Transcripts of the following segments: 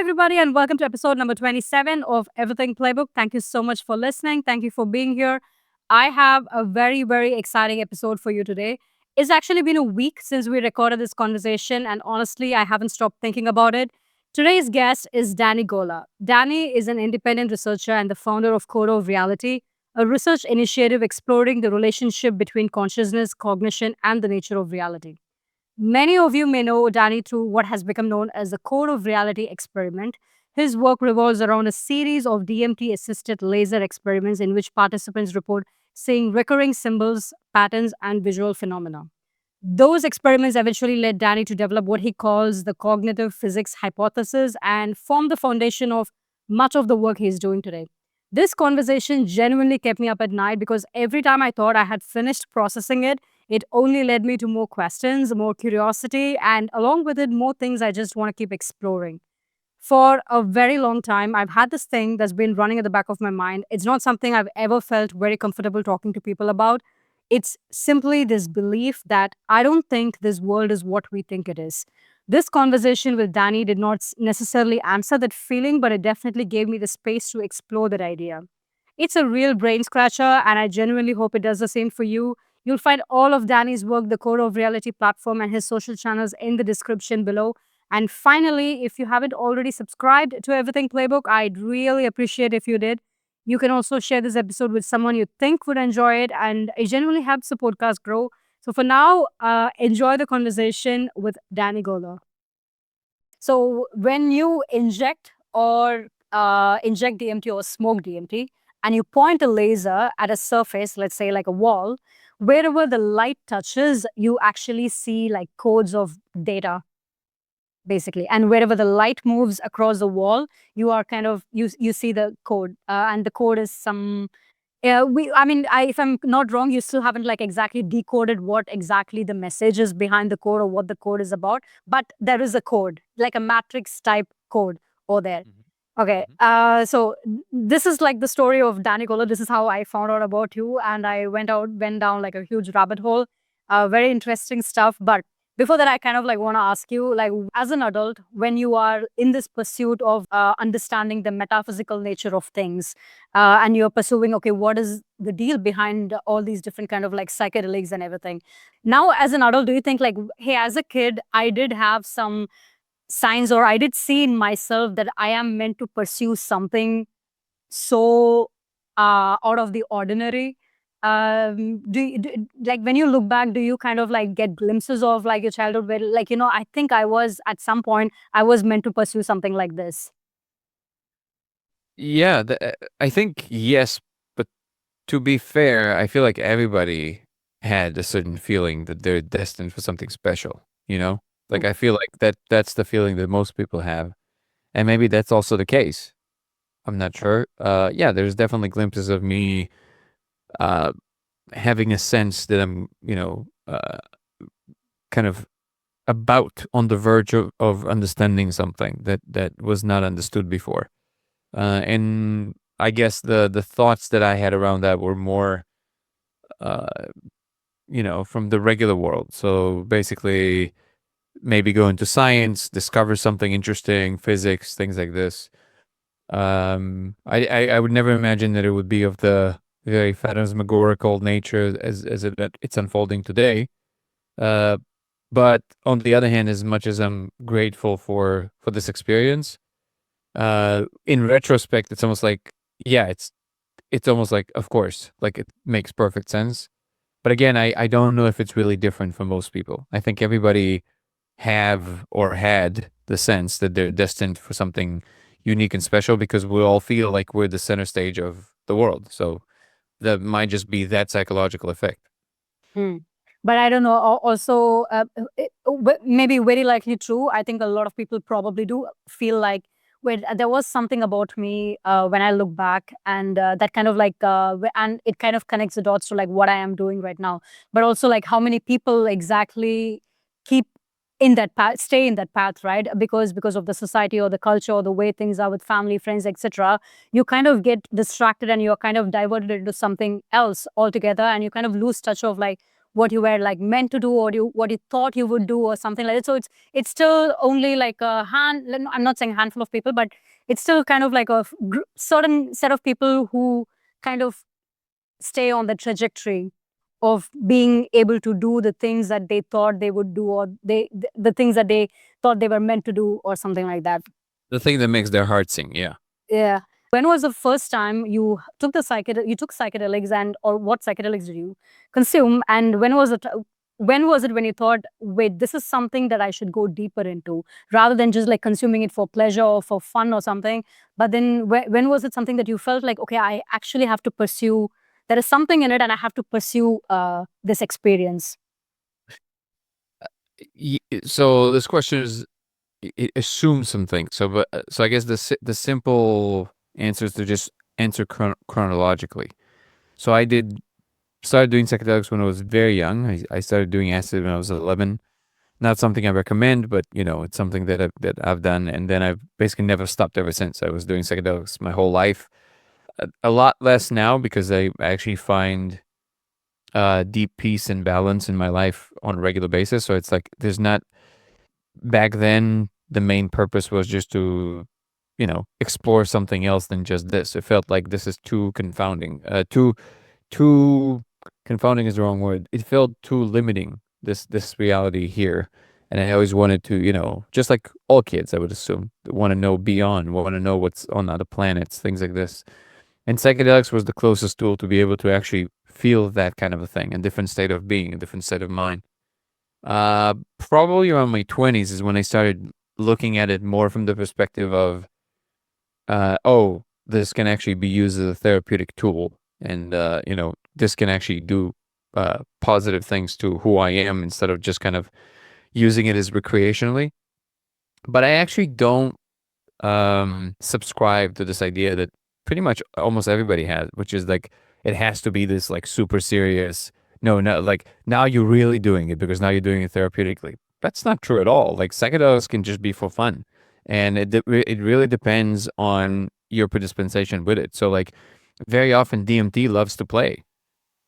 everybody, and welcome to episode number 27 of Everything Playbook. Thank you so much for listening. Thank you for being here. I have a very, very exciting episode for you today. It's actually been a week since we recorded this conversation, and honestly, I haven't stopped thinking about it. Today's guest is Danny Goler. Danny is an independent researcher and the founder of Code of Reality, a research initiative exploring the relationship between consciousness, cognition, and the nature of reality. Many of you may know Danny through what has become known as the Code of Reality experiment. His work revolves around a series of DMT-assisted laser experiments in which participants report seeing recurring symbols, patterns, and visual phenomena. Those experiments eventually led Danny to develop what he calls the cognitive physics hypothesis and form the foundation of much of the work he's doing today. This conversation genuinely kept me up at night because every time I thought I had finished processing it, it only led me to more questions, more curiosity, and along with it, more things I just want to keep exploring. For a very long time, I've had this thing that's been running at the back of my mind. It's not something I've ever felt very comfortable talking to people about. It's simply this belief that I don't think this world is what we think it is. This conversation with Danny did not necessarily answer that feeling, but it definitely gave me the space to explore that idea. It's a real brain scratcher, and I genuinely hope it does the same for you. You'll find all of Danny's work, the Code of Reality platform, and his social channels in the description below. And finally, if you haven't already subscribed to Everything Playbook, I'd really appreciate if you did. You can also share this episode with someone you think would enjoy it, and it genuinely helps the podcast grow. So for now, enjoy the conversation with Danny Goler. So when you inject DMT or smoke DMT, and you point a laser at a surface, let's say like a wall, wherever the light touches, you actually see like codes of data, basically. And wherever the light moves across the wall, you are kind of you see the code, and the code is some. If I'm not wrong, you still haven't like exactly decoded what exactly the message is behind the code or what the code is about. But there is a code, like a matrix type code over there. Okay. So this is like the story of Danny Goler. This is how I found out about you. And I went down like a huge rabbit hole. Very interesting stuff. But before that, I kind of like want to ask you, like, as an adult, when you are in this pursuit of understanding the metaphysical nature of things, and you're pursuing, okay, what is the deal behind all these different kind of like psychedelics and everything? Now, as an adult, do you think like, hey, as a kid, I did have some signs, or I did see in myself that I am meant to pursue something so out of the ordinary? Like when you look back, do you kind of like get glimpses of like your childhood where like, I think I was at some point, I was meant to pursue something like this? Yeah, I think yes, but to be fair, I feel like everybody had a certain feeling that they're destined for something special, you know? Like I feel like that's the feeling that most people have. And maybe that's also the case. I'm not sure. Yeah, there's definitely glimpses of me uh having a sense that I'm, kind of about on the verge of understanding something that was not understood before. And I guess the thoughts that I had around that were more, uh, from the regular world. So basically, maybe go into science, discover something interesting, physics, things like this. I would never imagine that it would be of the very phantasmagorical nature it's unfolding today. Uh, but on the other hand, as much as I'm grateful for this experience, in retrospect, it's almost like, yeah, it's almost like, of course, like it makes perfect sense. But again, I don't know if it's really different for most people. I think everybody have or had the sense that they're destined for something unique and special because we all feel like we're the center stage of the world. So that might just be that psychological effect. Hmm. But I don't know. Also, maybe very likely true. I think a lot of people probably do feel like, wait, there was something about me when I look back, and that kind of like, and it kind of connects the dots to like what I am doing right now. But also like how many people exactly keep in that path, stay in that path, right? Because of the society or the culture or the way things are with family, friends, etc. You kind of get distracted and you're kind of diverted into something else altogether, and you kind of lose touch of like what you were like meant to do, or what you thought you would do, or something like that. So it's still only like a I'm not saying a handful of people, but it's still kind of like a certain set of people who kind of stay on the trajectory of being able to do the things that they thought they would do, or the things that they thought they were meant to do, or something like that. The thing that makes their heart sing. Yeah. Yeah. When was the first time you took you took psychedelics, and or what psychedelics did you consume? And when was it when you thought, wait, this is something that I should go deeper into, rather than just like consuming it for pleasure or for fun or something? But then when was it something that you felt like, okay, I actually have to pursue, there is something in it and I have to pursue this experience? So this question is, it assumes some things. So I guess the simple answer is to just answer chronologically. So I started doing psychedelics when I was very young. I started doing acid when I was 11. Not something I recommend, but it's something that I've done, and then I've basically never stopped ever since. I was doing psychedelics my whole life. A lot less now because I actually find deep peace and balance in my life on a regular basis. So it's like there's not, back then the main purpose was just to explore something else than just this. It felt like this is too confounding. Too confounding is the wrong word. It felt too limiting, this reality here. And I always wanted to, just like all kids, I would assume, want to know beyond, want to know what's on other planets, things like this. And psychedelics was the closest tool to be able to actually feel that kind of a thing, a different state of being, a different state of mind. Probably around my 20s is when I started looking at it more from the perspective of, oh, this can actually be used as a therapeutic tool, and this can actually do positive things to who I am, instead of just kind of using it as recreationally. But I actually don't subscribe to this idea that pretty much almost everybody has, which is like it has to be this like super serious. No, no, like now you're really doing it because now you're doing it therapeutically. That's not true at all. Like psychedelics can just be for fun, and it really depends on your participation with it. So like very often DMT loves to play.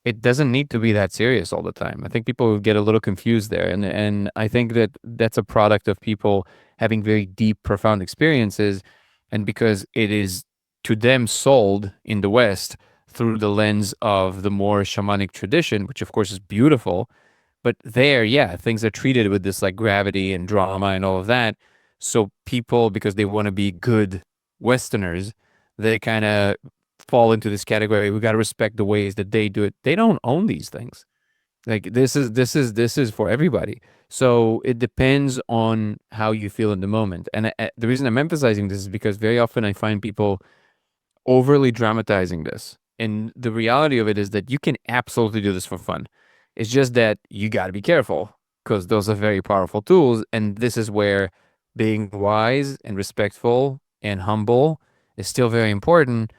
It doesn't need to be that serious all the time. I think people get a little confused there, and I think that that's a product of people having very deep, profound experiences, and because it is to them sold in the West through the lens of the more shamanic tradition, which of course is beautiful, but there, yeah, things are treated with this like gravity and drama and all of that. So people, because they want to be good Westerners, they kind of fall into this category. We got to respect the ways that they do it. They don't own these things. Like this is for everybody. So it depends on how you feel in the moment. And the reason I'm emphasizing this is because very often I find people overly dramatizing this. And the reality of it is that you can absolutely do this for fun. It's just that you got to be careful because those are very powerful tools. And this is where being wise and respectful and humble is still very important.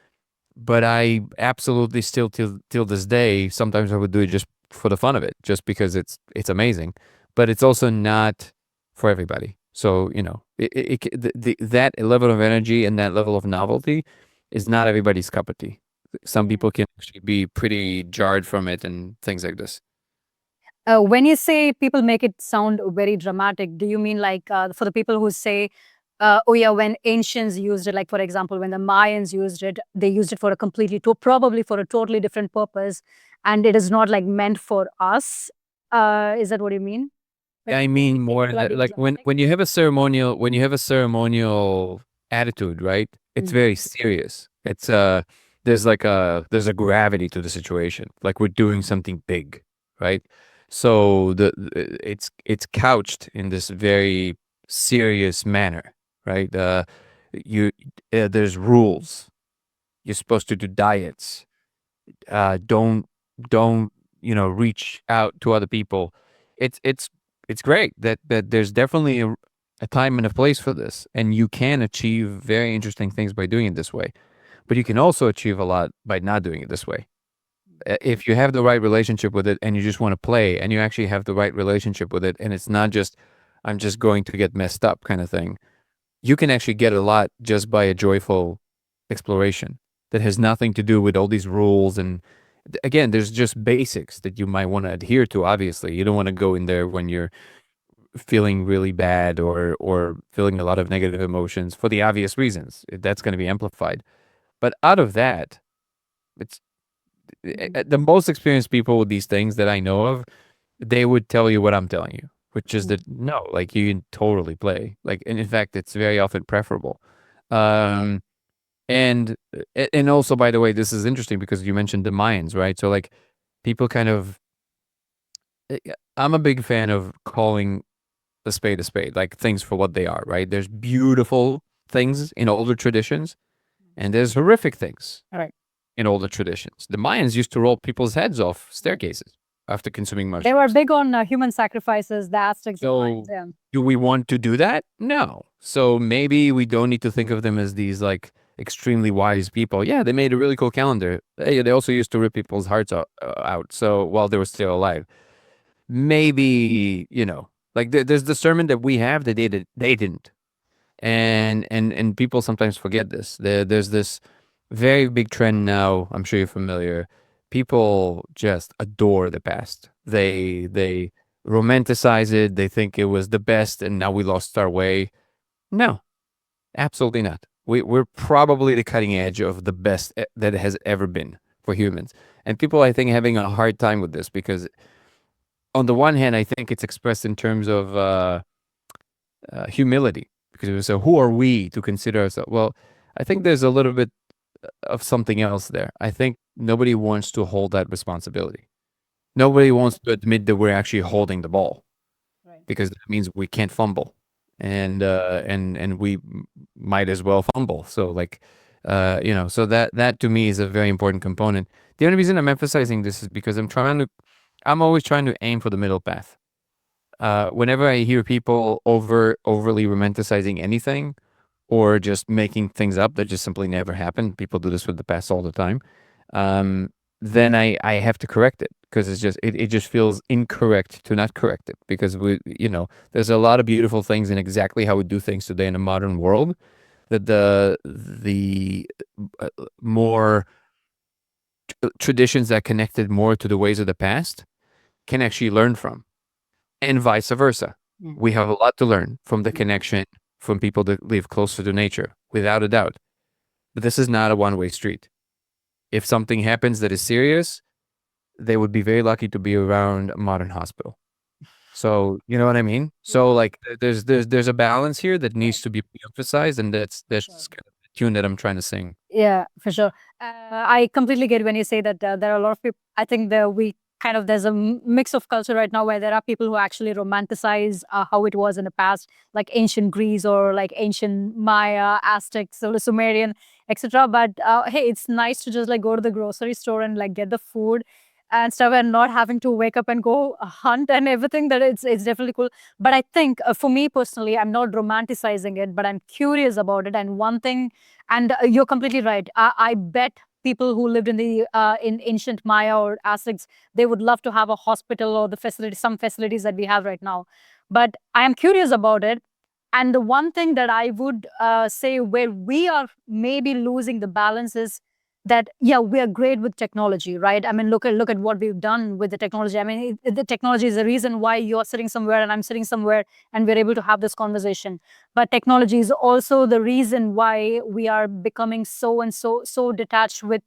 But I absolutely still, till this day, sometimes I would do it just for the fun of it, just because it's amazing. But it's also not for everybody. So that level of energy and that level of novelty is not everybody's cup of tea. Some Yeah. people can actually be pretty jarred from it and things like this. When you say people make it sound very dramatic, do you mean like for the people who say, oh yeah, when ancients used it, like for example, when the Mayans used it, they used it for a probably for a totally different purpose, and it is not like meant for us. Is that what you mean? I When mean you say more people are being like when dramatic? when you have a ceremonial attitude, right? It's Mm. very serious. It's there's a gravity to the situation. Like we're doing something big, right? So it's couched in this very serious manner, right? You there's rules. You're supposed to do diets. Don't reach out to other people. It's it's it's great that there's definitely a time and a place for this, and you can achieve very interesting things by doing it this way, but you can also achieve a lot by not doing it this way. If you have the right relationship with it and you just want to play, and you actually have the right relationship with it, and it's not just I'm just going to get messed up kind of thing, you can actually get a lot just by a joyful exploration that has nothing to do with all these rules and Again, there's just basics that you might want to adhere to. Obviously, you don't want to go in there when you're feeling really bad or feeling a lot of negative emotions for the obvious reasons. That's going to be amplified. But out of that, it's the most experienced people with these things that I know of, they would tell you what I'm telling you, which is that no, like you can totally play. Like, and in fact, it's very often preferable. Um, and also, by the way, this is interesting because you mentioned the Mayans, right? So like people kind of, I'm a big fan of calling a spade, like things for what they are, right? There's beautiful things in older traditions, and there's horrific things All right. in older traditions. The Mayans used to roll people's heads off staircases after consuming They were mushrooms. big on human sacrifices, the Aztecs, the Mayans. So, Yeah. do we want to do that? No. So maybe we don't need to think of them as these like extremely wise people. Yeah, they made a really cool calendar. They also used to rip people's hearts out. So while they were still alive, maybe like there's discernment that we have that they didn't, and people sometimes forget this. There's this very big trend now. I'm sure you're familiar. People just adore the past. They romanticize it. They think it was the best, and now we lost our way. No, absolutely not. We're probably the cutting edge of the best that has ever been for humans. And people, I think, having a hard time with this because, on the one hand, I think it's expressed in terms of humility because it was so who are we to consider ourselves? Well, I think there's a little bit of something else there. I think nobody wants to hold that responsibility. Nobody wants to admit that we're actually holding the ball Right. because that means we can't fumble, and we might as well fumble. So like, so that to me is a very important component. The only reason I'm emphasizing this is because I'm always trying to aim for the middle path. Whenever I hear people overly romanticizing anything or just making things up that just simply never happened, people do this with the past all the time. Um, then I have to correct it because it just feels incorrect to not correct it because there's a lot of beautiful things in exactly how we do things today in a modern world that the more traditions that connected more to the ways of the past can actually learn from, and vice versa. We have a lot to learn from the connection from people that live closer to nature, without a doubt. But this is not a one-way street. If something happens that is serious, they would be very lucky to be around a modern hospital. So you know what I mean? So like there's a balance here that needs to be emphasized, and that's kind of the tune that I'm trying to sing. Yeah, for sure. I completely get when you say that there are a lot of people. I think there's a mix of culture right now where there are people who actually romanticize how it was in the past, like ancient Greece or like ancient Maya, Aztecs, or Sumerian, etc. But hey, it's nice to just like go to the grocery store and like get the food and stuff, and not having to wake up and go hunt and everything. That it's definitely cool. But I think for me personally, I'm not romanticizing it, but I'm curious about it. And one thing, and you're completely right. I bet people who lived in ancient Maya or Aztecs, they would love to have a hospital or the facility, some facilities that we have right now. But I am curious about it. And the one thing that I would say where we are maybe losing the balance is that, yeah, we are great with technology, right? I mean, look at what we've done with the technology. I mean, the technology is the reason why you're sitting somewhere and I'm sitting somewhere and we're able to have this conversation. But technology is also the reason why we are becoming so detached with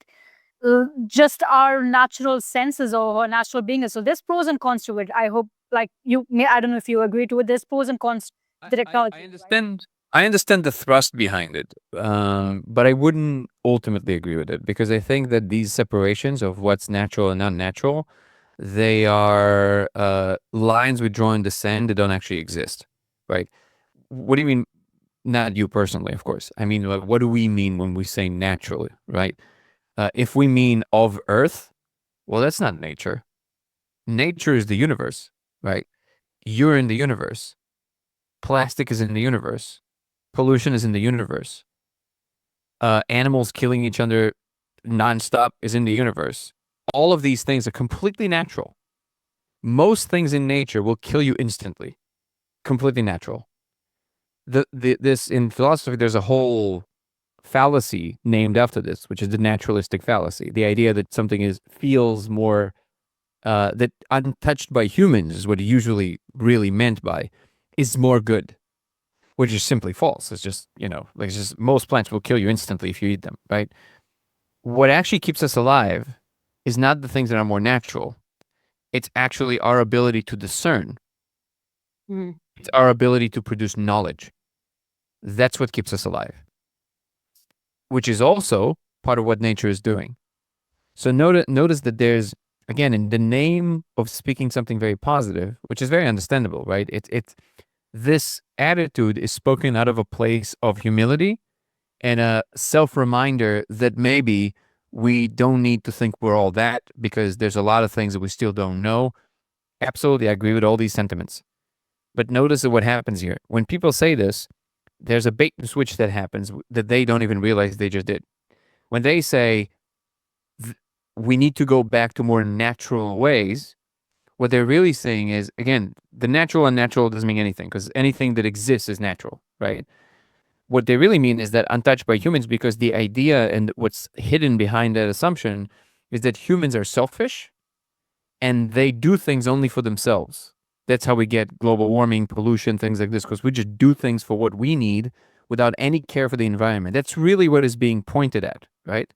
just our natural senses or our natural beingness. So there's pros and cons to it. I hope, like I don't know if you agree to it. There's pros and cons to the technology. I understand. I understand the thrust behind it, but I wouldn't ultimately agree with it because I think that these separations of what's natural and unnatural, they are lines we draw in the sand that don't actually exist, right? What do you mean? Not you personally, of course. I mean, like, what do we mean when we say naturally, right? If we mean of Earth, well, that's not nature. Nature is the universe, right? You're in the universe. Plastic is in the universe. Pollution is in the universe. Animals killing each other nonstop is in the universe. All of these things are completely natural. Most things in nature will kill you instantly. Completely natural. This in philosophy, there's a whole fallacy named after this, which is the naturalistic fallacy. The idea that something feels more that untouched by humans is what it usually really meant by is more good, which is simply false. It's just, like it's just most plants will kill you instantly if you eat them, right? What actually keeps us alive is not the things that are more natural. It's actually our ability to discern. Mhm. It's our ability to produce knowledge. That's what keeps us alive, which is also part of what nature is doing. So notice that there's, again, in the name of speaking something very positive, which is very understandable, right? This attitude is spoken out of a place of humility and a self-reminder that maybe we don't need to think we're all that because there's a lot of things that we still don't know. Absolutely, I agree with all these sentiments. But notice that what happens here. When people say this, there's a bait and switch that happens that they don't even realize they just did. When they say, we need to go back to more natural ways, what they're really saying is, again, the natural and unnatural doesn't mean anything because anything that exists is natural, right? What they really mean is that untouched by humans, because the idea and what's hidden behind that assumption is that humans are selfish and they do things only for themselves. That's how we get global warming, pollution, things like this, because we just do things for what we need without any care for the environment. That's really what is being pointed at, right?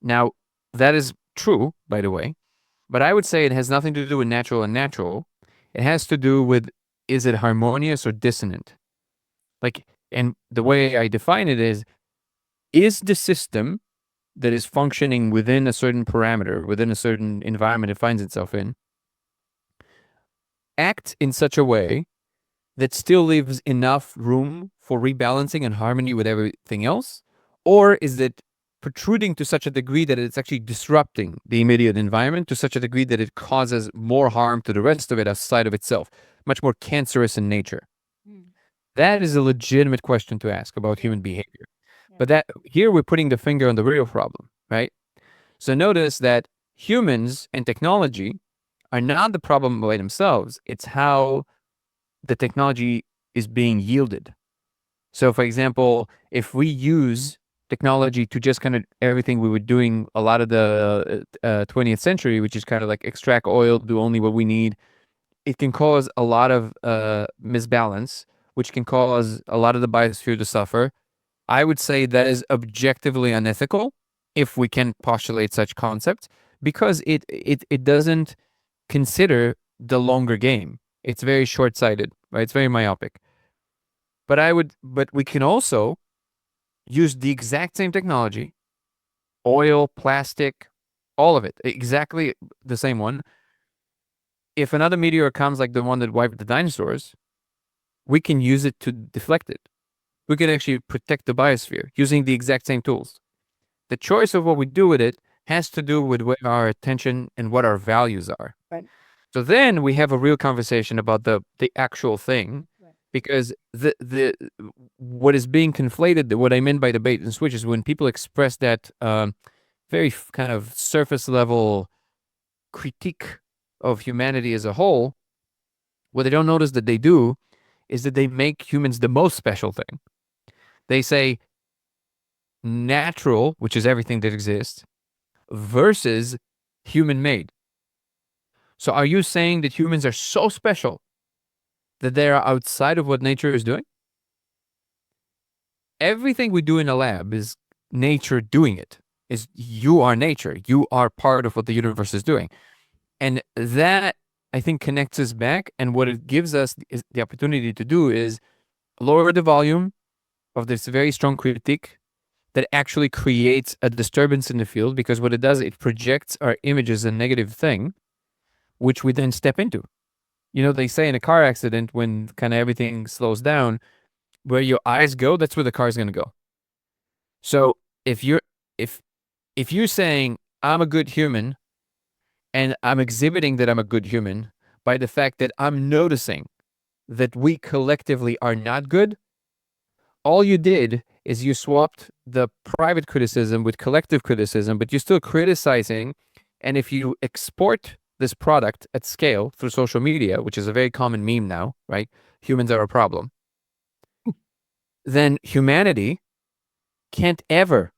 Now, that is true, by the way, but I would say it has nothing to do with natural and unnatural. It has to do with, is it harmonious or dissonant? Like, and the way I define it is the system that is functioning within a certain parameter, within a certain environment it finds itself in, act in such a way that still leaves enough room for rebalancing and harmony with everything else? Or is it protruding to such a degree that it's actually disrupting the immediate environment to such a degree that it causes more harm to the rest of it outside of itself, much more cancerous in nature? Mm. That is a legitimate question to ask about Yeah. human behavior. Yeah. But that here we're putting the finger on the real problem, right? So notice that humans and technology are not the problem by themselves. It's how the technology is being yielded. So, for example, if we use technology to just kind of everything we were doing a lot of the 20th century, which is kind of like extract oil, do only what we need, it can cause a lot of misbalance, which can cause a lot of the biosphere to suffer. I would say that is objectively unethical if we can postulate such concepts because it doesn't consider the longer game. It's very short-sighted, right? It's very myopic. But we can also use the exact same technology, oil, plastic, all of it, exactly the same one. If another meteor comes like the one that wiped the dinosaurs, we can use it to deflect it. We can actually protect the biosphere using the exact same tools. The choice of what we do with it has to do with where our attention and what our values are. Right. So then we have a real conversation about the actual thing, Right. because the what is being conflated, what I meant by the bait and switch is when people express that very kind of surface level critique of humanity as a whole, what they don't notice that they do is that they make humans the most special thing. They say natural, which is everything that exists, versus human made. So are you saying that humans are so special that they are outside of what nature is doing? Everything we do in a lab is nature doing it. Is you are nature. You are part of what the universe is doing. And that, I think, connects us back. And what it gives us is the opportunity to do is lower the volume of this very strong critique that actually creates a disturbance in the field, because what it does, it projects our image as a negative thing, which we then step into. They say in a car accident, when kind of everything slows down, where your eyes go, that's where the car is going to go. So if you're if if you're saying I'm a good human and I'm exhibiting that I'm a good human by the fact that I'm noticing that we collectively are not good, all you did is you swapped the private criticism with collective criticism, but you're still criticizing. And if you export this product at scale through social media, which is a very common meme now, right? Humans are a problem. Then humanity can't ever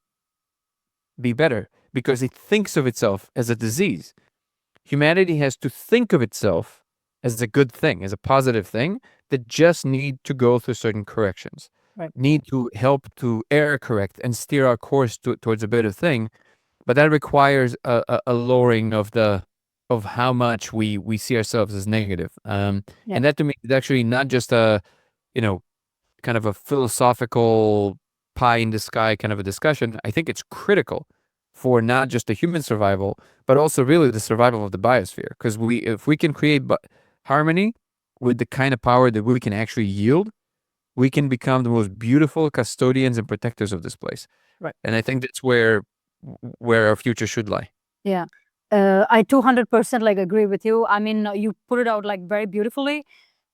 be better because it thinks of itself as a disease. Humanity has to think of itself as a good thing, as a positive thing that just need to go through certain corrections, Right. need to help to error correct and steer our course towards a better thing. But that requires a lowering of how much we see ourselves as negative. Yeah. And that to me is actually not just a, you know, kind of a philosophical pie in the sky kind of a discussion. I think it's critical for not just the human survival, but also really the survival of the biosphere. Because if we can create harmony with the kind of power that we can actually yield, we can become the most beautiful custodians and protectors of this place. Right. And I think that's where our future should lie. Yeah. I 200% like agree with you. I mean, you put it out like very beautifully.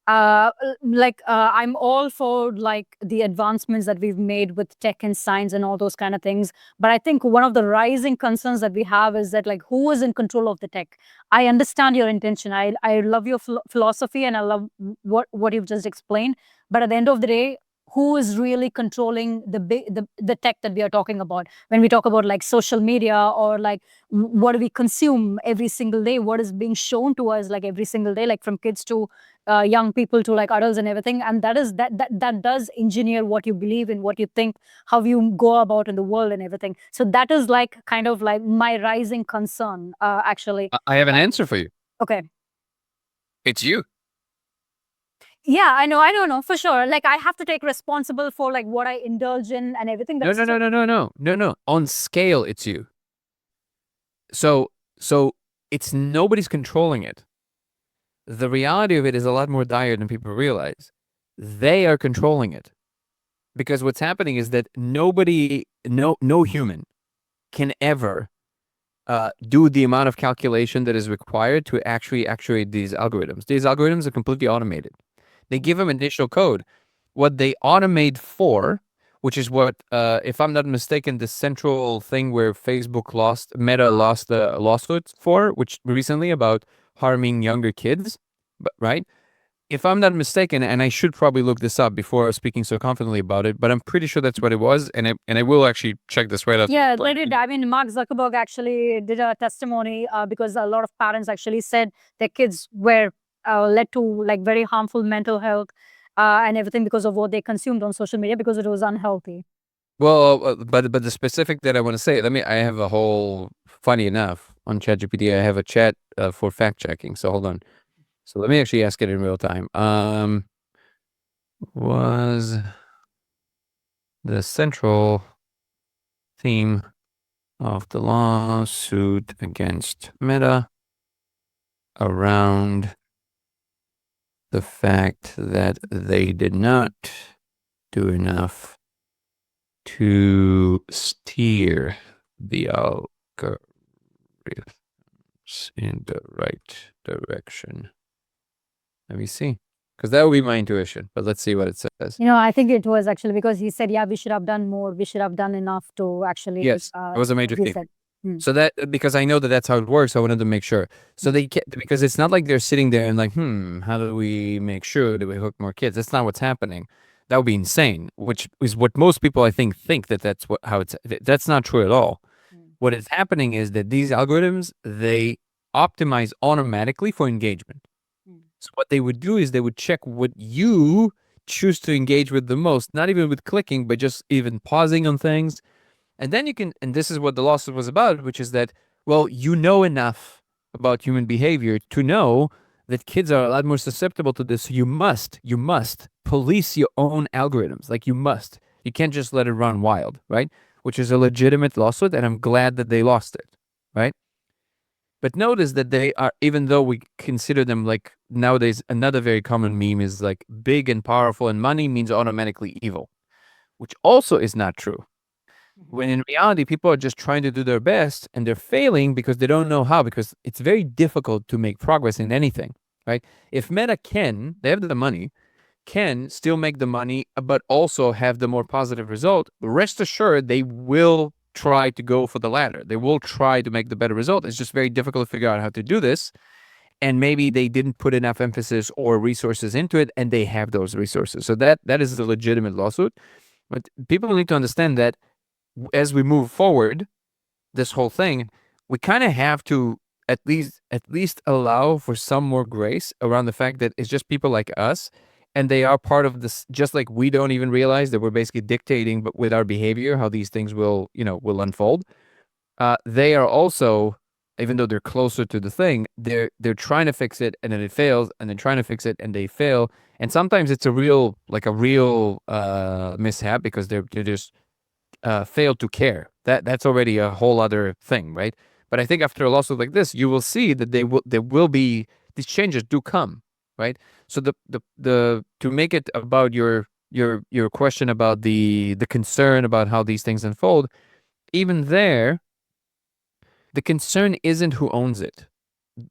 I'm all for like the advancements that we've made with tech and science and all those kind of things, but I think one of the rising concerns that we have is that like who is in control of the tech. I understand your intention. I love your philosophy, and I love what you've just explained, but at the end of the day, who is really controlling the tech that we are talking about when we talk about like social media, or like what do we consume every single day, what is being shown to us like every single day, like from kids to young people to like adults and everything. And that does engineer what you believe in, what you think, how you go about in the world and everything. So that is like kind of like my rising concern, actually. I have an answer for you. Okay. It's you. Yeah, I know for sure. Like I have to take responsible for like what I indulge in and everything. No. On scale, it's you. So it's nobody's controlling it. The reality of it is a lot more dire than people realize. They are controlling it. Because what's happening is that no human can ever do the amount of calculation that is required to actually actuate these algorithms. These algorithms are completely automated. They give them initial code. What they automate for, which is what, if I'm not mistaken, the central thing where Meta lost the lawsuit for, which recently about harming younger kids, right? If I'm not mistaken, and I should probably look this up before speaking so confidently about it, but I'm pretty sure that's what it was, and I will actually check this right out. Yeah, they did. I mean, Mark Zuckerberg actually did a testimony because a lot of parents actually said their kids were led to like very harmful mental health and everything because of what they consumed on social media, because it was unhealthy. Well, but the specific that I want to say, I have a whole, funny enough, on ChatGPT, I have a chat for fact checking. So hold on. So let me actually ask it in real time. Was the central theme of the lawsuit against Meta around the fact that they did not do enough to steer the algorithms in the right direction? Let me see. Because that would be my intuition, but let's see what it says. You know, I think it was actually because he said, yeah, we should have done more. We should have done enough to actually. Yes, it was a major theme. said. So that, because I know that that's how it works, I wanted to make sure. So they can't, because it's not like they're sitting there and like, how do we make sure that we hook more kids? That's not what's happening. That would be insane, which is what most people I think that's how it's. That's not true at all. What is happening is that these algorithms, they optimize automatically for engagement. So what they would do is they would check what you choose to engage with the most, not even with clicking, but just even pausing on things. And then you can, and this is what the lawsuit was about, which is that, well, you know enough about human behavior to know that kids are a lot more susceptible to this. You must police your own algorithms. Like you can't just let it run wild, right? Which is a legitimate lawsuit, and I'm glad that they lost it, right? But notice that they are, even though we consider them like nowadays, another very common meme is like big and powerful and money means automatically evil, which also is not true. When in reality, people are just trying to do their best and they're failing because they don't know how, because it's very difficult to make progress in anything, right? If Meta they have the money, can still make the money, but also have the more positive result, rest assured they will try to go for the latter. They will try to make the better result. It's just very difficult to figure out how to do this. And maybe they didn't put enough emphasis or resources into it, and they have those resources. So that is a legitimate lawsuit. But people need to understand that as we move forward, this whole thing, we kind of have to at least allow for some more grace around the fact that it's just people like us, and they are part of this. Just like we don't even realize that we're basically dictating, but with our behavior, how these things will unfold. They are also, even though they're closer to the thing, they're trying to fix it, and then it fails, and then trying to fix it, and they fail. And sometimes it's a real mishap because they're just fail to care. That's already a whole other thing, right? But I think after a lawsuit like this, you will see that there will be these changes do come, right? So the to make it about your question about the concern about how these things unfold, even there, the concern isn't who owns it.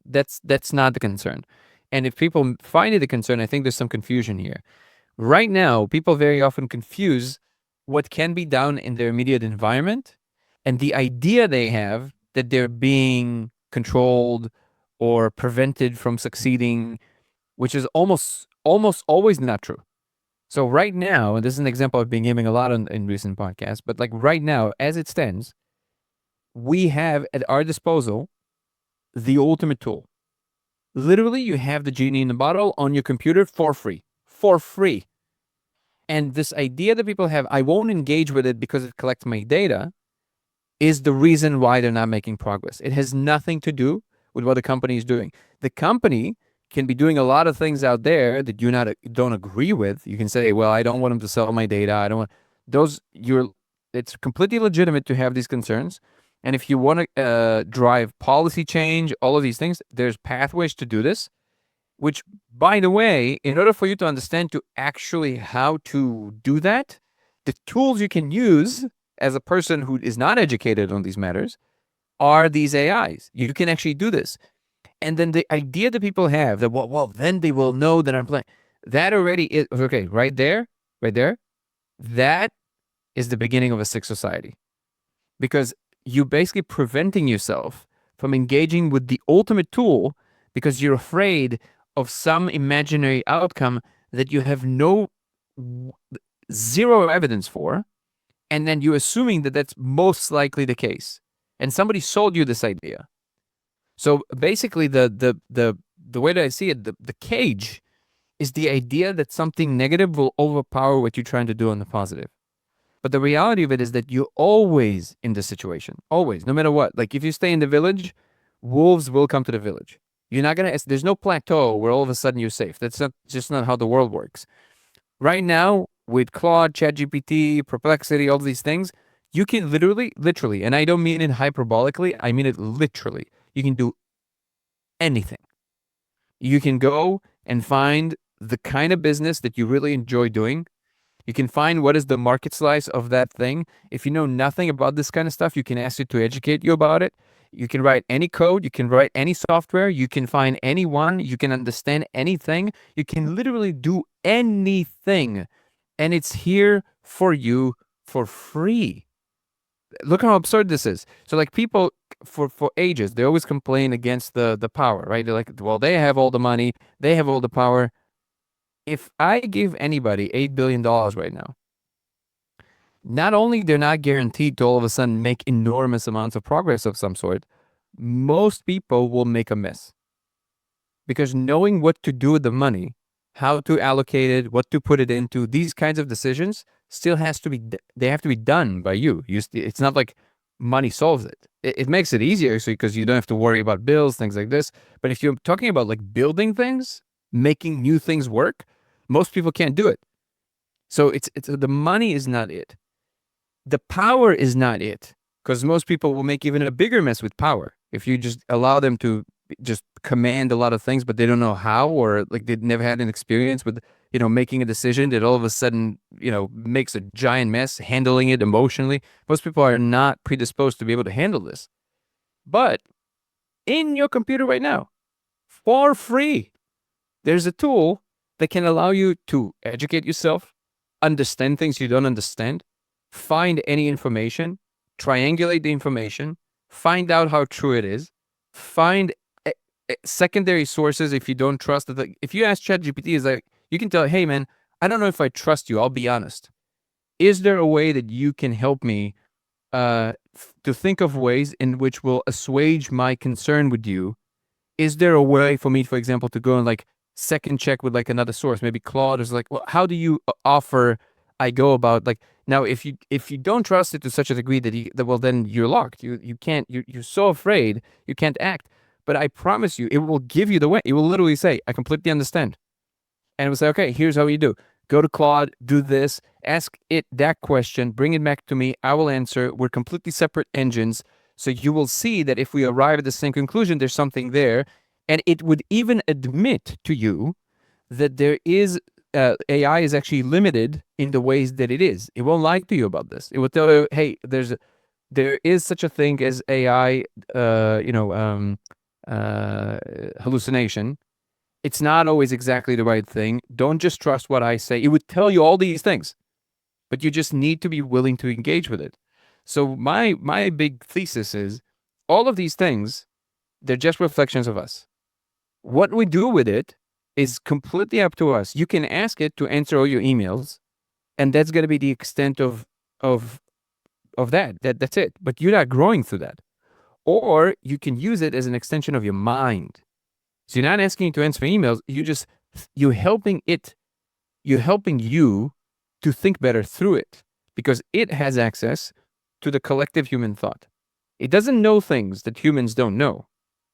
That's not the concern. And if people find it a concern, I think there's some confusion here. Right now, people very often confuse what can be done in their immediate environment and the idea they have that they're being controlled or prevented from succeeding, which is almost always not true. So right now, and this is an example I've been giving a lot in recent podcasts, but like right now, as it stands, we have at our disposal the ultimate tool. Literally, you have the genie in the bottle on your computer for free. For free. And this idea that people have, I won't engage with it because it collects my data, is the reason why they're not making progress. It has nothing to do with what the company is doing. The company can be doing a lot of things out there that don't agree with. You can say, well, I don't want them to sell my data. I don't want those. It's completely legitimate to have these concerns. And if you want to drive policy change, all of these things, there's pathways to do this. Which, by the way, in order for you to understand to actually how to do that, the tools you can use as a person who is not educated on these matters are these AIs. You can actually do this. And then the idea that people have that, well, then they will know that I'm playing. That already is, okay, right there, that is the beginning of a sick society. Because you're basically preventing yourself from engaging with the ultimate tool because you're afraid of some imaginary outcome that you have zero evidence for, and then you're assuming that that's most likely the case, and somebody sold you this idea. So basically, the way that I see it, the cage is the idea that something negative will overpower what you're trying to do on the positive. But the reality of it is that you're always in this situation, always, no matter what. Like if you stay in the village, wolves will come to the village. You're not gonna. There's no plateau where all of a sudden you're safe. That's not how the world works. Right now, with Claude, ChatGPT, Perplexity, all these things, you can literally, and I don't mean it hyperbolically. I mean it literally. You can do anything. You can go and find the kind of business that you really enjoy doing. You can find what is the market slice of that thing. If you know nothing about this kind of stuff, you can ask it to educate you about it. You can write any code. You can write any software. You can find anyone. You can understand anything. You can literally do anything. And it's here for you for free. Look how absurd this is. So like people for ages, they always complain against the power, right? They're like, well, they have all the money. They have all the power. If I give anybody $8 billion right now, not only they're not guaranteed to all of a sudden make enormous amounts of progress of some sort, most people will make a mess. Because knowing what to do with the money, how to allocate it, what to put it into, these kinds of decisions still they have to be done by you. It's not like money solves it. It makes it easier because you don't have to worry about bills, things like this. But if you're talking about like building things, making new things work, most people can't do it. So it's the money is not it. The power is not it, because most people will make even a bigger mess with power if you just allow them to just command a lot of things, but they don't know how, or like they've never had an experience with, making a decision that all of a sudden, makes a giant mess, handling it emotionally. Most people are not predisposed to be able to handle this. But in your computer right now, for free, there's a tool that can allow you to educate yourself, understand things you don't understand, find any information, triangulate the information, find out how true it is, find secondary sources if you don't trust it. Like, if you ask ChatGPT, is like, you can tell, hey man, I don't know if I trust you. I'll be honest. Is there a way that you can help me to think of ways in which will assuage my concern with you. Is there a way for me, for example, to go and like second check with like another source, maybe Claude is like, well, how do you offer I go about like now if you don't trust it to such a degree that well then you're locked. You can't you're so afraid you can't act. But I promise you, it will give you the way. It will literally say, I completely understand. And it will say, okay, here's how you do. Go to Claude, do this, ask it that question, bring it back to me. I will answer. We're completely separate engines. So you will see that if we arrive at the same conclusion, there's something there. And it would even admit to you that there is AI is actually limited in the ways that it is. It won't lie to you about this. It will tell you, hey, there is such a thing as AI, hallucination. It's not always exactly the right thing. Don't just trust what I say. It would tell you all these things, but you just need to be willing to engage with it. So my big thesis is all of these things, they're just reflections of us. What we do with it is completely up to us. You can ask it to answer all your emails, and that's going to be the extent of that. That's it. But you're not growing through that. Or you can use it as an extension of your mind. So you're not asking it to answer emails. You're helping you to think better through it because it has access to the collective human thought. It doesn't know things that humans don't know.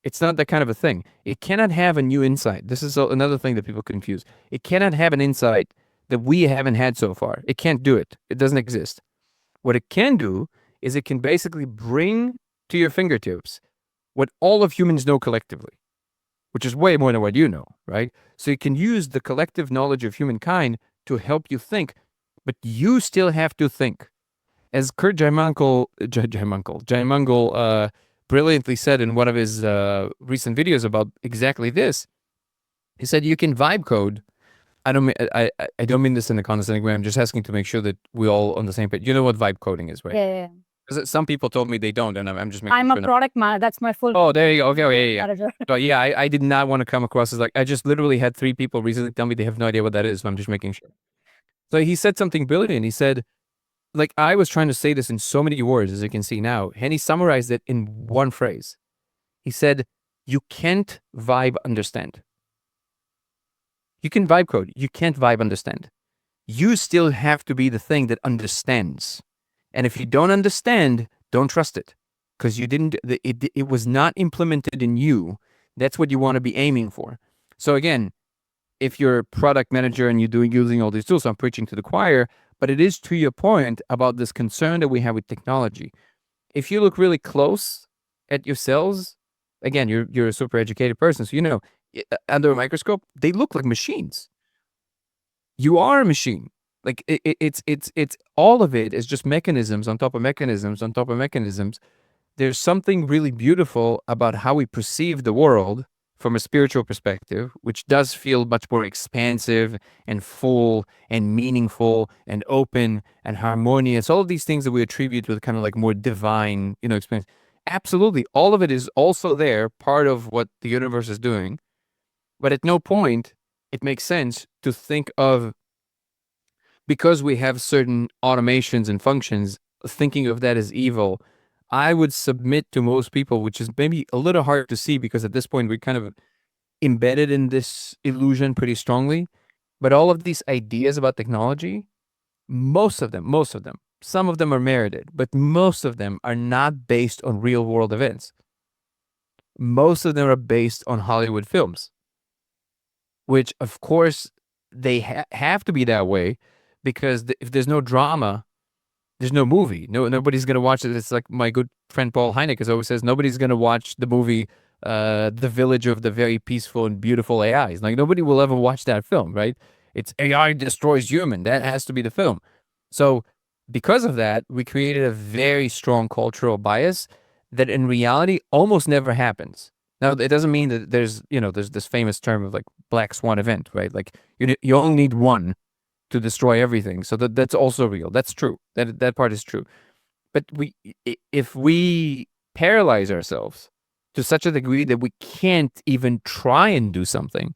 It's not that kind of a thing. It cannot have a new insight. This is another thing that people confuse. It cannot have an insight that we haven't had so far. It can't do it. It doesn't exist. What it can do is it can basically bring to your fingertips what all of humans know collectively, which is way more than what you know, right? So you can use the collective knowledge of humankind to help you think, but you still have to think. As Kurt Jaimunkel brilliantly said in one of his recent videos about exactly this, he said you can vibe code. I don't mean this in a condescending way. I'm just asking to make sure that we all on the same page. You know what vibe coding is, right? Yeah. Because some people told me they don't, and I'm just making I'm sure. a product manager. That's my full. Oh, there you go. Okay, yeah. Manager. So yeah, I did not want to come across as like I just literally had 3 people recently tell me they have no idea what that is. So I'm just making sure. So he said something brilliant. He said, like I was trying to say this in so many words, as you can see now, and he summarized it in one phrase. He said, "You can't vibe understand. You can vibe code. You can't vibe understand. You still have to be the thing that understands. And if you don't understand, don't trust it because you didn't. It was not implemented in you. That's what you want to be aiming for. So again, if you're a product manager and you're using all these tools, I'm preaching to the choir. But it is to your point about this concern that we have with technology. If you look really close at your cells, again, you're a super educated person, so you know under a microscope they look like machines. You are a machine. Like it's all of it is just mechanisms on top of mechanisms on top of mechanisms. There's something really beautiful about how we perceive the world from a spiritual perspective, which does feel much more expansive and full and meaningful and open and harmonious. All of these things that we attribute with kind of like more divine, experience. Absolutely. All of it is also there, part of what the universe is doing. But at no point it makes sense to think of, because we have certain automations and functions, thinking of that as evil. I would submit to most people, which is maybe a little hard to see because at this point we're kind of embedded in this illusion pretty strongly. But all of these ideas about technology, most of them, some of them are merited, but most of them are not based on real world events. Most of them are based on Hollywood films, which of course they have to be that way because if there's no drama, there's no movie. Nobody's going to watch it. It's like my good friend Paul Hynek always says, nobody's going to watch the movie The Village of the Very Peaceful and Beautiful AIs. Like nobody will ever watch that film, right? It's AI destroys human. That has to be the film. So because of that, we created a very strong cultural bias that in reality almost never happens. Now, it doesn't mean that there's this famous term of like black swan event, right? Like you only need one to destroy everything. So that's also real. That's true. That part is true. But if we paralyze ourselves to such a degree that we can't even try and do something,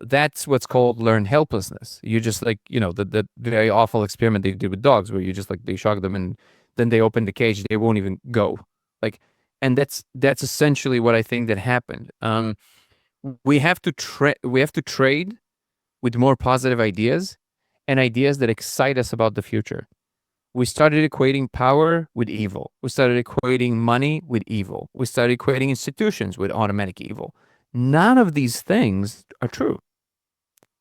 that's what's called learned helplessness. You just like, the very awful experiment they did with dogs where you just like, they shock them and then they open the cage, they won't even go. Like, and that's essentially what I think that happened. We have to trade with more positive ideas and ideas that excite us about the future. We started equating power with evil. We started equating money with evil. We started equating institutions with automatic evil. None of these things are true.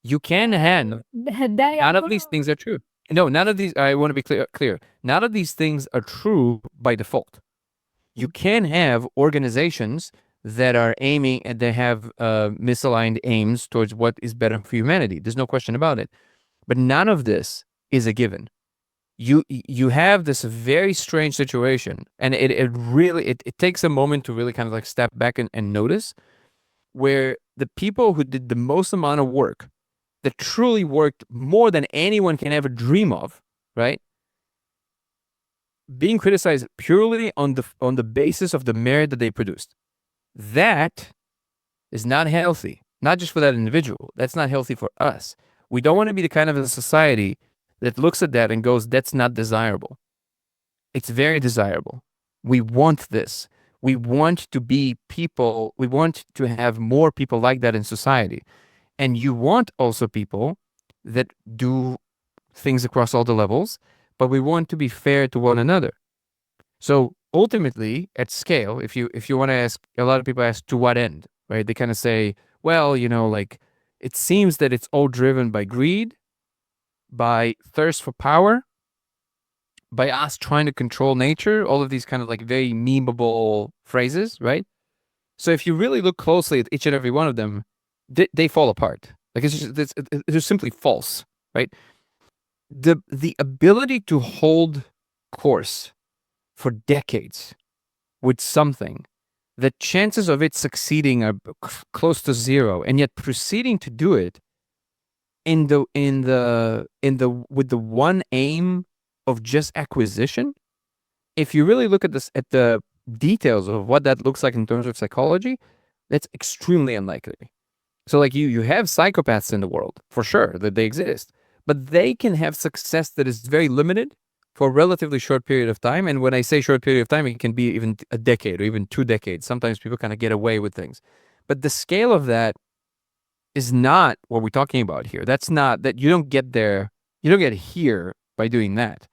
You can have none of these things are true. No, none of these. I want to be clear. None of these things are true by default. You can have organizations that are aiming and they have misaligned aims towards what is better for humanity. There's no question about it. But none of this is a given. You have this very strange situation, and it really it takes a moment to really kind of like step back and notice, where the people who did the most amount of work, that truly worked more than anyone can ever dream of, right? Being criticized purely on the basis of the merit that they produced. That is not healthy. Not just for that individual. That's not healthy for us. We don't want to be the kind of a society that looks at that and goes, that's not desirable. It's very desirable. We want this. We want to be people. We want to have more people like that in society. And you want also people that do things across all the levels, but we want to be fair to one another. So ultimately, at scale, if you want to ask, a lot of people ask, to what end, right? They kind of say, well, like, it seems that it's all driven by greed, by thirst for power, by us trying to control nature, all of these kind of like very memeable phrases, right? So if you really look closely at each and every one of them, they fall apart. Like, it's just simply false, right? The ability to hold course for decades with something, the chances of it succeeding are close to zero, and yet proceeding to do it with the one aim of just acquisition. If you really look at this, at the details of what that looks like in terms of psychology, that's extremely unlikely. So like you have psychopaths in the world, for sure, that they exist, but they can have success that is very limited for a relatively short period of time. And when I say short period of time, it can be even a decade or even 2 decades. Sometimes people kind of get away with things. But the scale of that is not what we're talking about here. That's not that. You don't get there. You don't get here by doing that.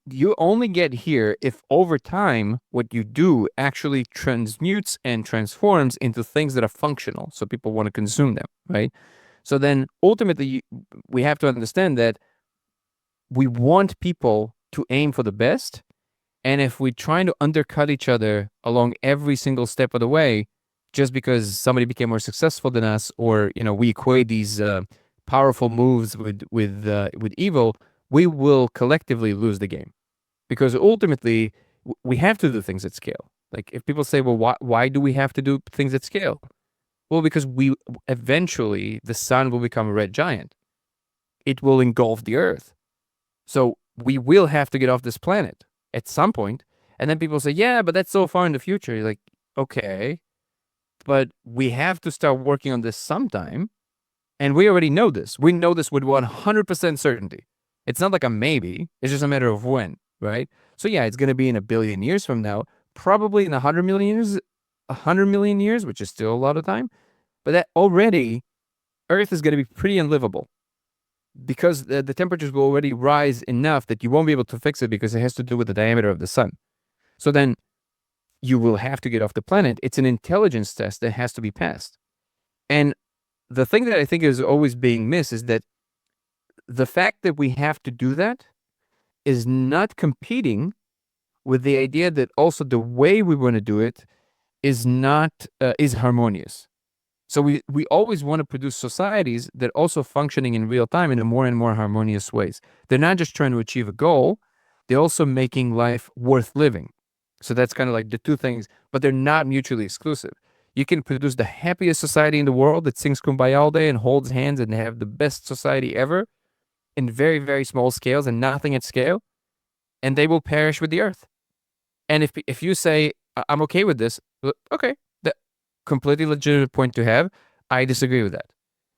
You only get here if over time what you do actually transmutes and transforms into things that are functional, so people want to consume them, right? So then ultimately we have to understand that we want people to aim for the best, and if we're trying to undercut each other along every single step of the way, just because somebody became more successful than us, or we equate these powerful moves with evil, we will collectively lose the game. Because ultimately, we have to do things at scale. Like, if people say, well, why do we have to do things at scale? Well, because eventually the sun will become a red giant. It will engulf the earth. So we will have to get off this planet at some point. And then people say, yeah, but that's so far in the future. You're like, okay, but we have to start working on this sometime. And we already know this. We know this with 100% certainty. It's not like a maybe. It's just a matter of when, right? So yeah, it's going to be in 1 billion years from now, probably in 100 million years, which is still a lot of time. But that already, Earth is going to be pretty unlivable, because the temperatures will already rise enough that you won't be able to fix it, because it has to do with the diameter of the sun. So then you will have to get off the planet. It's an intelligence test that has to be passed. And the thing that I think is always being missed is that the fact that we have to do that is not competing with the idea that also the way we want to do it is not is harmonious. So we always want to produce societies that are also functioning in real time in a more and more harmonious ways. They're not just trying to achieve a goal, they're also making life worth living. So that's kind of like the two things, but they're not mutually exclusive. You can produce the happiest society in the world that sings Kumbaya all day and holds hands and have the best society ever in very, very small scales and nothing at scale, and they will perish with the earth. And if you say, I'm okay with this, okay, that completely legitimate point to have. I disagree with that.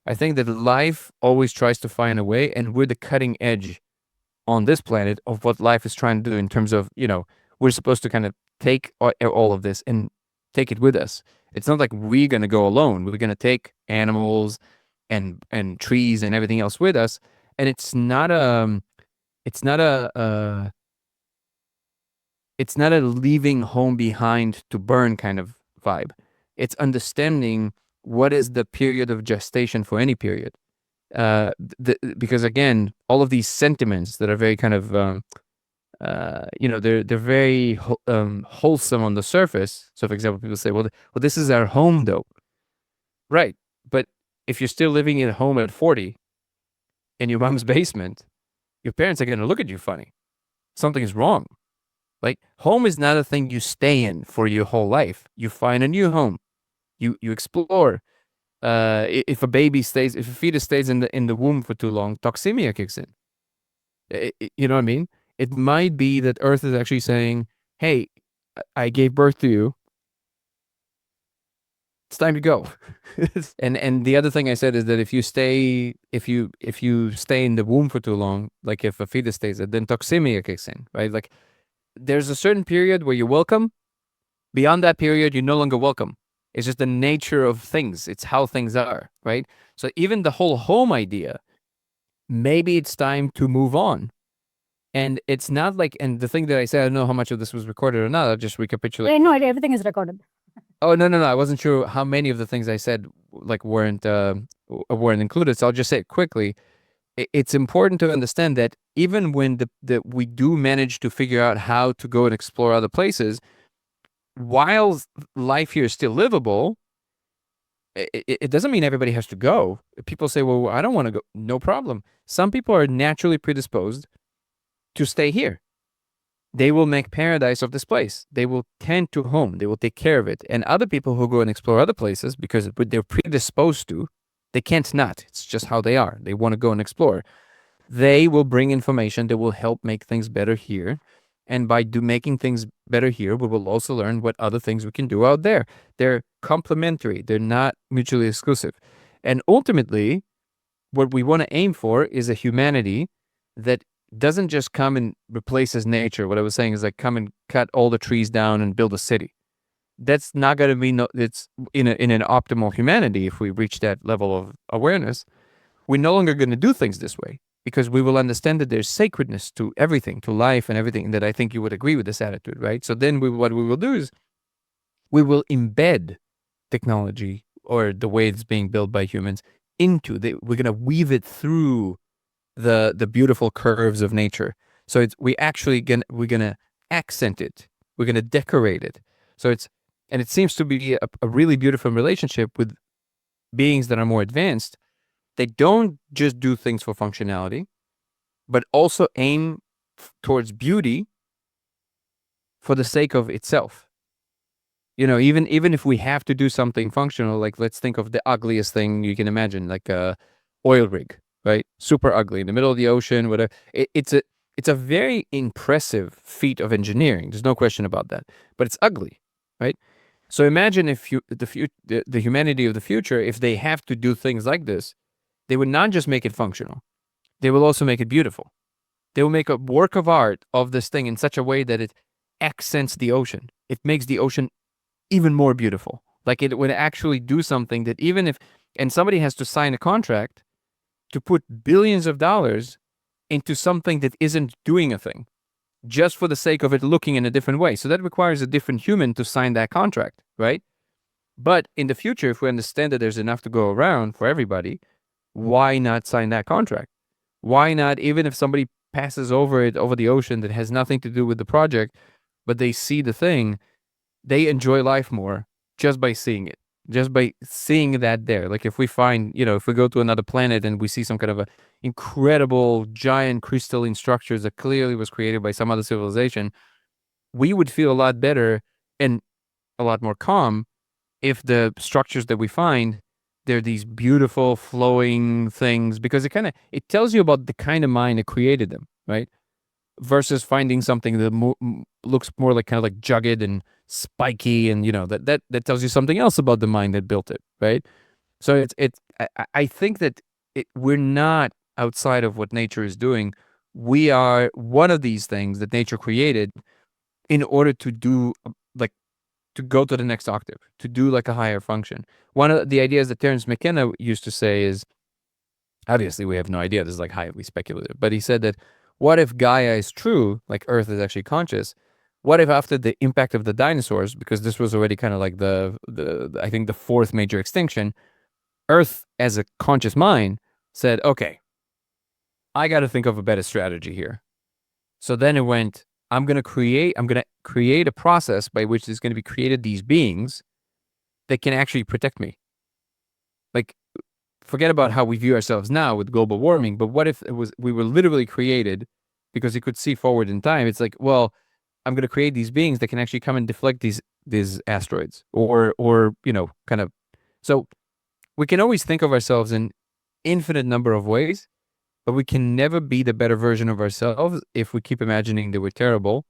I think that life always tries to find a way, and we're the cutting edge on this planet of what life is trying to do in terms of, we're supposed to kind of take all of this and take it with us. It's not like we're going to go alone. We're going to take animals and trees and everything else with us. And it's not a leaving home behind to burn kind of vibe. It's understanding what is the period of gestation for any period. Because again, all of these sentiments that are very kind of they're very wholesome on the surface. So, for example, people say, "Well, this is our home, though." Right, but if you're still living at home at 40 in your mom's basement, your parents are going to look at you funny. Something is wrong. Like, home is not a thing you stay in for your whole life. You find a new home. You explore. If a fetus stays in the womb for too long, toxemia kicks in. You know what I mean? It might be that Earth is actually saying, "Hey, I gave birth to you. It's time to go." And the other thing I said is that if you stay in the womb for too long, like if a fetus stays there, then toxemia kicks in, right? Like, there's a certain period where you're welcome. Beyond that period, you're no longer welcome. It's just the nature of things. It's how things are, right? So even the whole home idea, maybe it's time to move on. And it's not like, and the thing that I said, I don't know how much of this was recorded or not. I'll just recapitulate. No, everything is recorded. Oh, no. I wasn't sure how many of the things I said like weren't included. So I'll just say it quickly. It's important to understand that even when we do manage to figure out how to go and explore other places, while life here is still livable, it doesn't mean everybody has to go. People say, "Well, I don't want to go." No problem. Some people are naturally predisposed to stay here. They will make paradise of this place. They will tend to home. They will take care of it. And other people who go and explore other places because they're predisposed to, they can't not. It's just how they are. They want to go and explore. They will bring information that will help make things better here. And by making things better here, we will also learn what other things we can do out there. They're complementary. They're not mutually exclusive. And ultimately, what we want to aim for is a humanity that doesn't just come and replaces nature. What I was saying is like come and cut all the trees down and build a city. That's not going to be, it's in an optimal humanity. If we reach that level of awareness, we're no longer going to do things this way because we will understand that there's sacredness to everything, to life and everything. And that I think you would agree with this attitude, right? So then what we will do is we will embed technology or the way it's being built by humans we're going to weave it through the beautiful curves of nature. So we're gonna accent it. We're gonna decorate it. So it seems to be a really beautiful relationship with beings that are more advanced. They don't just do things for functionality, but also aim towards beauty for the sake of itself. Even if we have to do something functional, like let's think of the ugliest thing you can imagine, like a oil rig. Right? Super ugly in the middle of the ocean, whatever. It's a very impressive feat of engineering. There's no question about that. But it's ugly, right? So imagine if the humanity of the future, if they have to do things like this, they would not just make it functional. They will also make it beautiful. They will make a work of art of this thing in such a way that it accents the ocean. It makes the ocean even more beautiful. Like it would actually do something that and somebody has to sign a contract to put billions of dollars into something that isn't doing a thing just for the sake of it looking in a different way. So that requires a different human to sign that contract, right? But in the future, if we understand that there's enough to go around for everybody, why not sign that contract? Why not, even if somebody passes over the ocean that has nothing to do with the project, but they see the thing, they enjoy life more just by seeing it. Just by seeing that there. Like if we find, if we go to another planet and we see some kind of a incredible giant crystalline structures that clearly was created by some other civilization, we would feel a lot better and a lot more calm if the structures that we find, they're these beautiful flowing things, because it tells you about the kind of mind that created them, right? Versus finding something that looks more like kind of like jagged and spiky, and that tells you something else about the mind that built it, right? So I think that we're not outside of what nature is doing. we are one of these things that nature created in order to do like to go to the next octave, to do like a higher function. One of the ideas that Terence McKenna used to say is, obviously we have no idea, this is like highly speculative, but he said that what if Gaia is true, like Earth is actually conscious? What if after the impact of the dinosaurs, because this was already kind of like the I think the fourth major extinction, Earth as a conscious mind said, okay, I got to think of a better strategy here. So then it went, I'm going to create a process by which there's going to be created these beings that can actually protect me. Like, forget about how we view ourselves now with global warming, but what if we were literally created because it could see forward in time? It's like, well, I'm going to create these beings that can actually come and deflect these asteroids or kind of. So we can always think of ourselves in infinite number of ways, but we can never be the better version of ourselves if we keep imagining that we're terrible.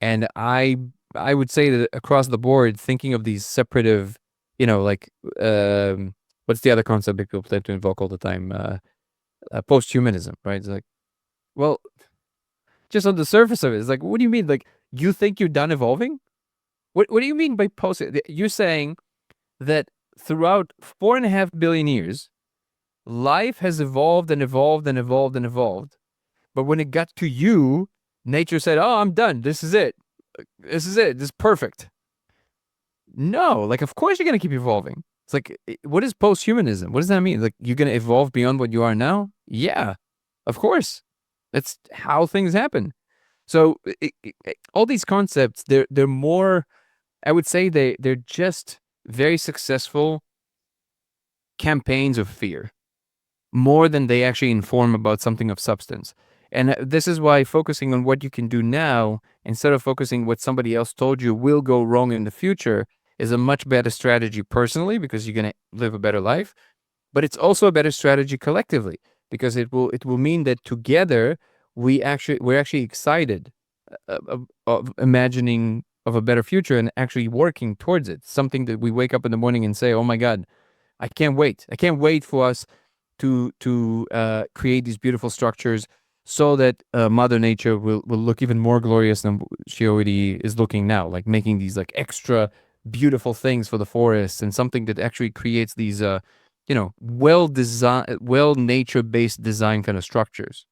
And I would say that across the board, thinking of these separative, like what's the other concept that people tend to invoke all the time? Post-humanism, right? It's like, well, just on the surface of it, it's like, what do you mean? Like, you think you're done evolving? What do you mean by post? You're saying that throughout 4.5 billion years, life has evolved and evolved and evolved and evolved. But when it got to you, nature said, oh, I'm done. This is it. This is it. This is perfect. No, like, of course you're going to keep evolving. It's like, what is post-humanism? What does that mean? Like, you're going to evolve beyond what you are now? Yeah, of course. That's how things happen. So all these concepts, they're more, I would say they're just very successful campaigns of fear, more than they actually inform about something of substance. And this is why focusing on what you can do now instead of focusing what somebody else told you will go wrong in the future is a much better strategy personally, because you're going to live a better life. But it's also a better strategy collectively, because it will mean that together we're actually excited of imagining of a better future and actually working towards it. Something that we wake up in the morning and say, "Oh my God, I can't wait! I can't wait for us to create these beautiful structures so that Mother Nature will look even more glorious than she already is looking now. Like making these like extra beautiful things for the forests, and something that actually creates these well nature based design kind of structures."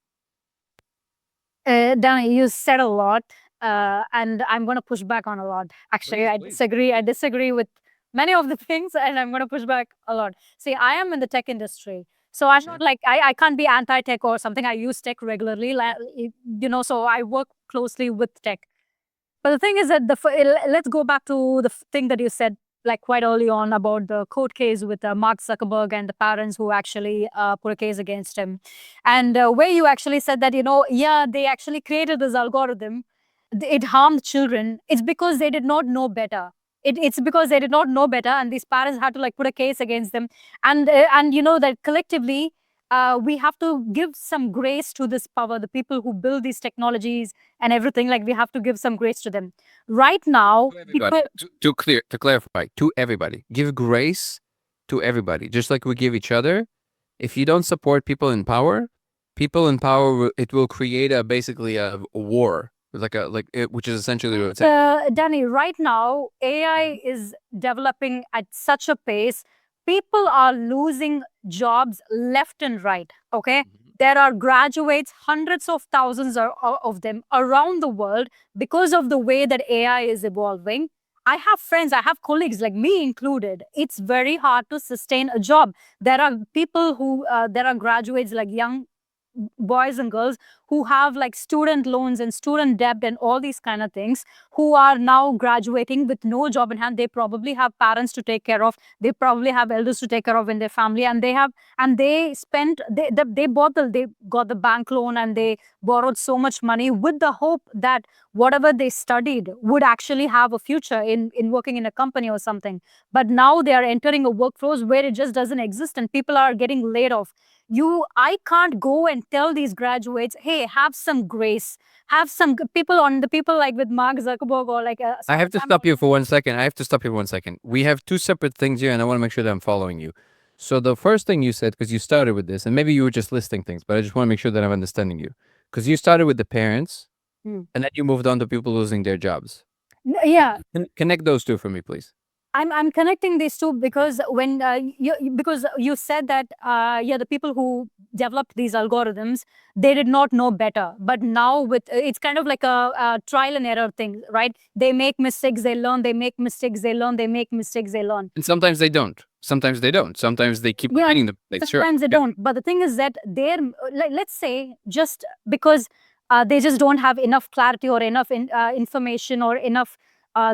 Danny, you said a lot, and I'm going to push back on a lot. Actually, Please, I please. disagree. I disagree with many of the things, and I'm going to push back a lot. See, I am in the tech industry, so I'm not like I can't be anti-tech or something. I use tech regularly, so I work closely with tech. But the thing is that let's go back to the thing that you said like quite early on about the court case with Mark Zuckerberg and the parents who actually put a case against him, and where you actually said that yeah, they actually created this algorithm, it harmed children. It's because they did not know better. It's because they did not know better, and these parents had to like put a case against them, and that collectively we have to give some grace to this power, the people who build these technologies and everything. Like we have to give some grace to them. Right now, To everybody. To clarify, to everybody, give grace to everybody, just like we give each other. If you don't support people in power, it will create basically a war, which is essentially what it's saying. Danny, right now, AI is developing at such a pace. People are losing jobs left and right. Okay. There are graduates, hundreds of thousands of them around the world because of the way that AI is evolving. I have friends, I have colleagues, like me included. It's very hard to sustain a job. There are people there are graduates, like young boys and girls who have like student loans and student debt and all these kind of things, who are now graduating with no job in hand. They probably have parents to take care of, they probably have elders to take care of in their family, and they spent they got the bank loan, and they borrowed so much money with the hope that whatever they studied would actually have a future in working in a company or something. But now they are entering a workforce where it just doesn't exist, and people are getting laid off. I can't go and tell these graduates, hey, have some grace, have some people like with Mark Zuckerberg or like I have to stop you for 1 second. We have two separate things here, and I want to make sure that I'm following you. So the first thing you said, because you started with this, and maybe you were just listing things, but I just want to make sure that I'm understanding you. Because you started with the parents, Hmm. and then you moved on to people losing their jobs. Yeah, Connect those two for me, please. I'm connecting these two because when because you said that yeah, the people who developed these algorithms, they did not know better, but now with it's kind of like a trial and error thing, right? They make mistakes, they learn, they make mistakes, they learn, they make mistakes, they learn. And sometimes they don't. Sometimes they don't. Sometimes they keep Yeah, repeating the mistakes. Sure. sometimes they Yeah. don't. But the thing is that they're let's say just because they just don't have enough clarity or enough information or enough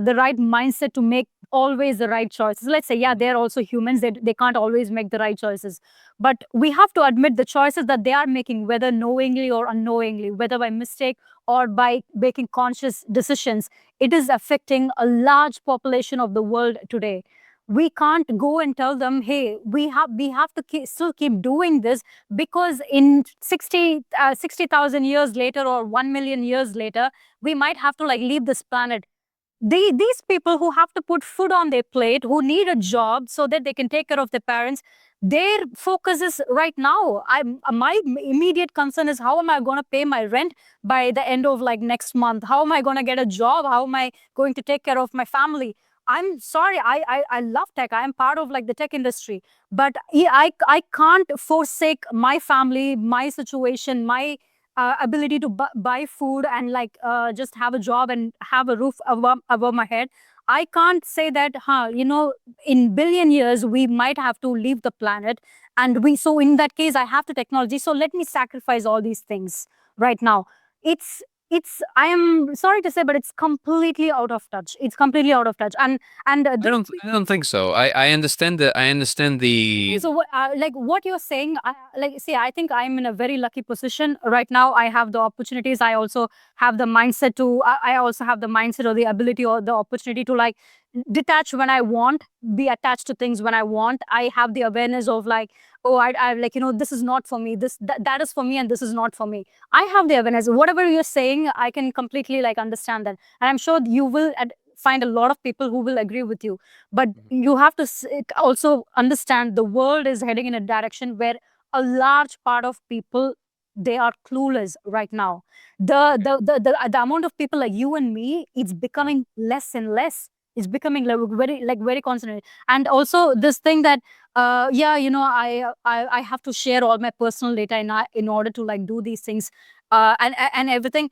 the right mindset to make always the right choices. Let's say, yeah, they're also humans. They can't always make the right choices. But we have to admit the choices that they are making, whether knowingly or unknowingly, whether by mistake or by making conscious decisions, it is affecting a large population of the world today. We can't go and tell them, hey, we have to still keep doing this, because in 60,000 years later or 1 million years later, we might have to like leave this planet. These people who have to put food on their plate, who need a job so that they can take care of their parents, their focus is right now. My immediate concern is, how am I going to pay my rent by the end of like next month? How am I going to get a job? How am I going to take care of my family? I'm sorry, I love tech. I am part of like the tech industry, but I can't forsake my family, my situation, my ability to buy food and like just have a job and have a roof above my head. I can't say that, in billion years we might have to leave the planet, and so in that case I have the technology. So let me sacrifice all these things right now. It's I am sorry to say, but it's completely out of touch. It's completely out of touch, and I don't think so. I understand the so like what you're saying, like, see, I think I'm in a very lucky position right now. I have the opportunities. I also have the mindset to. I also have the mindset or the ability or the opportunity to like detach when I want, be attached to things when I want. I have the awareness of like, oh, I like, this is not for me. That is for me, and this is not for me. I have the awareness. Whatever you're saying, I can completely like understand that, and I'm sure you will find a lot of people who will agree with you. But you have to also understand the world is heading in a direction where a large part of people, they are clueless right now. The amount of people like you and me, it's becoming less and less. It's becoming like very concentrated. And also this thing that yeah, I have to share all my personal data in order to like do these things and everything.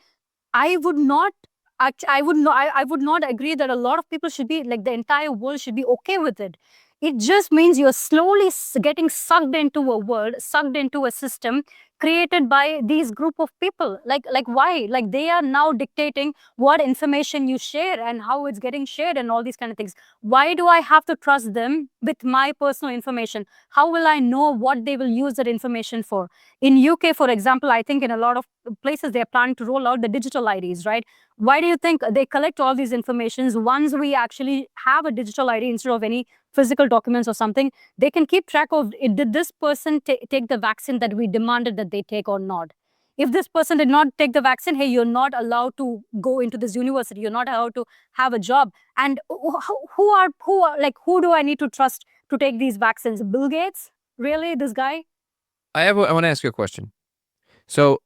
I would not I would not agree that a lot of people should be like, the entire world should be okay with it. It just means you're slowly getting sucked into a world, sucked into a system created by these group of people. Like why? Like they are now dictating what information you share and how it's getting shared and all these kind of things. Why do I have to trust them with my personal information? How will I know what they will use that information for? In UK, for example, I think in a lot of places they're planning to roll out the digital IDs, right? Why do you think they collect all these informations? Once we actually have a digital ID instead of any physical documents or something, they can keep track of it. Did this person take the vaccine that we demanded that they take or not? If this person did not take the vaccine, hey, you're not allowed to go into this university. You're not allowed to have a job. And who do I need to trust to take these vaccines? Bill Gates? Really? This guy? I want to ask you a question. So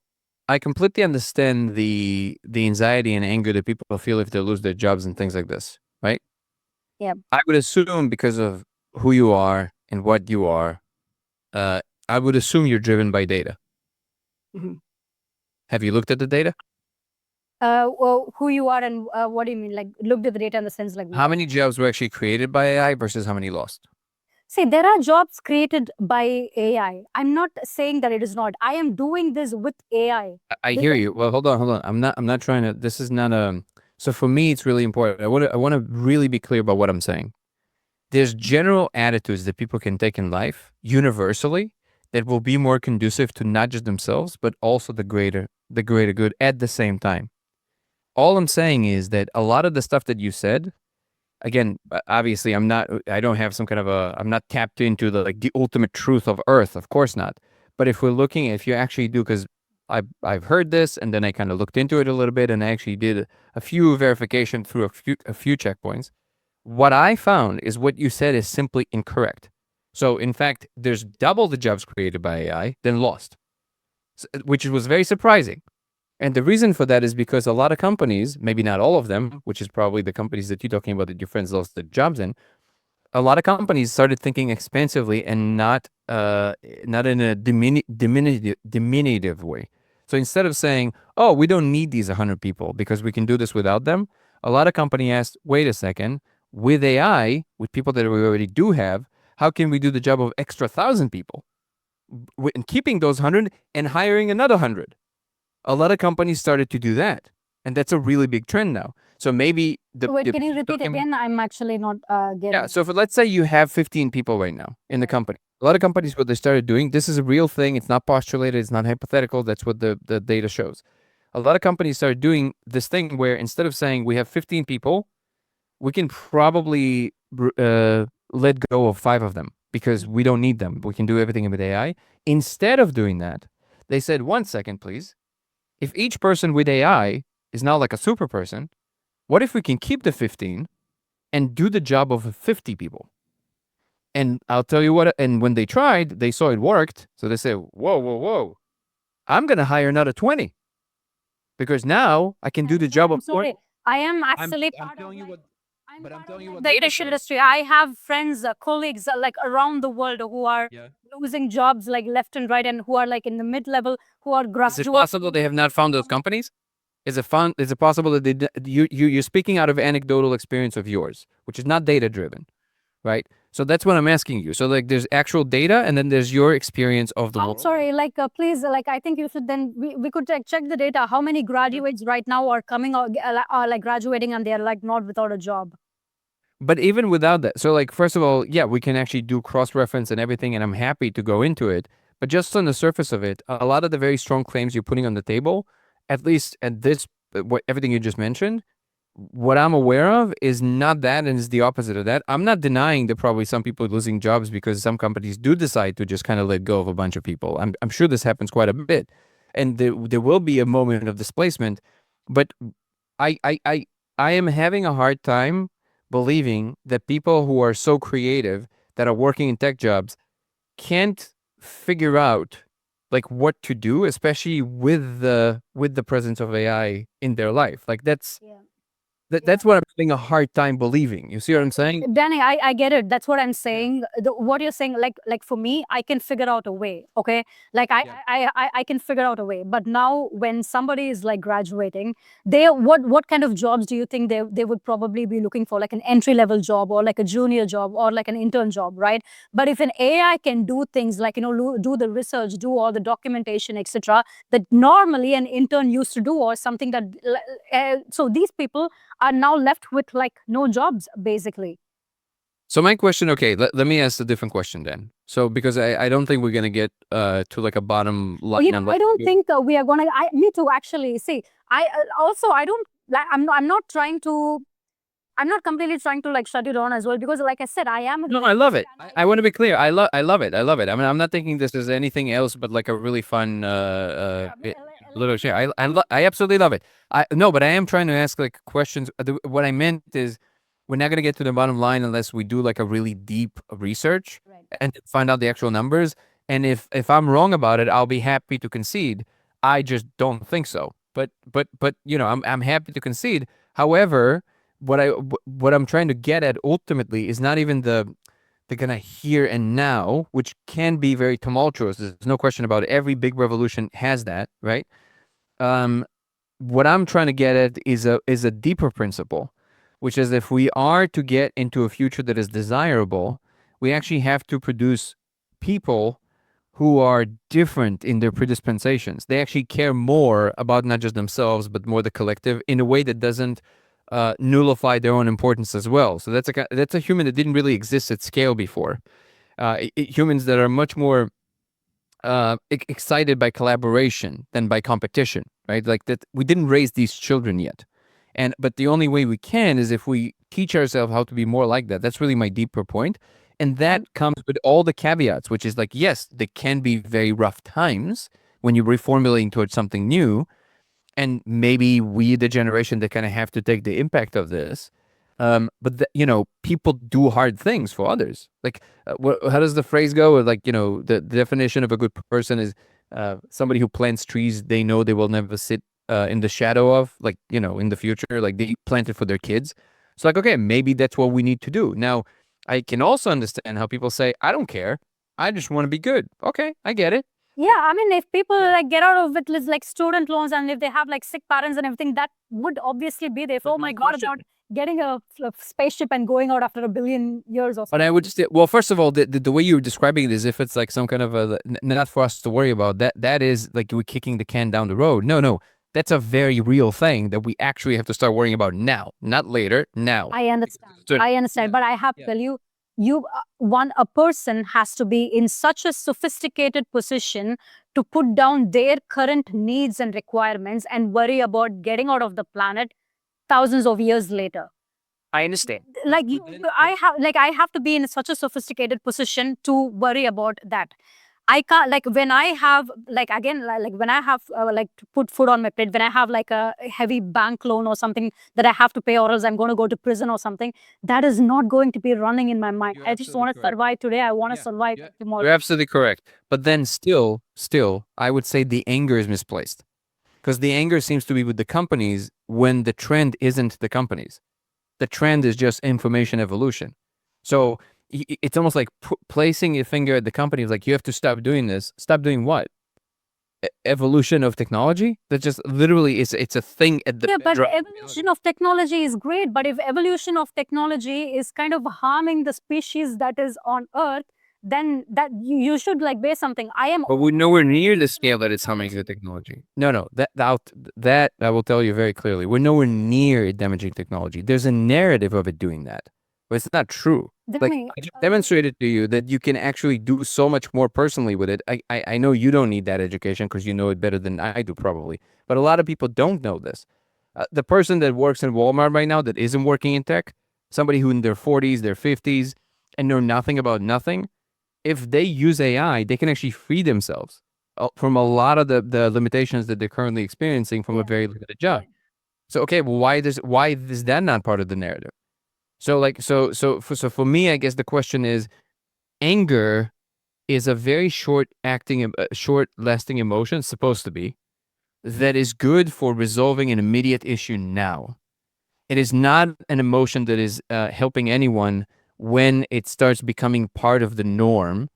I completely understand the anxiety and anger that people feel if they lose their jobs and things like this, right? Yeah. I would assume because of who you are and what you are, I would assume you're driven by data. Mhm. Have you looked at the data? Well, who you are and what do you mean? Like, looked at the data in the sense like How what? many jobs were actually created by AI versus how many lost? See, there are jobs created by AI. I'm not saying that it is not. I am doing this with AI. I hear you. Well, hold on. I'm not trying to. This is not a. So for me, it's really important. I want to really be clear about what I'm saying. There's general attitudes that people can take in life universally that will be more conducive to not just themselves but also the greater good at the same time. All I'm saying is that a lot of the stuff that you said, again, obviously I don't have some kind of I'm not tapped into the ultimate truth of Earth, of course not. But if you actually do, because I've heard this and then I kind of looked into it a little bit and I actually did a few verification through a few checkpoints. What I found is what you said is simply incorrect. So in fact, there's double the jobs created by AI than lost, which was very surprising. And the reason for that is because a lot of companies, maybe not all of them, which is probably the companies that you're talking about that your friends lost their jobs in, a lot of companies started thinking expansively and not in a diminutive way. So instead of saying, "Oh, we don't need these 100 people because we can do this without them," a lot of company asked, "Wait a second, with AI, with people that we already do have, how can we do the job of extra 1,000 people and keeping those 100 and hiring another 100?" A lot of companies started to do that, and that's a really big trend now. So maybe Wait, can you repeat again? I'm actually not yeah. getting. So for, let's say you have 15 people right now in the company. A lot of companies, what they started doing, this is a real thing. It's not postulated. It's not hypothetical. That's what the data shows. A lot of companies started doing this thing where instead of saying we have 15 people, we can probably let go of 5 of them because we don't need them. We can do everything with AI. Instead of doing that, they said, 1 second, please. If each person with AI is now like a super person, what if we can keep the 15 and do the job of 50 people? And I'll tell you what, and when they tried, they saw it worked. So they said, whoa, whoa, whoa, I'm going to hire another 20 because now I can do the job I'm of 20. sorry. I am I'm, actually I'm part of telling you like what, I'm but I'm part of telling you like what the they British say. industry. I have friends, colleagues like around the world who are Yeah. losing jobs like left and right, and who are like in the mid level, who are Is it graduates. possible they have not found those companies? Is it possible that you're speaking out of anecdotal experience of yours, which is not data driven, right? So that's what I'm asking you. So like there's actual data and then there's your experience of the I'm world. sorry, like please, like I think you should then we could check the data. How many graduates right now are coming out are like graduating and they're like not without a job? But even without that, so like first of all, yeah, we can actually do cross reference and everything, and I'm happy to go into it. But just on the surface of it, a lot of the very strong claims you're putting on the table, at least at this, what everything you just mentioned, what I'm aware of is not that, and is the opposite of that. I'm not denying that probably some people are losing jobs because some companies do decide to just kind of let go of a bunch of people. I'm sure this happens quite a bit, and there will be a moment of displacement. But I I I I am having a hard time believing that people who are so creative that are working in tech jobs can't figure out like what to do, especially with the presence of AI in their life. Like Yeah. that's what I'm having a hard time believing. You see what I'm saying? Danny, I get it. That's what I'm saying. What you're saying, like for me, I can figure out a way. Okay, like Yeah. I can figure out a way. But now, when somebody is like graduating, they what kind of jobs do you think they would probably be looking for? Like an entry level job, or like a junior job, or like an intern job, right? But if an AI can do things like do the research, do all the documentation, etc., that normally an intern used to do, or something that so these people are now left with like no jobs basically. So my question, okay, let me ask a different question then. So because I don't think we're gonna get to like a bottom Oh, line unless I don't think we are gonna. Me too, actually. See, I also I don't like. I'm not trying to. I'm not completely trying to like shut it down as well, because, like I said, I am. no, I love it. I want to be clear. I love it. I love it. I mean, I'm not thinking this is anything else but like a really fun little share. I absolutely love it. I no, but I am trying to ask like questions. What I meant is we're not gonna get to the bottom line unless we do like a really deep research Right. and find out the actual numbers. And if I'm wrong about it, I'll be happy to concede. I just don't think so. But you know, I'm happy to concede. However, what I'm trying to get at ultimately is not even the kind of here and now, which can be very tumultuous. There's no question about it. Every big revolution has that, right? Um, what I'm trying to get at is a deeper principle, which is if we are to get into a future that is desirable, we actually have to produce people who are different in their predispensations. They actually care more about not just themselves, but more the collective in a way that doesn't nullify their own importance as well. So that's a human that didn't really exist at scale before. Humans that are much more excited by collaboration than by competition, right? Like that, we didn't raise these children yet, but the only way we can is if we teach ourselves how to be more like that. That's really my deeper point, and that comes with all the caveats, which is like, yes, there can be very rough times when you're reformulating towards something new, and maybe we, the generation that kind of have to take the impact of this. But you know, people do hard things for others. Like, how does the phrase go? Like, you know, the definition of a good person is somebody who plants trees they know they will never sit in the shadow of, like, in the future, like they plant it for their kids. So like, okay, maybe that's what we need to do. Now, I can also understand how people say, I don't care. I just want to be good. Okay, I get it. Yeah, I mean, if people Yeah. like get out of it with like student loans and if they have like sick parents and everything, that would obviously be there. Oh There's my no God, question. about getting a spaceship and going out after 1 billion years or But I something. would just say, well, first of all, the way you're describing it is if it's like some kind of not for us to worry about. That is like we're kicking the can down the road. No, no, that's a very real thing that we actually have to start worrying about now, not later. Now. I understand. So, I understand. yeah, But I have to yeah. tell you, a person has to be in such a sophisticated position to put down their current needs and requirements and worry about getting out of the planet thousands of years later. I understand. Like But then, I have to be in such a sophisticated position to worry about that. I can't, like when I have like again like when I have like to put food on my plate, when I have like a heavy bank loan or something that I have to pay or else I'm going to go to prison or something, that is not going to be running in my mind. you're I just absolutely want to correct. survive today. I want to Yeah, survive yeah, tomorrow. you're absolutely correct. But then still, I would say the anger is misplaced because the anger seems to be with the companies when the trend isn't the companies. The trend is just information evolution. So it's almost like placing your finger at the company is like, you have to stop doing this. Stop doing what? Evolution of technology? That just literally is, it's a thing at the Yeah, but bedrock of evolution of technology is great. But if evolution of technology is kind of harming the species that is on Earth, then that you should like bear something. I am. But we're nowhere near the scale that it's harming the technology. No, no, that I will tell you very clearly. We're nowhere near it damaging technology. There's a narrative of it doing that, but it's not true. Like Demi, I just demonstrated to you that you can actually do so much more personally with it. I know you don't need that education because you know it better than I do probably, but a lot of people don't know this. The person that works in Walmart right now that isn't working in tech, somebody who in their 40s, their 50s, and know nothing about nothing, if they use AI, they can actually free themselves from a lot of the limitations that they're currently experiencing from a yeah. very limited job. So okay, well, why is that not part of the narrative? So like so for me, I guess the question is, anger is a very short lasting emotion, supposed to be, that is good for resolving an immediate issue now. It is not an emotion that is helping anyone when it starts becoming part of the norm,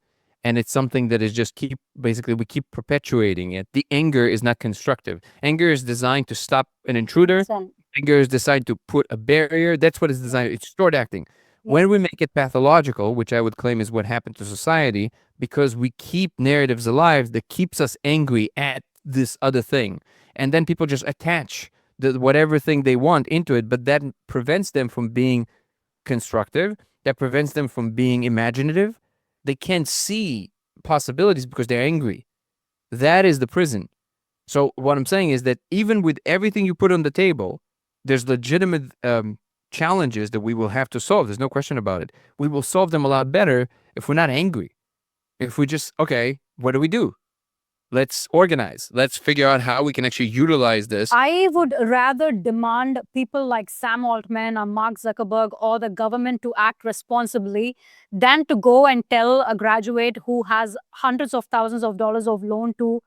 and it's something that is just we keep perpetuating it. The anger is not constructive. Anger is designed to stop an intruder. Anger is designed to put a barrier. That's what it's designed. It's short acting. When we make it pathological, which I would claim is what happened to society, because we keep narratives alive that keeps us angry at this other thing, and then people just attach whatever thing they want into it, but that prevents them from being constructive. That prevents them from being imaginative. They can't see possibilities because they're angry. That is the prison. So what I'm saying is that even with everything you put on the table, there's legitimate challenges that we will have to solve. There's no question about it. We will solve them a lot better if we're not angry. If we just, okay, what do we do? Let's organize. Let's figure out how we can actually utilize this. I would rather demand people like Sam Altman or Mark Zuckerberg or the government to act responsibly than to go and tell a graduate who has hundreds of thousands of dollars of loan to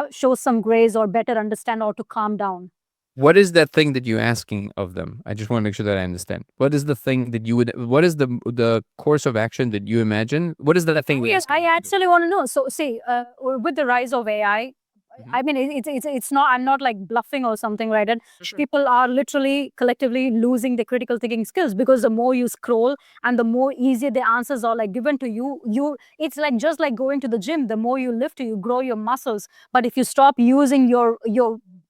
show some grace or better understand or to calm down. What is that thing that you're asking of them? I just want to make sure that I understand. What is the thing that you would? What is the course of action that you imagine? What is that thing we Yes, ask? I actually want to know. So, see, with the rise of AI, I mean, it's not. I'm not like bluffing or something like that. Sure. People are literally collectively losing their critical thinking skills because the more you scroll and the more easier the answers are like given to you. It's like just like going to the gym. The more you lift, you grow your muscles. But if you stop using your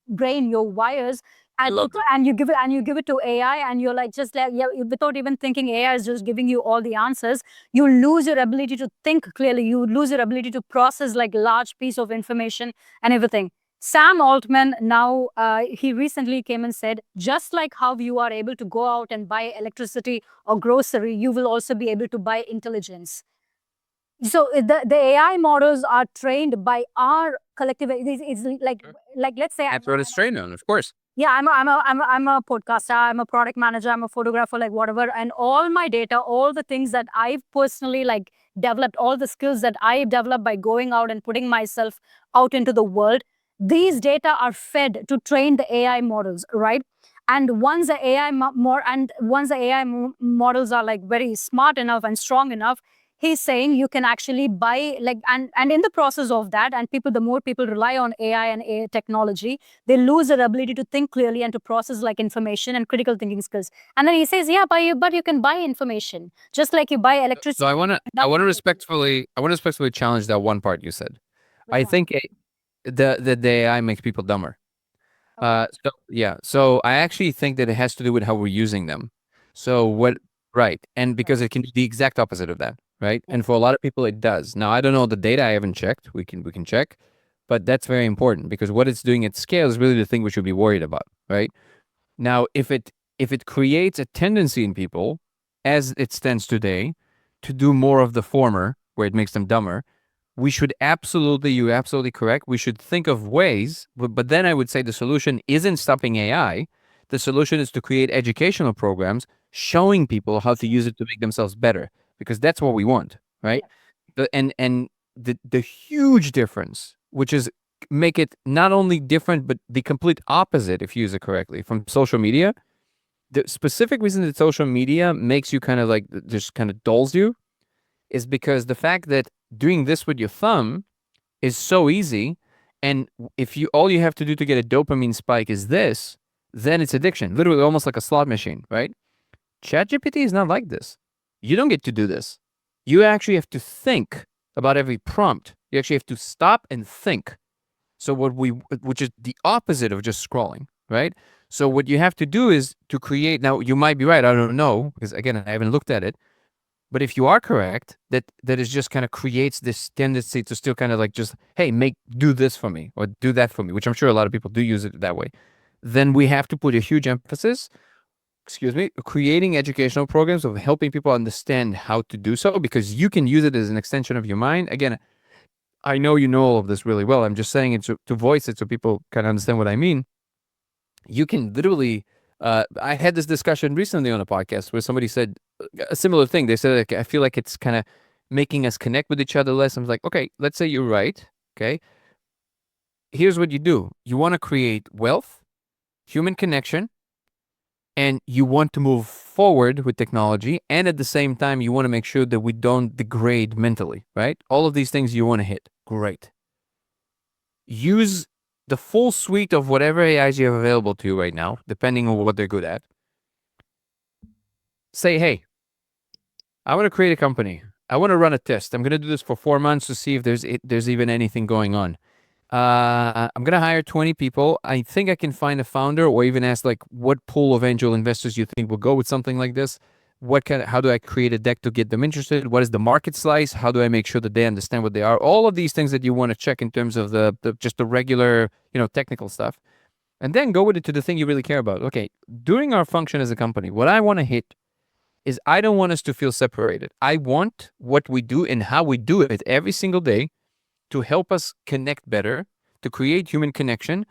brain, your wires, and you give it to AI, and you're like just like, yeah, without even thinking, AI is just giving you all the answers. You lose your ability to think clearly. You lose your ability to process like large piece of information and everything. Sam Altman now, he recently came and said, just like how you are able to go out and buy electricity or grocery, you will also be able to buy intelligence. So the AI models are trained by our collective. It's like Sure. let's say That's what it's trained on, of course. yeah, I'm a podcaster, I'm a product manager, I'm a photographer, like whatever. And all my data, all the things that I've personally like developed, all the skills that I've developed by going out and putting myself out into the world, These data are fed to train the AI models, right? And once the AI models are like very smart enough and strong enough, he's saying you can actually buy like and in the process of that, and people, the more people rely on AI and AI technology, they lose their ability to think clearly and to process like information and critical thinking skills. And then he says, yeah, but you can buy information just like you buy So electricity. I want to respectfully challenge that one part you said. Which I one? think the AI makes people dumber. Okay. So yeah, so I actually think that it has to do with how we're using them. So what, right? And Right. because it can do the exact opposite of that, right? Yeah. And for a lot of people, it does. Now I don't know the data. I haven't checked. We can check, but that's very important because what it's doing at scale is really the thing we should be worried about, right? Now, if it creates a tendency in people, as it stands today, to do more of the former, where it makes them dumber, we should absolutely, you're absolutely correct. We should think of ways, but then I would say the solution isn't stopping AI. The solution is to create educational programs showing people how to use it to make themselves better, because that's what we want, right? Yeah. The huge difference, which is make it not only different but the complete opposite if you use it correctly from social media. The specific reason that social media makes you kind of like just kind of dulls you is because the fact that doing this with your thumb is so easy, and if you all you have to do to get a dopamine spike is this, then it's addiction, literally almost like a slot machine, right? ChatGPT is not like this. You don't get to do this. You actually have to think about every prompt. You actually have to stop and think. So which is the opposite of just scrolling, right? So what you have to do is to create. Now you might be right. I don't know because again I haven't looked at it. But if you are correct, that is just kind of creates this tendency to still kind of like just, hey, do this for me or do that for me, which I'm sure a lot of people do use it that way. Then we have to put a huge emphasis, excuse me, creating educational programs of helping people understand how to do so, because you can use it as an extension of your mind. Again, I know you know all of this really well. I'm just saying it to voice it so people kind of understand what I mean. You can literally, I had this discussion recently on a podcast where somebody said a similar thing. They said, like, I feel like it's kind of making us connect with each other less. I was like, okay, let's say you're right. Okay. Here's what you do. You want to create wealth, human connection, and you want to move forward with technology. And at the same time, you want to make sure that we don't degrade mentally, right? All of these things you want to hit. Great. Use the full suite of whatever AIs you have available to you right now, depending on what they're good at. Say, hey, I want to create a company. I want to run a test. I'm going to do this for 4 months to see if there's even anything going on. I'm going to hire 20 people. I think I can find a founder, or even ask like what pool of angel investors you think will go with something like this. How do I create a deck to get them interested? What is the market slice? How do I make sure that they understand what they are? All of these things that you want to check in terms of just the regular, technical stuff. And then go with it to the thing you really care about. Okay, during our function as a company, what I want to hit is I don't want us to feel separated. I want what we do and how we do it every single day to help us connect better, to create human connection.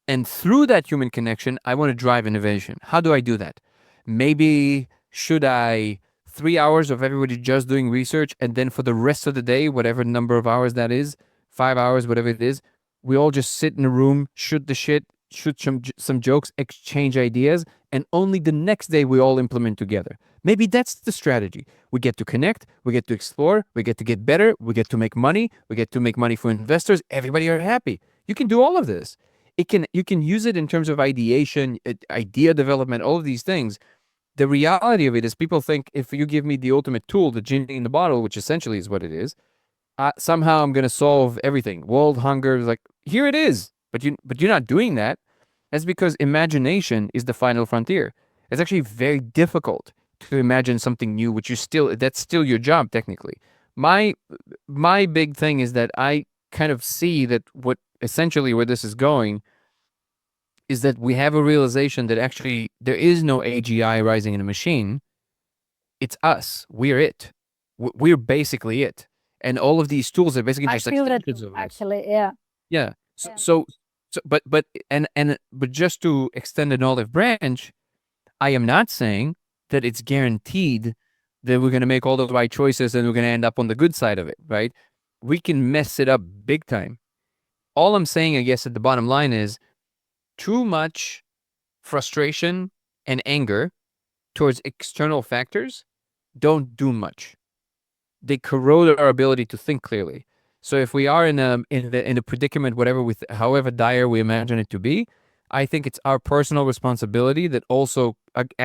And through that human connection, I want to drive innovation. How do I do that? Maybe should I 3 hours of everybody just doing research, and then for the rest of the day, whatever number of hours that is, 5 hours, whatever it is, we all just sit in a room, shoot the shit, shoot some jokes, exchange ideas, and only the next day we all implement together. Maybe that's the strategy. We get to connect, we get to explore, we get to get better, we get to make money, we get to make money for investors. Everybody are happy. You can do all of this. You can use it in terms of ideation, idea development, all of these things. The reality of it is people think if you give me the ultimate tool, the genie in the bottle, which essentially is what it is, somehow I'm going to solve everything. World hunger is like, here it is. But you're not doing that. That's because imagination is the final frontier. It's actually very difficult to imagine something new, which that's still your job technically. My my big thing is that I kind of see that what essentially where this is going is that we have a realization that actually there is no AGI rising in a machine. It's us. We're it. We're basically it. And all of these tools are basically I just feel that extensions too, of us. actually. Yeah. Yeah. So, Yeah. so, so but just to extend an olive branch, I am not saying that it's guaranteed that we're going to make all the right choices and we're going to end up on the good side of it, right? We can mess it up big time. all I'm saying, I guess, at the bottom line is too much frustration and anger towards external factors don't do much. They corrode our ability to think clearly. So if we are in a predicament, whatever with however dire we imagine it to be, I think it's our personal responsibility that also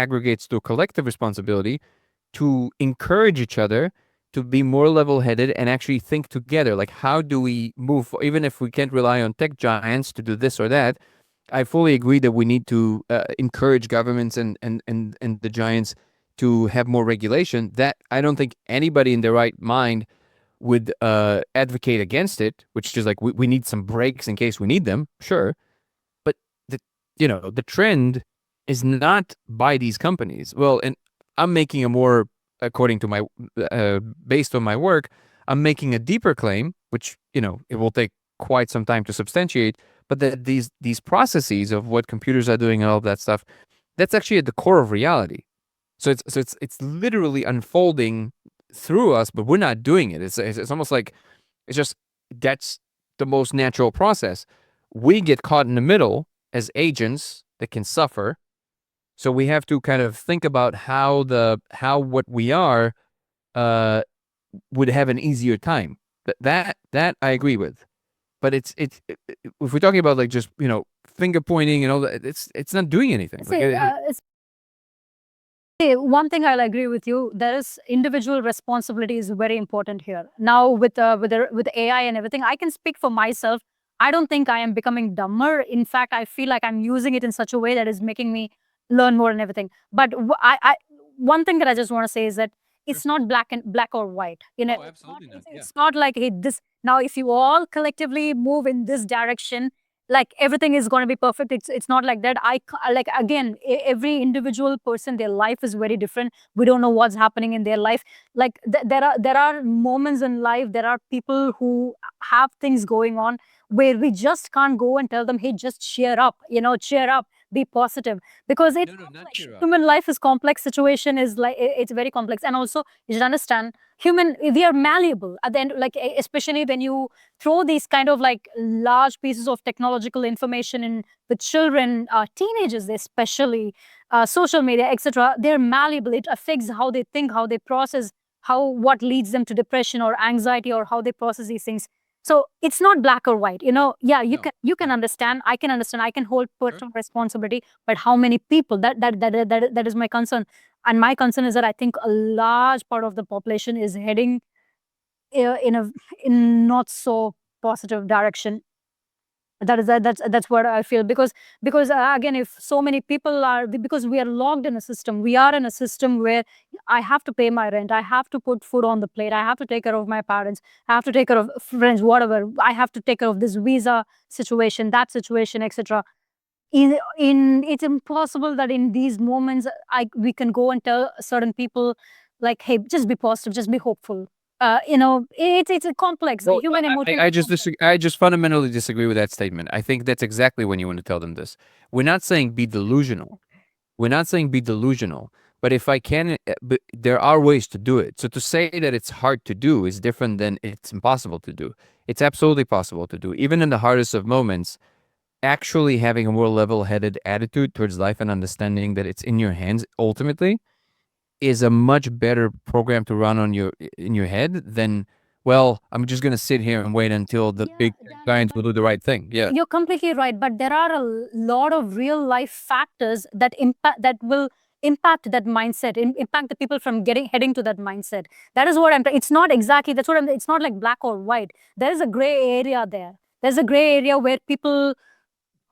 aggregates to a collective responsibility to encourage each other to be more level-headed and actually think together. Like, how do we move? Even if we can't rely on tech giants to do this or that, I fully agree that we need to encourage governments and the giants to have more regulation. That I don't think anybody in their right mind would advocate against it, which is like we need some breaks in case we need them, sure. But the the trend is not by these companies. Well, and I'm making a more, according to my based on my work, I'm making a deeper claim, which it will take quite some time to substantiate. But that these processes of what computers are doing and all of that stuff, that's actually at the core of reality. So it's literally unfolding through us, but we're not doing it. It's almost like it's just that's the most natural process. We get caught in the middle as agents that can suffer. So we have to kind of think about how what we are uh, would have an easier time. That I agree with. But if we're talking about like just finger pointing and all that, it's not doing anything. Like, One thing I'll agree with you, there is individual responsibility is very important here. Now with AI and everything, I can speak for myself. I don't think I am becoming dumber. In fact, I feel like I'm using it in such a way that is making me learn more and everything. But one thing that I just want to say is that it's not black or white. oh, absolutely not. Yeah. It's not like, hey, this now if you all collectively move in this direction, like everything is going to be perfect. It's not like that. Like, again, every individual person, their life is very different. We don't know what's happening in their life. Like there are moments in life, there are people who have things going on where we just can't go and tell them, hey, just cheer up, cheer up, be positive, because it's No, not complex. cheer up. Human life is complex. Situation is like it's very complex. And also you should understand, we are malleable at the end, like especially when you throw these kind of like large pieces of technological information in the children, teenagers especially, social media, etc. They're malleable. It affects how they think, how they process, what leads them to depression or anxiety, or how they process these things. So it's not black or white. Yeah, No. you can understand. I can understand. I can hold personal responsibility. But how many people? That is my concern. And my concern is that I think a large part of the population is heading in not so positive direction. That's what I feel, because again, if so many people are, because we are locked in a system, we are in a system where I have to pay my rent, I have to put food on the plate, I have to take care of my parents, I have to take care of friends, whatever, I have to take care of this visa situation, that situation, etc. In It's impossible that in these moments we can go and tell certain people like, hey, just be positive, just be hopeful. It's a complex. Well, Human emotion. I just fundamentally disagree with that statement. I think that's exactly when you want to tell them this. We're not saying be delusional. We're not saying be delusional. But if I can, but there are ways to do it. So to say that it's hard to do is different than it's impossible to do. It's absolutely possible to do. Even in the hardest of moments, actually having a more level-headed attitude towards life and understanding that it's in your hands ultimately is a much better program to run in your head than, well, I'm just gonna sit here and wait until the big giants will do the right thing. Yeah. You're completely right, but there are a lot of real life factors that will impact that mindset, impact the people from heading to that mindset. That is what it's not exactly, that's what it's not like black or white. There is a gray area there. There's a gray area where people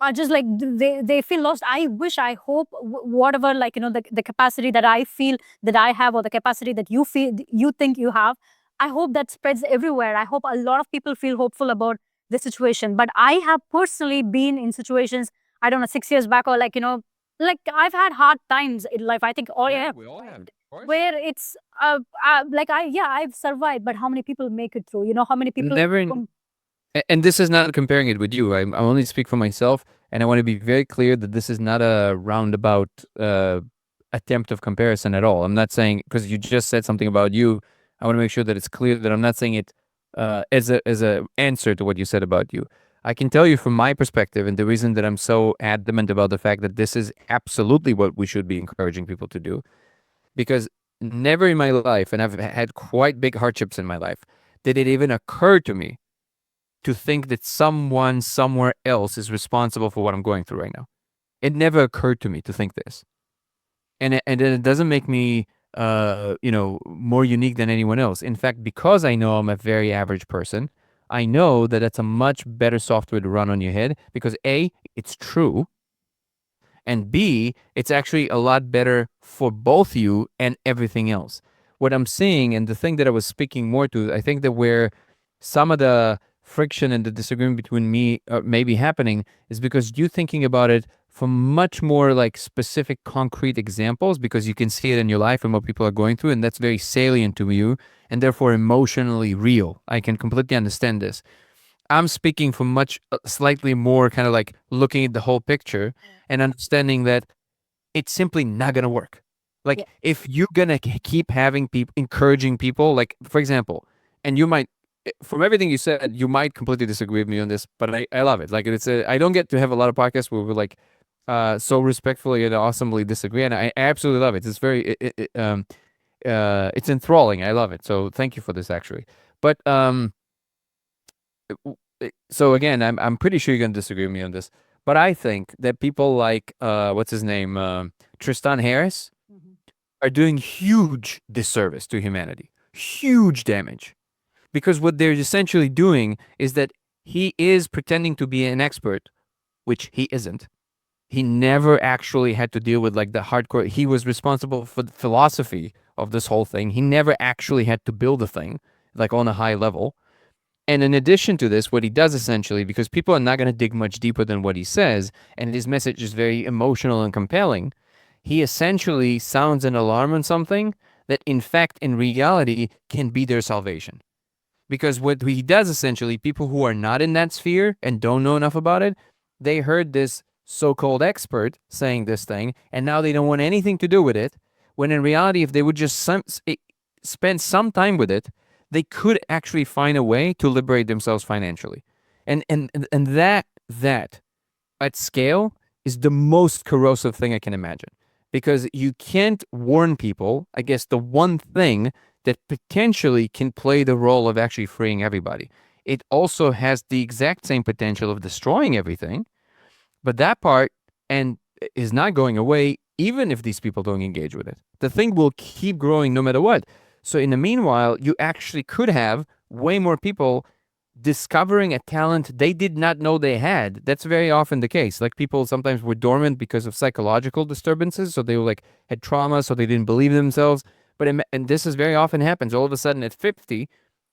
are just like, they feel lost. I wish, I hope, whatever, like, the capacity that I feel that I have, or the capacity that you feel, you think you have, I hope that spreads everywhere. I hope a lot of people feel hopeful about the situation. But I have personally been in situations, I don't know, 6 years back, or like, like I've had hard times in life. I think all We all have, of course. where it's like I've survived, but how many people make it through? How many people Never. And this is not comparing it with you. I only speak for myself, and I want to be very clear that this is not a roundabout attempt of comparison at all. I'm not saying, because you just said something about you. I want to make sure that it's clear that I'm not saying it as a answer to what you said about you. I can tell you from my perspective, and the reason that I'm so adamant about the fact that this is absolutely what we should be encouraging people to do, because never in my life, and I've had quite big hardships in my life, did it even occur to me to think that someone somewhere else is responsible for what I'm going through right now. It never occurred to me to think this. And it doesn't make me more unique than anyone else. In fact, because I know I'm a very average person, I know that that's a much better software to run on your head because A, it's true, and B, it's actually a lot better for both you and everything else. What I'm seeing, and the thing that I was speaking more to, I think that where some of the friction and the disagreement between me may be happening is because you thinking about it from much more like specific concrete examples, because you can see it in your life and what people are going through, and that's very salient to you and therefore emotionally real. I can completely understand this. I'm speaking from much slightly more kind of like looking at the whole picture and understanding that it's simply not gonna work. Like if you're gonna keep having people encouraging people, like for example, and you might, from everything you said, you might completely disagree with me on this, but I love it. Like I don't get to have a lot of podcasts where we're like so respectfully and awesomely disagree, and I absolutely love it. It's very it's enthralling. I love it. So thank you for this actually. But so again, I'm pretty sure you're gonna disagree with me on this, but I think that people like what's his name, Tristan Harris, are doing huge disservice to humanity, huge damage, because what they're essentially doing is that he is pretending to be an expert, which he isn't. He never actually had to deal with like the hardcore. He was responsible for the philosophy of this whole thing. He never actually had to build a thing like on a high level. And in addition to this, what he does essentially, because people are not going to dig much deeper than what he says, and his message is very emotional and compelling, he essentially sounds an alarm on something that, in fact, in reality, can be their salvation. Because what he does essentially, people who are not in that sphere and don't know enough about it, they heard this so-called expert saying this thing, and now they don't want anything to do with it. When in reality, if they would just spend some time with it, they could actually find a way to liberate themselves financially. And that at scale is the most corrosive thing I can imagine. Because you can't warn people, I guess, the one thing that potentially can play the role of actually freeing everybody. It also has the exact same potential of destroying everything, but that part and is not going away even if these people don't engage with it. The thing will keep growing no matter what. So in the meanwhile, you actually could have way more people discovering a talent they did not know they had. That's very often the case. Like people sometimes were dormant because of psychological disturbances. So they were like had trauma, so they didn't believe themselves. But and this is very often happens. All of a sudden at 50,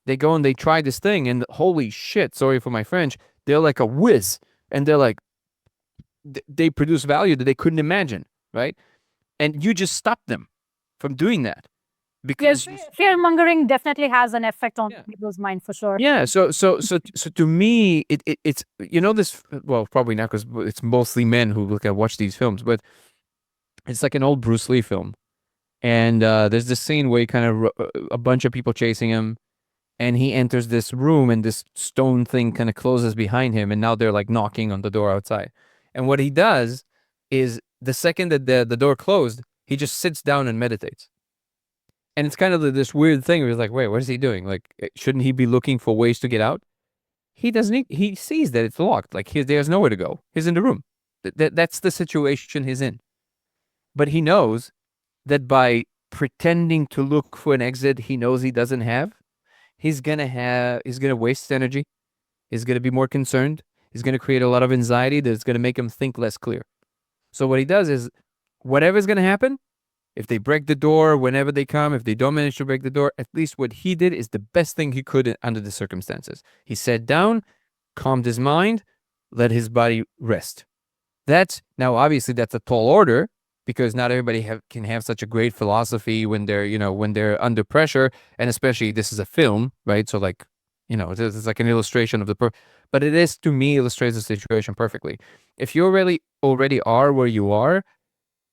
they go and they try this thing, and holy shit, sorry for my French, they're like a whiz, and they're like they produce value that they couldn't imagine, right? And you just stop them from doing that Yes, because fear mongering definitely has an effect on yeah. people's mind for sure. Yeah, so to me, it's this. Well, probably not because it's mostly men who look at watch these films, but it's like an old Bruce Lee film, and there's this scene where he kind of a bunch of people chasing him, and he enters this room, and this stone thing kind of closes behind him, and now they're like knocking on the door outside, and what he does is the second that the door closed, he just sits down and meditates. And it's kind of this weird thing where he's like, wait, what is he doing? Like, shouldn't he be looking for ways to get out? He doesn't. He sees that it's locked. Like, there's nowhere to go. He's in the room. That's the situation he's in. But he knows that by pretending to look for an exit he knows he doesn't have, he's gonna waste energy. He's gonna be more concerned. He's gonna create a lot of anxiety that's gonna make him think less clear. So what he does is, whatever's gonna happen, if they break the door, whenever they come, if they don't manage to break the door, at least what he did is the best thing he could under the circumstances. He sat down, calmed his mind, let his body rest. Now obviously that's a tall order because not everybody can have such a great philosophy when they're under pressure, and especially this is a film, right? So like, this is like an illustration of but it is, to me, illustrates the situation perfectly. If you already are where you are,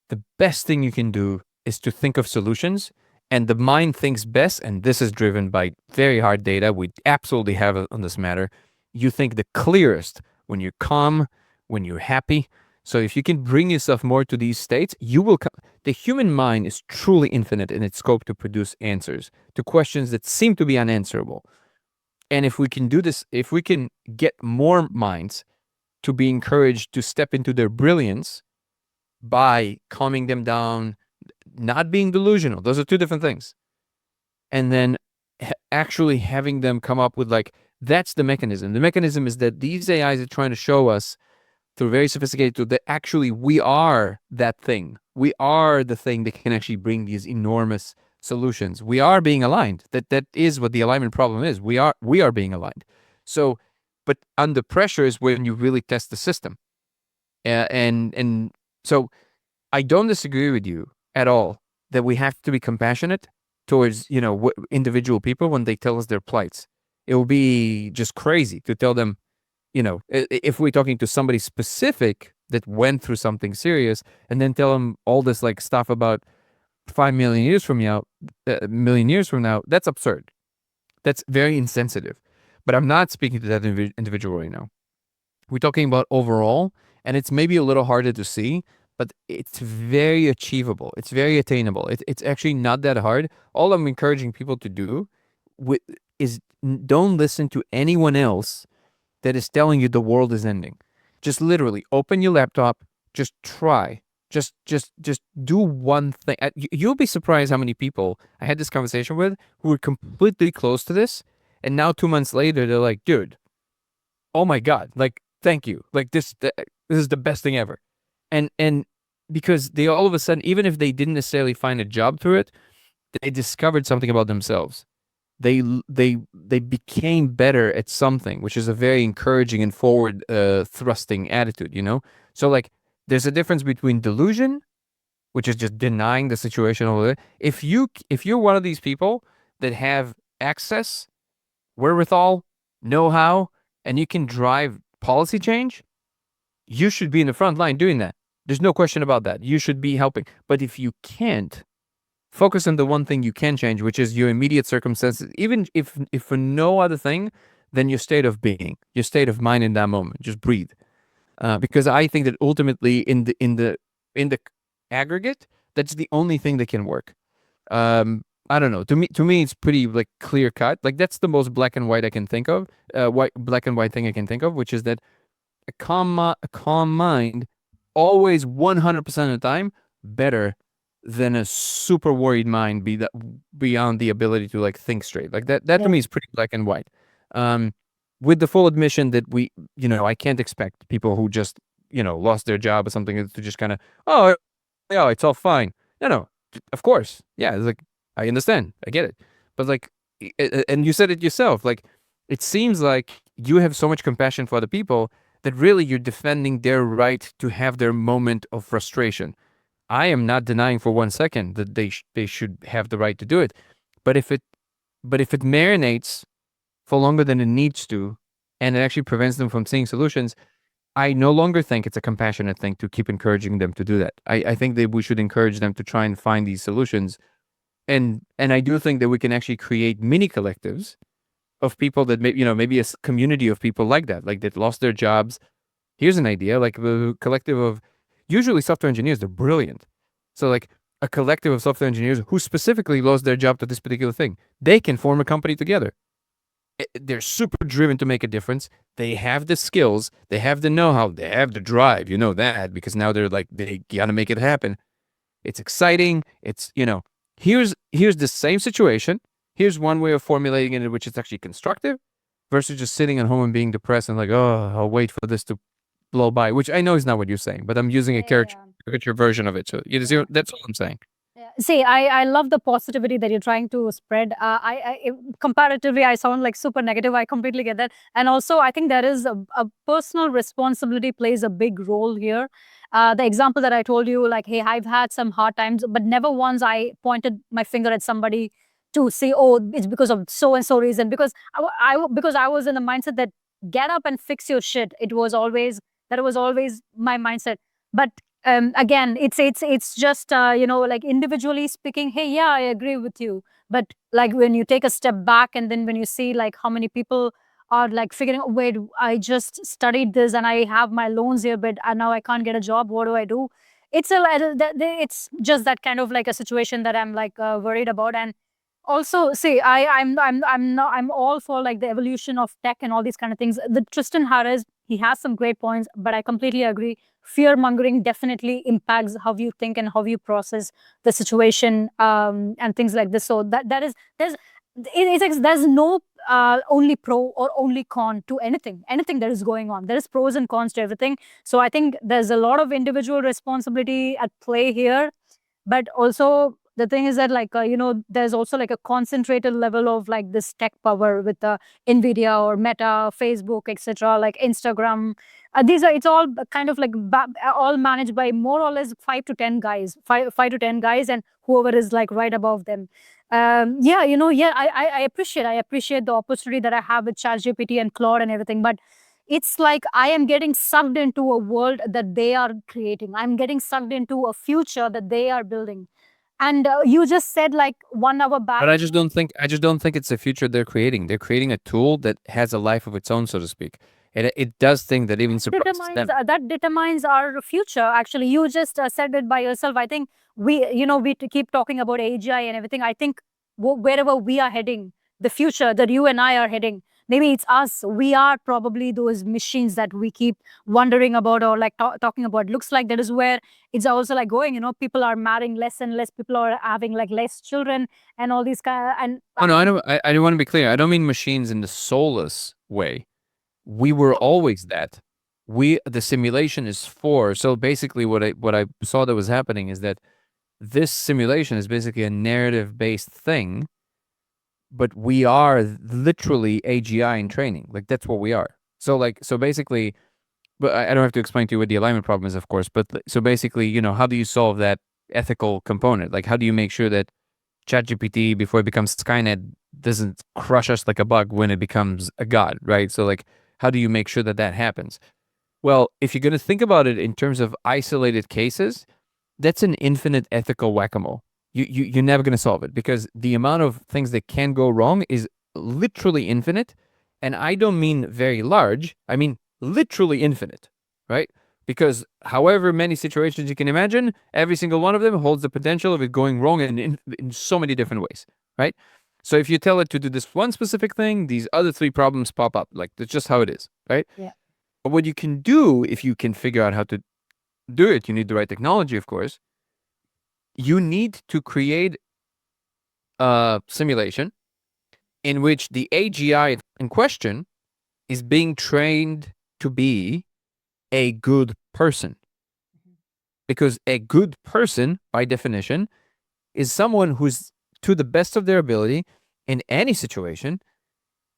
the best thing you can do is to think of solutions, and the mind thinks best, and this is driven by very hard data we absolutely have on this matter. you think the clearest when you're calm, when you're happy. So if you can bring yourself more to these states, you will come. The human mind is truly infinite in its scope to produce answers to questions that seem to be unanswerable. And if we can do this, if we can get more minds to be encouraged to step into their brilliance by calming them down, not being delusional, those are two different things. And then actually having them come up with like, that's the mechanism. The mechanism is that these AIs are trying to show us through very sophisticated tools that actually we are that thing. We are the thing that can actually bring these enormous solutions. We are being aligned. That is what the alignment problem is. We are being aligned. So, but under pressure is when you really test the system. And so I don't disagree with you at all that we have to be compassionate towards individual people when they tell us their plights. It will be just crazy to tell them, if we're talking to somebody specific that went through something serious, and then tell them all this like stuff about 5 million years from now, million years from now, that's absurd. That's very insensitive. But I'm not speaking to that individual right now. We're talking about overall, and it's maybe a little harder to see, but it's very achievable. It's very attainable. It's actually not that hard. All I'm encouraging people to do is don't listen to anyone else that is telling you the world is ending. Just literally open your laptop, just try. Just do one thing. You'll be surprised how many people I had this conversation with who were completely close to this, and now 2 months later they're like, dude, oh my God, like thank you. Like this is the best thing ever. And because they all of a sudden, even if they didn't necessarily find a job through it, they discovered something about themselves. They became better at something, which is a very encouraging and forward thrusting attitude. So like there's a difference between delusion, which is just denying the situation over there. If you're one of these people that have access, wherewithal, know-how, and you can drive policy change, you should be in the front line doing that. There's no question about that. You should be helping. But if you can't, focus on the one thing you can change, which is your immediate circumstances, even if for no other thing than your state of being, your state of mind in that moment. Just breathe, because I think that ultimately, in the aggregate, that's the only thing that can work. I don't know. To me, it's pretty like clear cut. Like that's the most black and white I can think of. Black and white thing I can think of, which is that a calm mind, always 100% of the time, better than a super worried mind beyond the ability to like think straight. Like that to me is pretty black and white. Um, with the full admission that I can't expect people who just, lost their job or something to just kind of, oh, yeah, it's all fine. No, of course. Yeah. It's like, I understand. I get it. But like, and you said it yourself, like, it seems like you have so much compassion for other people that really you're defending their right to have their moment of frustration. I am not denying for 1 second that they should have the right to do it, but if it marinates for longer than it needs to, and it actually prevents them from seeing solutions, I no longer think it's a compassionate thing to keep encouraging them to do that. I think that we should encourage them to try and find these solutions, and I do think that we can actually create mini collectives of people that maybe a community of people like that lost their jobs. Here's an idea, like a collective of usually software engineers. They're brilliant. So like a collective of software engineers who specifically lost their job to this particular thing, they can form a company together. They're super driven to make a difference. They have the skills, they have the know-how, they have the drive. You know that because now they're like, they gotta make it happen. It's exciting. It's, here's the same situation. Here's one way of formulating it, which is actually constructive, versus just sitting at home and being depressed and like, oh, I'll wait for this to blow by, which I know is not what you're saying, but I'm using a caricature version of it. So that's all I'm saying. Yeah. See, I love the positivity that you're trying to spread. Comparatively, I sound like super negative. I completely get that. And also, I think there is a personal responsibility plays a big role here. The example that I told you, like, hey, I've had some hard times, but never once I pointed my finger at somebody to say, oh, it's because of so and so reason. Because because I was in the mindset that get up and fix your shit. That was always my mindset. But again, it's just like individually speaking, hey, yeah, I agree with you. But like when you take a step back and then when you see like how many people are like figuring out, wait, I just studied this and I have my loans here, but now I can't get a job. What do I do? It's just that kind of like a situation that I'm like worried about. And also, see, I'm all for like the evolution of tech and all these kind of things. The Tristan Harris, he has some great points, but I completely agree. Fear mongering definitely impacts how you think and how you process the situation, and things like this. So that is there's no only pro or only con to anything that is going on. There is pros and cons to everything. So I think there's a lot of individual responsibility at play here, but also the thing is that like there's also like a concentrated level of like this tech power with the Nvidia or Meta, Facebook, etc., like Instagram. These are, it's all kind of like all managed by more or less 5 to 10 guys, and whoever is like right above them. Yeah, yeah, I appreciate the opportunity that I have with ChatGPT and Claude and everything, but it's like I am getting sucked into a world that they are creating. I'm getting sucked into a future that they are building. And you just said like 1 hour back. But I just don't think it's a future they're creating. They're creating a tool that has a life of its own, so to speak. And it does things that even surprises them. That determines our future. Actually, you just said it by yourself. I think we keep talking about AGI and everything. I think wherever we are heading, the future that you and I are heading, maybe it's us. We are probably those machines that we keep wondering about or like talking about. Looks like that is where it's also like going. People are marrying less and less. People are having like less children and all these kind. And Oh no, I don't. I do want to be clear. I don't mean machines in the soulless way. We were always that. The simulation is for. So basically, what I saw that was happening is that this simulation is basically a narrative based thing, but we are literally AGI in training. Like that's what we are. So basically, but I don't have to explain to you what the alignment problem is, of course. But so basically, how do you solve that ethical component? Like, how do you make sure that ChatGPT, before it becomes Skynet, doesn't crush us like a bug when it becomes a god, right? So like, how do you make sure that that happens? Well, if you're going to think about it in terms of isolated cases, that's an infinite ethical whack-a-mole. You're never going to solve it because the amount of things that can go wrong is literally infinite. And I don't mean very large. I mean literally infinite, right? Because however many situations you can imagine, every single one of them holds the potential of it going wrong in so many different ways, right? So if you tell it to do this one specific thing, these other three problems pop up. Like that's just how it is, right? yeah. But what you can do if you can figure out how to do it, you need the right technology, of course. You need to create a simulation in which the AGI in question is being trained to be a good person. Because a good person, by definition, is someone who's, to the best of their ability, in any situation,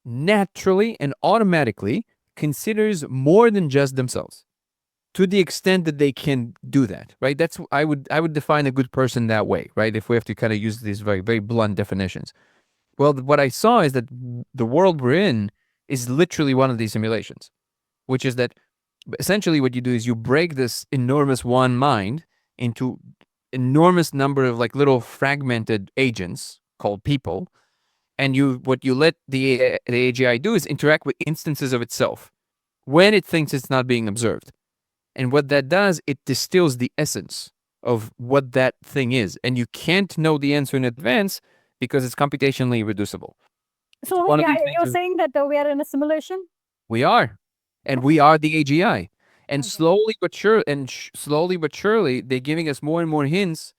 naturally and automatically considers more than just themselves. To the extent that they can do that, right? That's I would define a good person that way, right? If we have to kind of use these very, very blunt definitions. Well, what I saw is that the world we're in is literally one of these simulations, which is that essentially what you do is you break this enormous one mind into enormous number of like little fragmented agents called people, and what you let the AGI do is interact with instances of itself when it thinks it's not being observed. And what that does, it distills the essence of what that thing is. And you can't know the answer in advance because it's computationally reducible. So you're saying that we are in a simulation? We are. And we are the AGI. And slowly but surely, they're giving us more and more hints.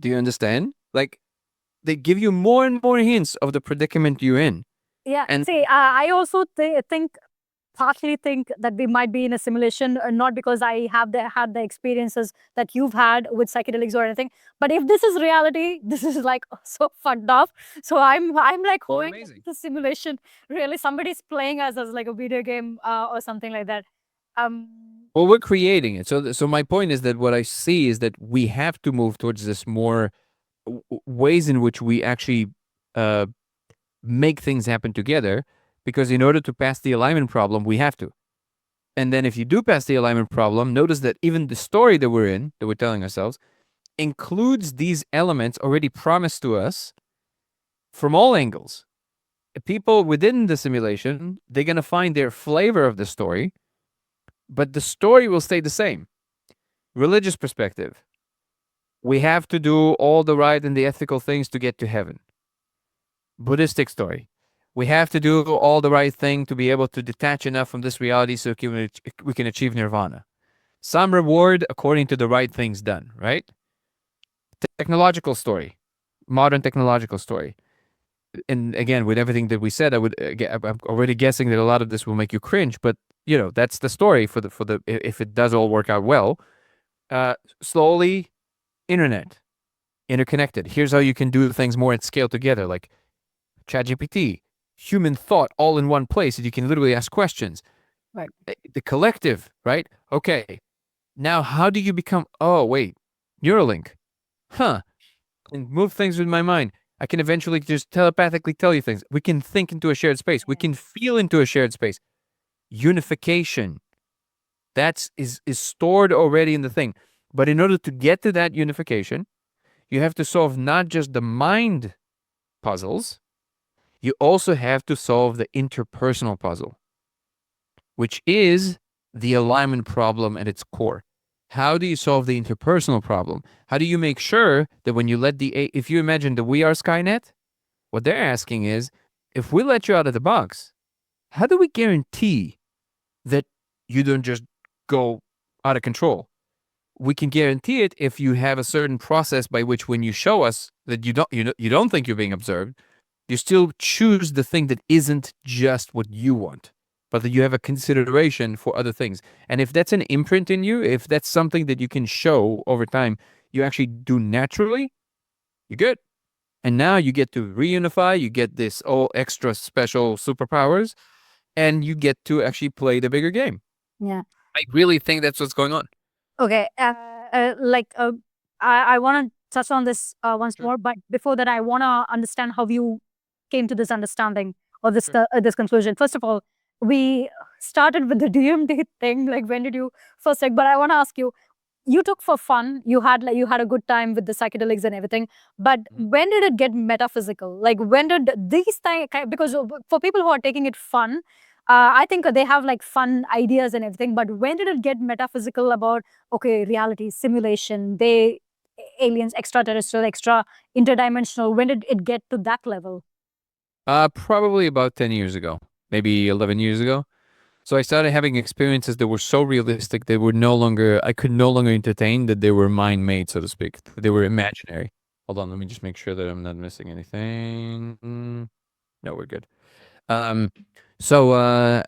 Do you understand? Like, they give you more and more hints of the predicament you're in. Yeah. And see, I also partly think that we might be in a simulation, not because I have had the experiences that you've had with psychedelics or anything, but if this is reality, this is like so fucked up. So I'm like hoping the simulation really somebody's playing us as like a video game or something like that. Well, we're creating it. So my point is that what I see is that we have to move towards this more ways in which we actually make things happen together, because in order to pass the alignment problem, we have to. And then if you do pass the alignment problem, notice that even the story that we're telling ourselves, includes these elements already promised to us from all angles. people within the simulation, they're going to find their flavor of the story, but the story will stay the same. Religious perspective. We have to do all the right and the ethical things to get to heaven. Buddhistic story. We have to do all the right thing to be able to detach enough from this reality so we can achieve nirvana. Some reward according to the right things done, right? Technological story. Modern technological story. And again, with everything that we said, I'm already guessing that a lot of this will make you cringe, but that's the story for the if it does all work out well. Slowly, internet, interconnected. Here's how you can do things more at scale together, like ChatGPT, human thought all in one place, and you can literally ask questions. Right. The collective, right? Okay. Now, how do you become? Oh, wait, Neuralink, huh? And move things with my mind. I can eventually just telepathically tell you things. We can think into a shared space. We can feel into a shared space. Unification. Is stored already in the thing. But in order to get to that unification, you have to solve not just the mind puzzles, you also have to solve the interpersonal puzzle, which is the alignment problem at its core. How do you solve the interpersonal problem? How do you make sure that when you let if you imagine that we are Skynet, what they're asking is, if we let you out of the box, how do we guarantee that you don't just go out of control? We can guarantee it if you have a certain process by which, when you show us that you don't think you're being observed, you still choose the thing that isn't just what you want, but that you have a consideration for other things. And if that's an imprint in you, if that's something that you can show over time, you actually do naturally, you're good. And now you get to reunify, you get this all extra special superpowers, and you get to actually play the bigger game. Yeah. I really think that's what's going on. Okay. I want to touch on this once more, but before that, I want to understand how you came to this understanding or this conclusion. First of all, we started with the DMT thing. Like, when did you first take? But I want to ask you. You took for fun. You had a good time with the psychedelics and everything. But when did it get metaphysical? Like, when did these things? Because for people who are taking it fun, I think they have like fun ideas and everything. But when did it get metaphysical about reality, simulation, aliens, extraterrestrial, extra interdimensional? When did it get to that level? Probably about 10 years ago, maybe 11 years ago. So I started having experiences that were so realistic they were I could no longer entertain that they were mind made, so to speak. They were imaginary. Hold on, let me just make sure that I'm not missing anything. No, we're good. Um, so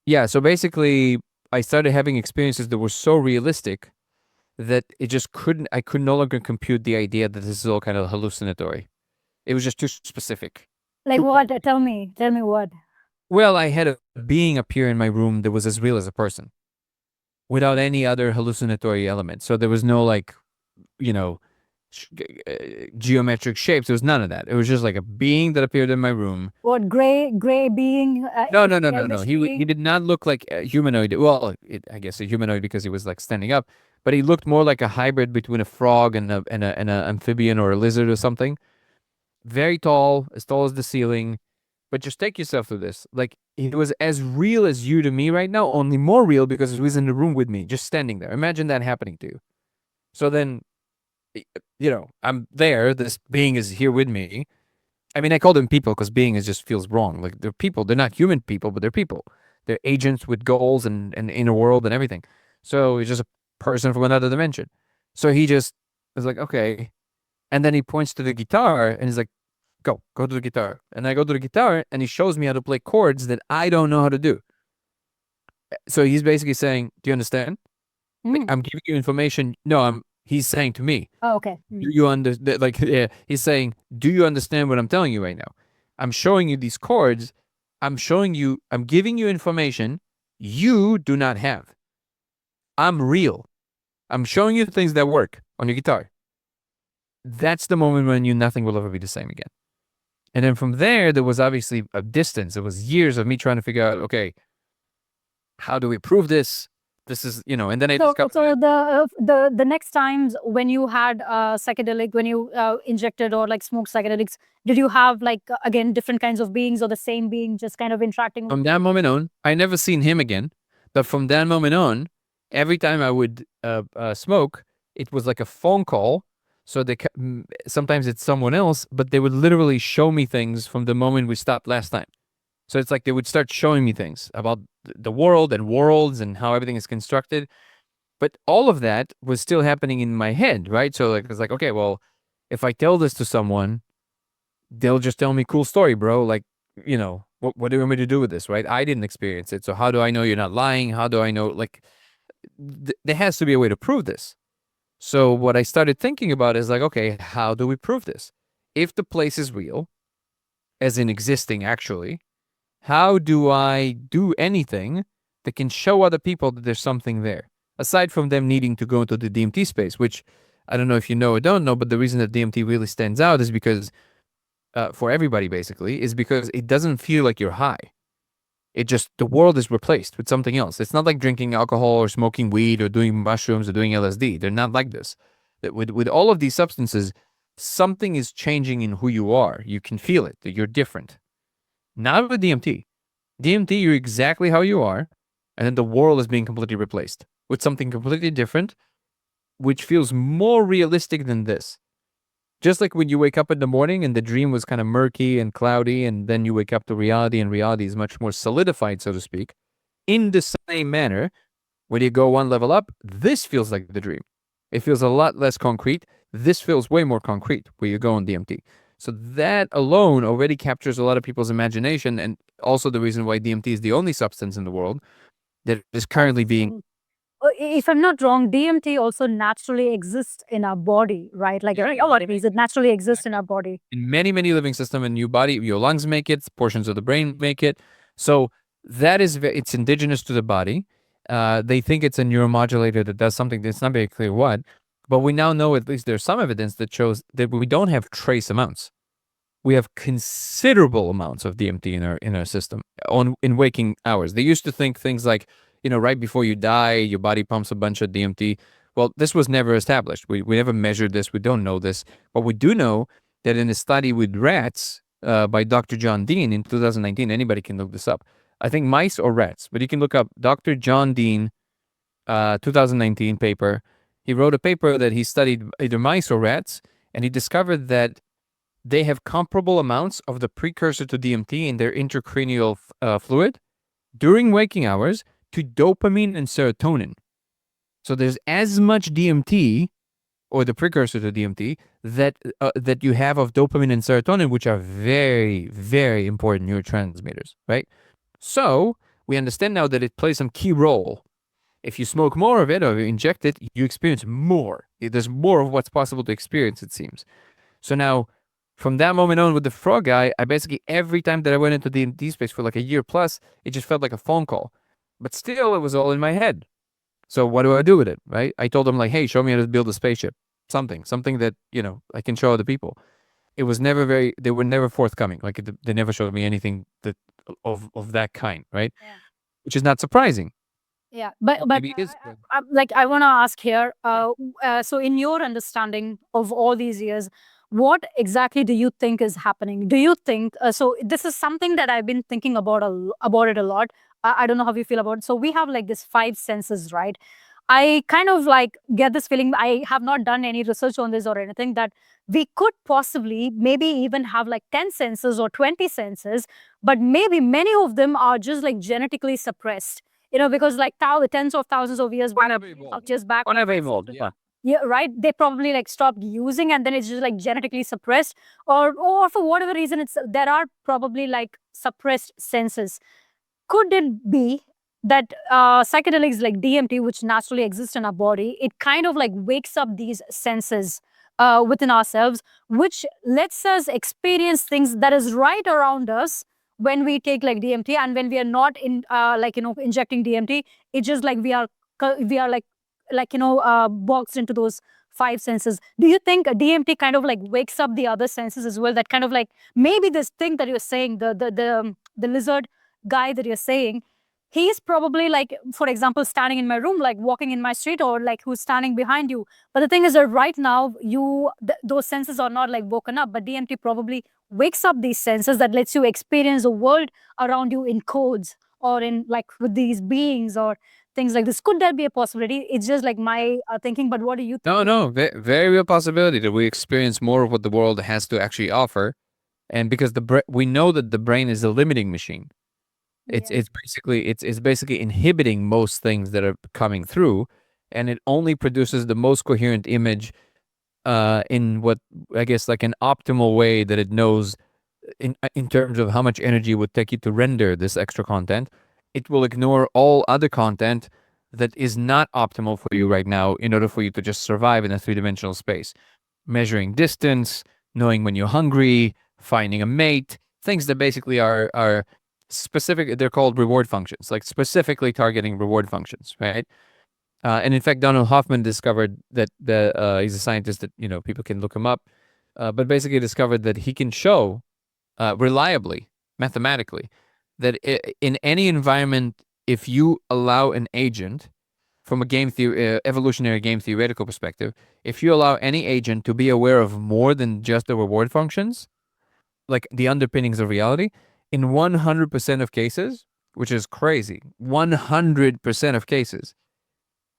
yeah, so basically I started having experiences that were so realistic that I could no longer compute the idea that this is all kind of hallucinatory. It was just too specific. Like what? Tell me what. Well, I had a being appear in my room that was as real as a person without any other hallucinatory element. So there was no you know, geometric shapes. There was none of that. It was just like a being that appeared in my room. What gray being? No. He did not look like a humanoid. Well, I guess a humanoid because he was like standing up, but he looked more like a hybrid between a frog and an amphibian or a lizard or something. Very tall as the ceiling. But just take yourself through this. Like, it was as real as you to me right now, only more real because he was in the room with me, just standing there. Imagine that happening to you. So then, I'm there. This being is here with me. I mean, I call them people because being just feels wrong. Like, they're people. They're not human people, but they're people. They're agents with goals and inner world and everything. So he's just a person from another dimension. So he just is like, okay. And then he points to the guitar and he's like, go to the guitar. And I go to the guitar and he shows me how to play chords that I don't know how to do. So he's basically saying, do you understand? I'm giving you information. No, he's saying to me, Oh, okay. do you understand? Like, yeah, he's saying, do you understand what I'm telling you right now? I'm showing you these chords. I'm giving you information you do not have. I'm real. I'm showing you things that work on your guitar. That's the moment when nothing will ever be the same again. And then from there was obviously a distance. It was years of me trying to figure out, okay, how do we prove this? this is, and then I So, discovered so that. the next times when you had psychedelic, when you injected or like smoked psychedelics, did you have like again different kinds of beings or the same being just kind of interacting with From that you? moment on, I never seen him again. But from that moment on, every time I would smoke, it was like a phone call. So sometimes it's someone else, but they would literally show me things from the moment we stopped last time. So it's like they would start showing me things about the world and worlds and how everything is constructed. But all of that was still happening in my head, right? So like it's like, okay, well, if I tell this to someone, they'll just tell me, cool story, bro. Like, what do you want me to do with this, right? I didn't experience it. So how do I know you're not lying? How do I know, like, there has to be a way to prove this. So what I started thinking about is like, okay, how do we prove this? If the place is real, as in existing actually, how do I do anything that can show other people that there's something there? Aside from them needing to go into the DMT space, which I don't know if you know or don't know, but the reason that DMT really stands out is because, for everybody basically, is because it doesn't feel like you're high. It just, the world is replaced with something else. It's not like drinking alcohol or smoking weed or doing mushrooms or doing LSD. They're not like this. With all of these substances, something is changing in who you are. You can feel it, that you're different. Not with DMT. DMT, you're exactly how you are, and then the world is being completely replaced with something completely different, which feels more realistic than this. Just like when you wake up in the morning and the dream was kind of murky and cloudy, and then you wake up to reality, and reality is much more solidified, so to speak. In the same manner, when you go one level up, this feels like the dream. It feels a lot less concrete. This feels way more concrete where you go on DMT. So that alone already captures a lot of people's imagination, and also the reason why DMT is the only substance in the world that is currently being. If I'm not wrong, DMT also naturally exists in our body, right? Like Yeah, a lot of things, it naturally exists in our body. in many, many living system in your body, your lungs make it, portions of the brain make it. So that is, it's indigenous to the body. They think it's a neuromodulator that does something that's not very clear what, but we now know, at least there's some evidence that shows that we don't have trace amounts. We have considerable amounts of DMT in our system in waking hours. They used to think things like, right before you die, your body pumps a bunch of DMT. Well, this was never established. We never measured this. We don't know this, but we do know that in a study with rats, by Dr. John Dean in 2019, anybody can look this up. I think mice or rats, but you can look up Dr. John Dean, 2019 paper. He wrote a paper that he studied either mice or rats, and he discovered that they have comparable amounts of the precursor to DMT in their intracranial fluid during waking hours to dopamine and serotonin. So there's as much DMT, or the precursor to DMT, that you have of dopamine and serotonin, which are very, very important neurotransmitters, right? So we understand now that it plays some key role. If you smoke more of it or you inject it, you experience more. There's more of what's possible to experience, it seems. So now, from that moment on with the frog guy, I basically, every time that I went into D&D space for like a year plus, it just felt like a phone call. But still, it was all in my head. So what do I do with it, right? I told them like, hey, show me how to build a spaceship. Something that, I can show other people. It was never they were never forthcoming. Like they never showed me anything of that kind, right? Yeah. Which is not surprising. Yeah, Or but maybe it is. like I want to ask here. So in your understanding of all these years, what exactly do you think is happening? Do you think so? This is something that I've been thinking about about it a lot. I don't know how you feel about it. So we have like this five senses, right? I kind of like get this feeling. I have not done any research on this or anything, that we could possibly maybe even have like 10 senses or 20 senses, but maybe many of them are just like genetically suppressed, because like tens of thousands of years back, just back, Whenever evolved, yeah. yeah, right, they probably like stopped using, and then it's just like genetically suppressed, or for whatever reason, there are probably like suppressed senses. Could it be that psychedelics like DMT, which naturally exist in our body, it kind of like wakes up these senses within ourselves, which lets us experience things that is right around us when we take like DMT, and when we are not in injecting DMT, it's just like we are boxed into those five senses. Do you think DMT kind of like wakes up the other senses as well? That kind of like maybe this thing that you're saying, the lizard guy that you're saying, he's probably like, for example, standing in my room, like walking in my street, or like who's standing behind you. But the thing is that right now those senses are not like woken up, but DMT probably wakes up these senses that lets you experience the world around you in codes, or in like with these beings or things like this. Could there be a possibility? It's just like my thinking, but what do you think? No, no, very real possibility that we experience more of what the world has to actually offer. And because we know that the brain is a limiting machine. It's Yeah. it's basically it's basically inhibiting most things that are coming through, and it only produces the most coherent image in what I guess like an optimal way that it knows in terms of how much energy it would take you to render this extra content. It will ignore all other content that is not optimal for you right now in order for you to just survive in a three-dimensional space. Measuring distance, knowing when you're hungry, finding a mate, things that basically are specific. They're called reward functions, like specifically targeting reward functions, right? And in fact, Donald Hoffman discovered that he's a scientist that people can look him up, but basically discovered that he can show reliably, mathematically, that in any environment, if you allow an agent from a evolutionary game theoretical perspective, if you allow any agent to be aware of more than just the reward functions, like the underpinnings of reality, in 100% of cases, which is crazy, 100% of cases,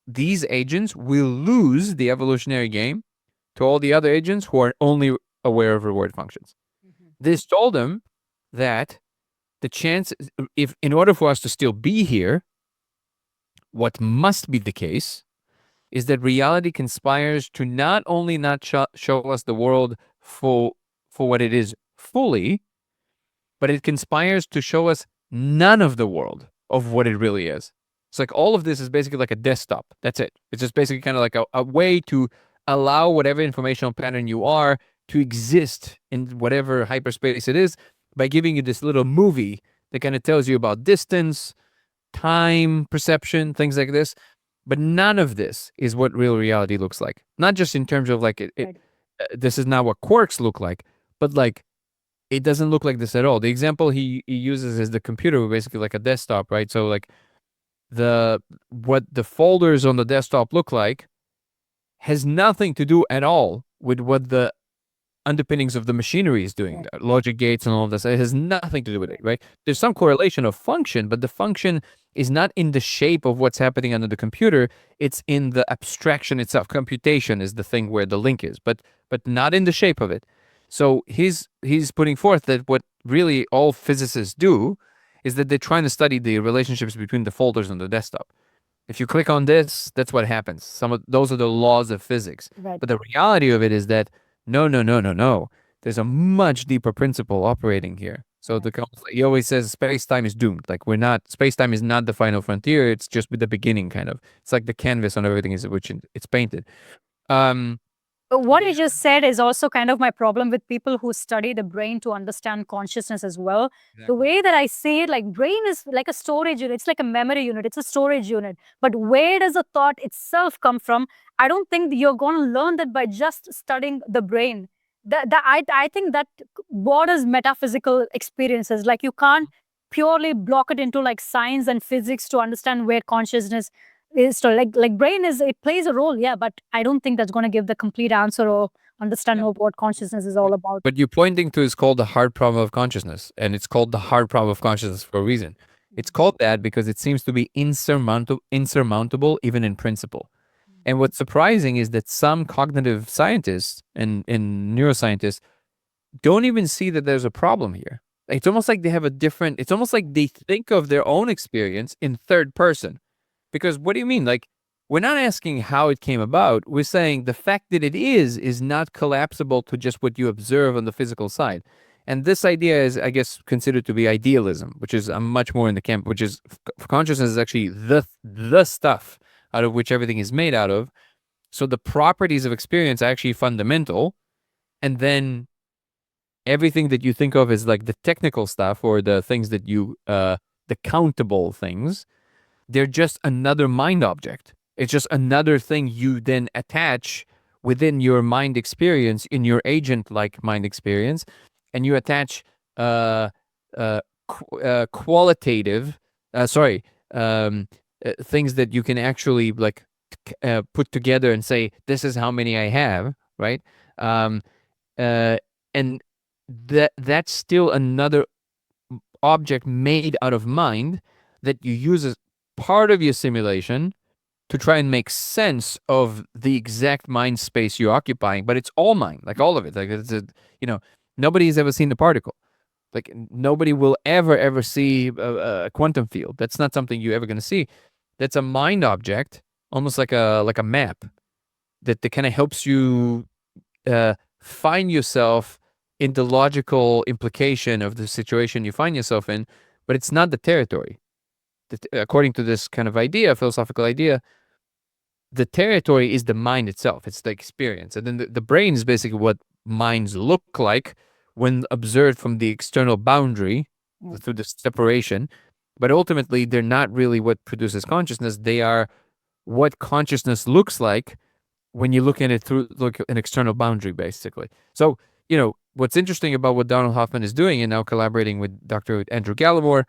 these agents will lose the evolutionary game to all the other agents who are only aware of reward functions. This told them that the chance, if in order for us to still be here, what must be the case is that reality conspires to not only not show us the world for what it is fully, but it conspires to show us none of the world of what it really is. It's like all of this is basically like a desktop. That's it. It's just basically kind of like a way to allow whatever informational pattern you are to exist in whatever hyperspace it is by giving you this little movie that kind of tells you about distance, time, perception, things like this. But none of this is what real reality looks like. Not just in terms of like Right. this is not what quarks look like, but like it doesn't look like this at all. The example he uses is the computer, basically like a desktop, right? So like what the folders on the desktop look like has nothing to do at all with what the underpinnings of the machinery is doing, Right. logic gates and all of this. It has nothing to do with it, Right. right? There's some correlation of function, but the function is not in the shape of what's happening under the computer. It's in the abstraction itself. Computation is the thing where the link is, but not in the shape of it. So he's putting forth that what really all physicists do is that they're trying to study the relationships between the folders on the desktop. If you click on this, that's what happens. Some of those are the laws of physics. Right. But the reality of it is that no, no, no, no, no. There's a much deeper principle operating here. So Right. he always says space time is doomed. Like we're not space time is not the final frontier. It's just the beginning, kind of. It's like the canvas on everything is which it's painted. Um, But what you just said is also kind of my problem with people who study the brain to understand consciousness as well. The exactly. way that I see it, like brain is like a storage unit. It's like a memory unit. It's a storage unit. But where does the thought itself come from? I don't think you're going to learn that by just studying the brain. I think that borders metaphysical experiences. Like you can't purely block it into like science and physics to understand where consciousness is. So like brain is, it plays a role, yeah, but I don't think that's going to give the complete answer or understand what consciousness is all about. What you're pointing to is called the hard problem of consciousness, and it's called the hard problem of consciousness for a reason. It's called that because it seems to be insurmountable even in principle. And what's surprising is that some cognitive scientists and neuroscientists don't even see that there's a problem here. It's almost like they have a different, it's almost like they think of their own experience in third person. Because what do you mean? Like, we're not asking how it came about. We're saying the fact that it is not collapsible to just what you observe on the physical side. And this idea is, I guess, considered to be idealism, which is much more in the camp, which is consciousness is actually the stuff out of which everything is made out of. So the properties of experience are actually fundamental. And then everything that you think of as like the technical stuff or the things that the countable things, they're just another mind object. It's just another thing you then attach within your mind experience, in your agent like mind experience, and you attach uh, qualitative, sorry, things that you can actually like put together and say, this is how many I have, right? Um, uh, and that's still another object made out of mind that you use as part of your simulation to try and make sense of the exact mind space you're occupying. But it's all mind, like all of it. Like you know, nobody's ever seen the particle. Like nobody will ever see a quantum field. That's not something you're ever going to see. That's a mind object, almost like a map that kind of helps you find yourself in the logical implication of the situation you find yourself in, but it's not the territory. According to this kind of idea, philosophical idea, the territory is the mind itself. It's the experience. And then the brain is basically what minds look like when observed from the external boundary through the separation. But ultimately, they're not really what produces consciousness. They are what consciousness looks like when you look at it through an external boundary, basically. So, what's interesting about what Donald Hoffman is doing and now collaborating with Dr. Andrew Gallimore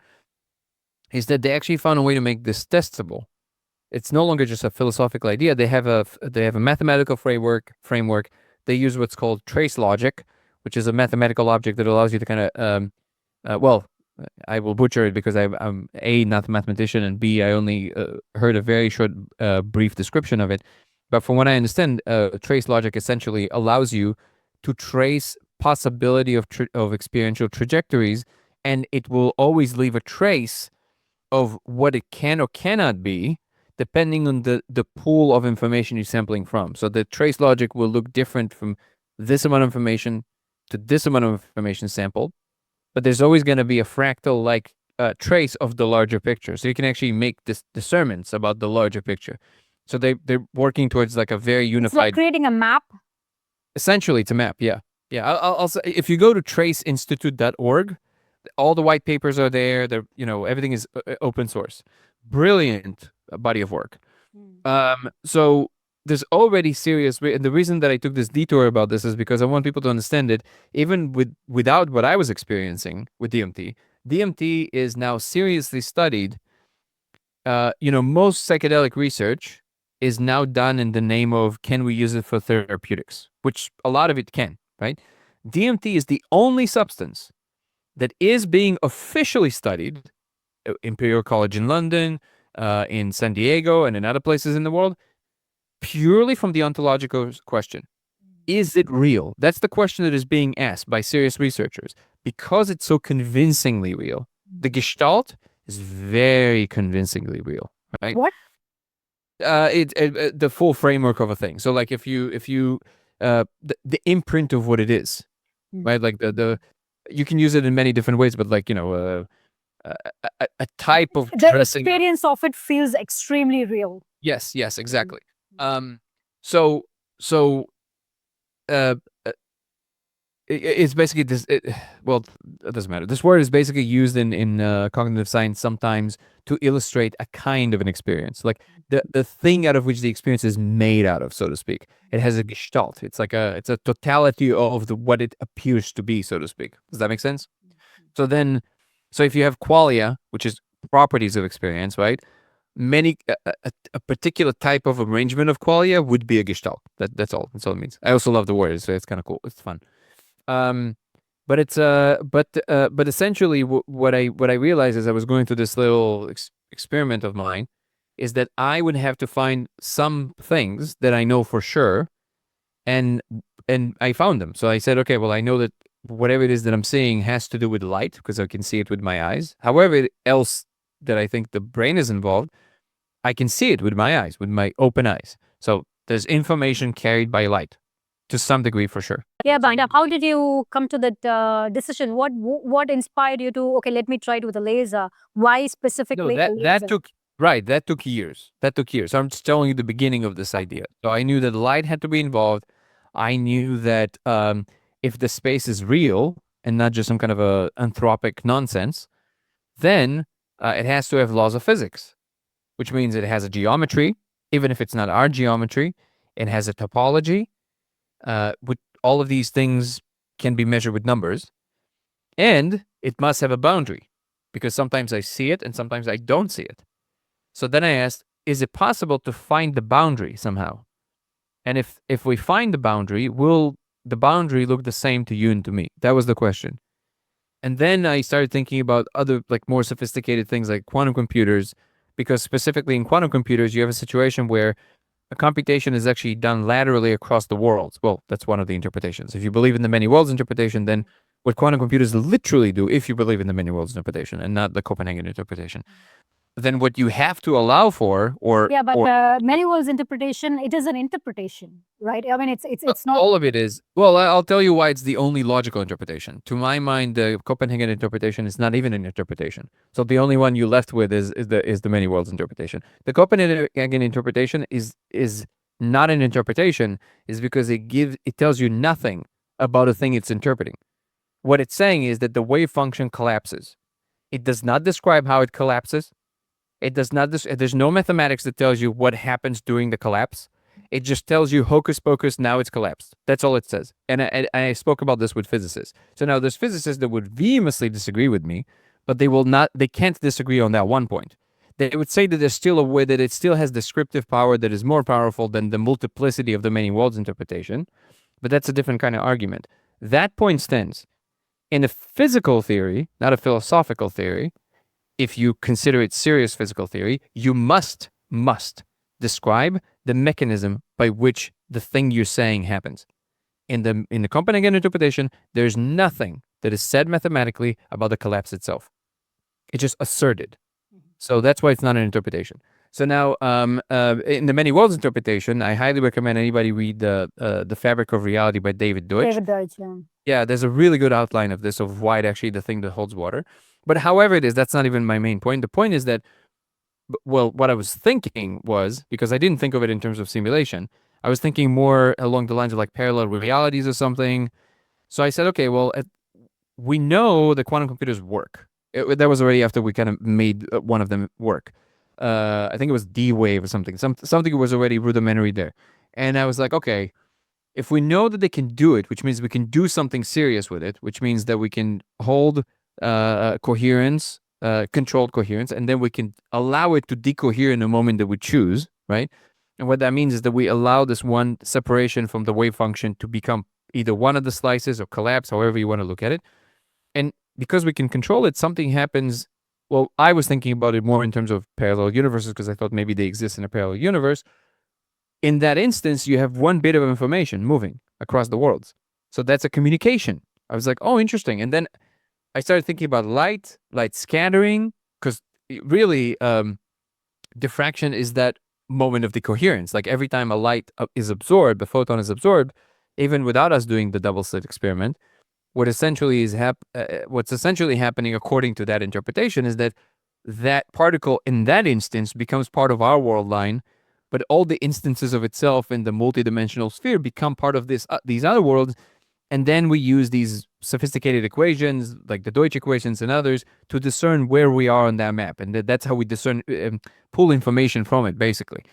is that they actually found a way to make this testable. It's no longer just a philosophical idea. They have a mathematical framework. They use what's called trace logic, which is a mathematical object that allows you to kind of well, I will butcher it because I'm A, not a mathematician, and B, I only heard a very short, brief description of it. But from what I understand, trace logic essentially allows you to trace possibility of experiential trajectories, and it will always leave a trace of what it can or cannot be, depending on the pool of information you're sampling from. So the trace logic will look different from this amount of information to this amount of information sampled, but there's always going to be a fractal like trace of the larger picture. So you can actually make this discernments about the larger picture. So they're working towards like a very It's like unified. creating a map. Essentially, it's a map. Yeah, yeah. I'll say if you go to traceinstitute.org, all the white papers are there. Everything is open source. Brilliant body of work. So there's already serious, and the reason that I took this detour about this is because I want people to understand it. Even without what I was experiencing with DMT, DMT is now seriously studied. Most psychedelic research is now done in the name of, can we use it for therapeutics, which a lot of it can, right? DMT is the only substance that is being officially studied at Imperial College in London, in San Diego, and in other places in the world, purely from the ontological question. Is it real? That's the question that is being asked by serious researchers because it's so convincingly real. The Gestalt is very convincingly real, right? What? The full framework of a thing. So like if you the imprint of what it is, right? Like the you can use it in many different ways, but like a type of The dressing. experience of it feels extremely real. Yes, exactly. So uh, uh, it's basically this. Well, it doesn't matter. This word is basically used in cognitive science sometimes to illustrate a kind of an experience, like the thing out of which the experience is made out of, so to speak. It has a gestalt. It's a totality of what it appears to be, so to speak. Does that make sense? So if you have qualia, which is properties of experience, right? A particular type of arrangement of qualia would be a gestalt. That's all. That's all it means. I also love the word, so it's kind of cool. It's fun. But it's but essentially what I realized as I was going through this little experiment of mine is that I would have to find some things that I know for sure, and I found them. So I said, okay, well, I know that whatever it is that I'm seeing has to do with light because I can see it with my eyes. However else that I think the brain is involved, I can see it with my eyes, with my open eyes. So there's information carried by light to some degree for sure. Yeah, Binda, how did you come to that decision? What inspired you to, okay, let me try it with a laser? Why No, specifically a that laser? took years. That took years. I'm just telling you the beginning of this idea. So I knew that light had to be involved. I knew that if the space is real and not just some kind of a anthropic nonsense, then it has to have laws of physics, which means it has a geometry, even if it's not our geometry. It has a topology. With all of these things can be measured with numbers, and it must have a boundary because sometimes I see it and sometimes I don't see it. So then I asked, is it possible to find the boundary somehow? And if we find the boundary, will the boundary look the same to you and to me? That was the question. And then I started thinking about other, like, more sophisticated things like quantum computers, because specifically in quantum computers, you have a situation where a computation is actually done laterally across the worlds. Well, that's one of the interpretations. If you believe in the many worlds interpretation, then what quantum computers literally do, if you believe in the many worlds interpretation and not the Copenhagen interpretation, then what you have to allow for, Yeah, but or many worlds interpretation, it is an interpretation, right? I mean, it's not. all of it is, well, I'll tell you why it's the only logical interpretation. To my mind, the Copenhagen interpretation is not even an interpretation. So the only one you left with is the many worlds interpretation. The Copenhagen interpretation is not an interpretation, is because it tells you nothing about a thing it's interpreting. What it's saying is that the wave function collapses. It does not describe how it collapses. It does not. There's no mathematics that tells you what happens during the collapse. It just tells you hocus pocus. Now it's collapsed. That's all it says. And I spoke about this with physicists. So now there's physicists that would vehemently disagree with me, but they will not. They can't disagree on that one point. They would say that there's still a way that it still has descriptive power that is more powerful than the multiplicity of the many worlds interpretation. But that's a different kind of argument. That point stands. In a physical theory, not a philosophical theory, if you consider it serious physical theory, you must describe the mechanism by which the thing you're saying happens. In the Copenhagen interpretation, there's nothing that is said mathematically about the collapse itself. It's just asserted. So that's why it's not an interpretation. So now, in the many worlds interpretation, I highly recommend anybody read the Fabric of Reality by David Deutsch. David Deutsch, yeah. Yeah, there's a really good outline of this, of why it actually the thing that holds water. But however it is, that's not even my main point. The point is that, well, what I was thinking was, because I didn't think of it in terms of simulation, I was thinking more along the lines of like parallel realities or something. So I said, okay, well, we know that quantum computers work. That was already after we kind of made one of them work. I think it was D-Wave or something. Something was already rudimentary there. And I was like, okay, if we know that they can do it, which means we can do something serious with it, which means that we can hold coherence, controlled coherence, and then we can allow it to decohere in a moment that we choose, right? And what that means is that we allow this one separation from the wave function to become either one of the slices or collapse, however you want to look at it. And because we can control it, something happens. Well, I was thinking about it more in terms of parallel universes because I thought maybe they exist in a parallel universe. In that instance, you have one bit of information moving across the worlds. So that's a communication. I was like, oh, interesting. And then I started thinking about light scattering, because really diffraction is that moment of decoherence. Like every time a light is absorbed, a photon is absorbed, even without us doing the double slit experiment, what's essentially happening according to that interpretation is that that particle in that instance becomes part of our world line, but all the instances of itself in the multidimensional sphere become part of these other worlds. And then we use these sophisticated equations, like the Deutsch equations and others, to discern where we are on that map. And that's how we discern, pull information from it, basically.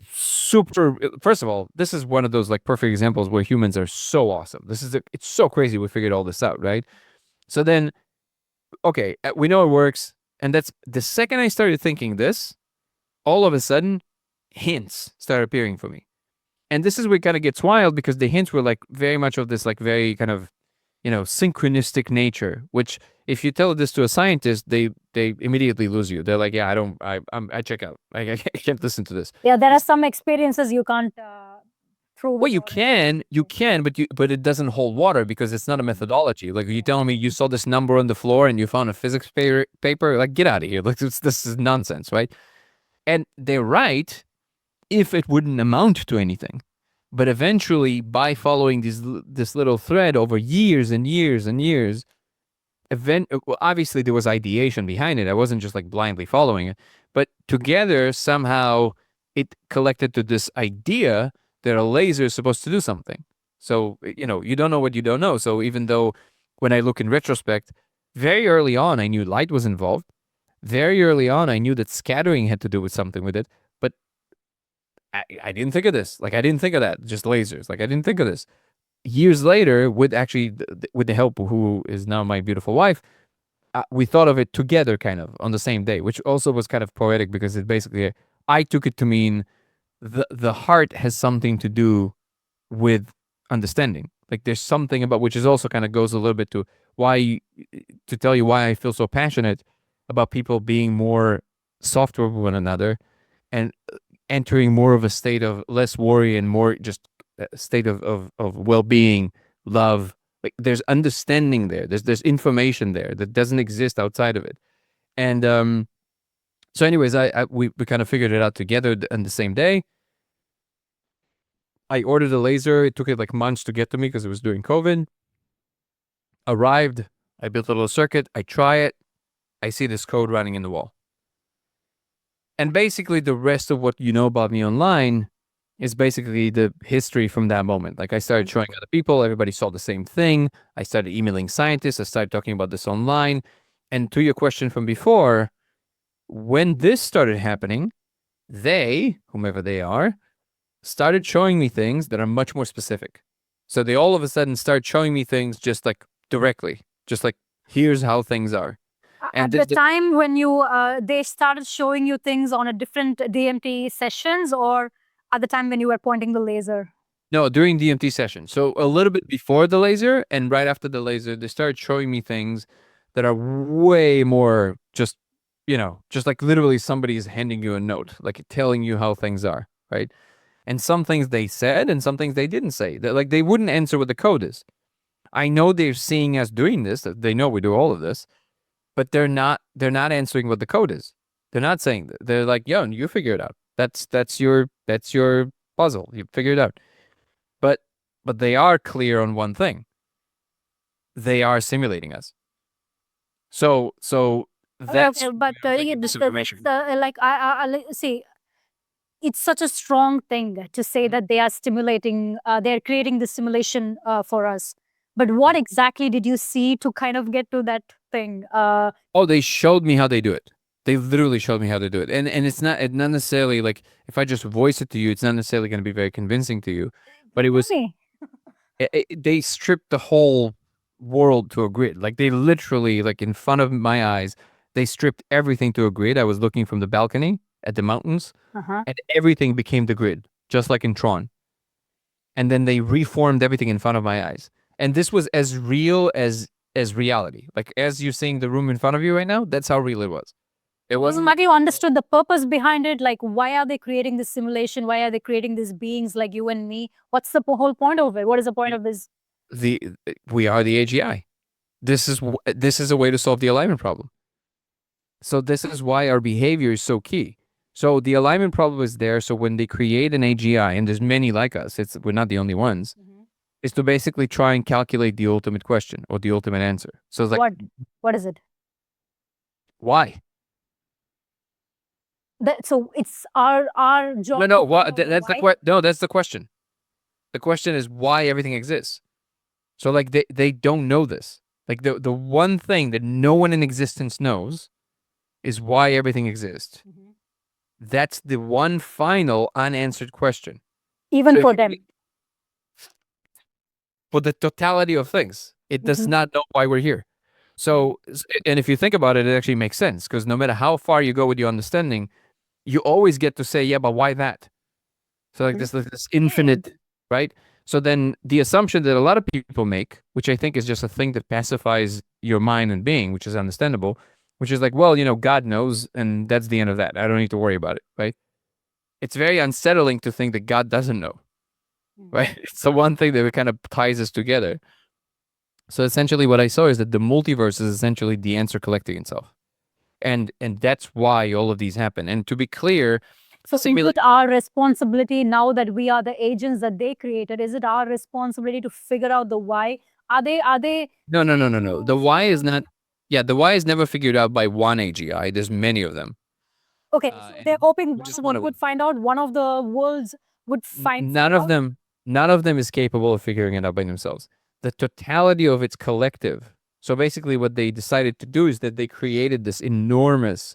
First of all, this is one of those like perfect examples where humans are so awesome. It's so crazy we figured all this out, right? So then, okay, we know it works. And that's the second I started thinking this, all of a sudden, hints started appearing for me. And this is where it kind of gets wild, because the hints were like very much of this like very kind of, synchronistic nature, which if you tell this to a scientist, they immediately lose you. They're like, yeah, I check out. I can't listen to this. Yeah, there are some experiences you can't prove. Well, you can, but it doesn't hold water because it's not a methodology. Like, you telling me you saw this number on the floor and you found a physics paper, like, get out of here. Like, this is nonsense, right? And they're right if it wouldn't amount to anything. But eventually, by following this little thread over years and years and years, obviously there was ideation behind it. I wasn't just like blindly following it. But together, somehow, it collected to this idea that a laser is supposed to do something. So, you don't know what you don't know. So even though when I look in retrospect, very early on, I knew light was involved. Very early on, I knew that scattering had to do with something with it. But I didn't think of this. Like, I didn't think of that. Just lasers. Like, I didn't think of this. Years later, with the help of who is now my beautiful wife, we thought of it together kind of on the same day, which also was kind of poetic because it basically, I took it to mean the heart has something to do with understanding. Like there's something about, which is also kind of goes a little bit to why, to tell you why I feel so passionate about people being more soft with one another and entering more of a state of less worry and more just a state of well-being, love. Like there's understanding there. There's information there that doesn't exist outside of it. And so anyways, we kind of figured it out together on the same day. I ordered a laser. It took it like months to get to me because it was during COVID. Arrived. I built a little circuit. I try it. I see this code running in the wall. And basically, the rest of what you know about me online is basically the history from that moment. Like I started showing other people. Everybody saw the same thing. I started emailing scientists. I started talking about this online. And to your question from before, when this started happening, they, whomever they are, started showing me things that are much more specific. So they all of a sudden start showing me things just like directly, just like here's how things are. And at the time when you they started showing you things on a different DMT sessions, or at the time when you were pointing the laser? No, during DMT session. So a little bit before the laser and right after the laser, they started showing me things that are way more just, just like literally somebody is handing you a note, like telling you how things are, right? And some things they said and some things they didn't say. Like they wouldn't answer what the code is. I know they're seeing us doing this. They know we do all of this, but they're not answering what the code is. They're not saying that. They're like, yo, you figure it out. That's your puzzle. You figure it out. But they are clear on one thing. They are simulating us. So that's but like I see, it's such a strong thing to say that they are stimulating, they're creating the simulation for us. But what exactly did you see to kind of get to that thing? They showed me how they do it. They literally showed me how to do it. And it's not necessarily like, if I just voice it to you, it's not necessarily going to be very convincing to you. But it was, they stripped the whole world to a grid. Like they literally, like in front of my eyes, they stripped everything to a grid. I was looking from the balcony at the mountains, and everything became the grid, just like in Tron. And then they reformed everything in front of my eyes. And this was as real as reality. Like as you're seeing the room in front of you right now, that's how real it was. It wasn't like you understood the purpose behind it. Like, why are they creating this simulation? Why are they creating these beings like you and me? What's the whole point of it? What is the point of this? We are the AGI. This is a way to solve the alignment problem. So this is why our behavior is so key. So the alignment problem is there. So when they create an AGI, and there's many like us, we're not the only ones, is to basically try and calculate the ultimate question or the ultimate answer. So it's like, what is it? Why? So it's our job. No. What? That's that's the question. The question is why everything exists. So like they don't know this. Like the one thing that no one in existence knows is why everything exists. That's the one final unanswered question. Even for them. For the totality of things, it does not know why we're here. So, and if you think about it, it actually makes sense, because no matter how far you go with your understanding, you always get to say, yeah, but why that? So like this infinite, right? So then the assumption that a lot of people make, which I think is just a thing that pacifies your mind and being, which is understandable, which is like, well, God knows, and that's the end of that. I don't need to worry about it, right? It's very unsettling to think that God doesn't know, right? It's the one thing that kind of ties us together. So essentially what I saw is that the multiverse is essentially the answer collecting itself. And that's why all of these happen. And to be clear, so is it our responsibility now that we are the agents that they created? Is it our responsibility to figure out the why? Are they? No. The why is not. Yeah, the why is never figured out by one AGI. There's many of them. Okay, so they're hoping one would find out. One of the worlds would find. None of them is capable of figuring it out by themselves. The totality of its collective. So basically what they decided to do is that they created this enormous,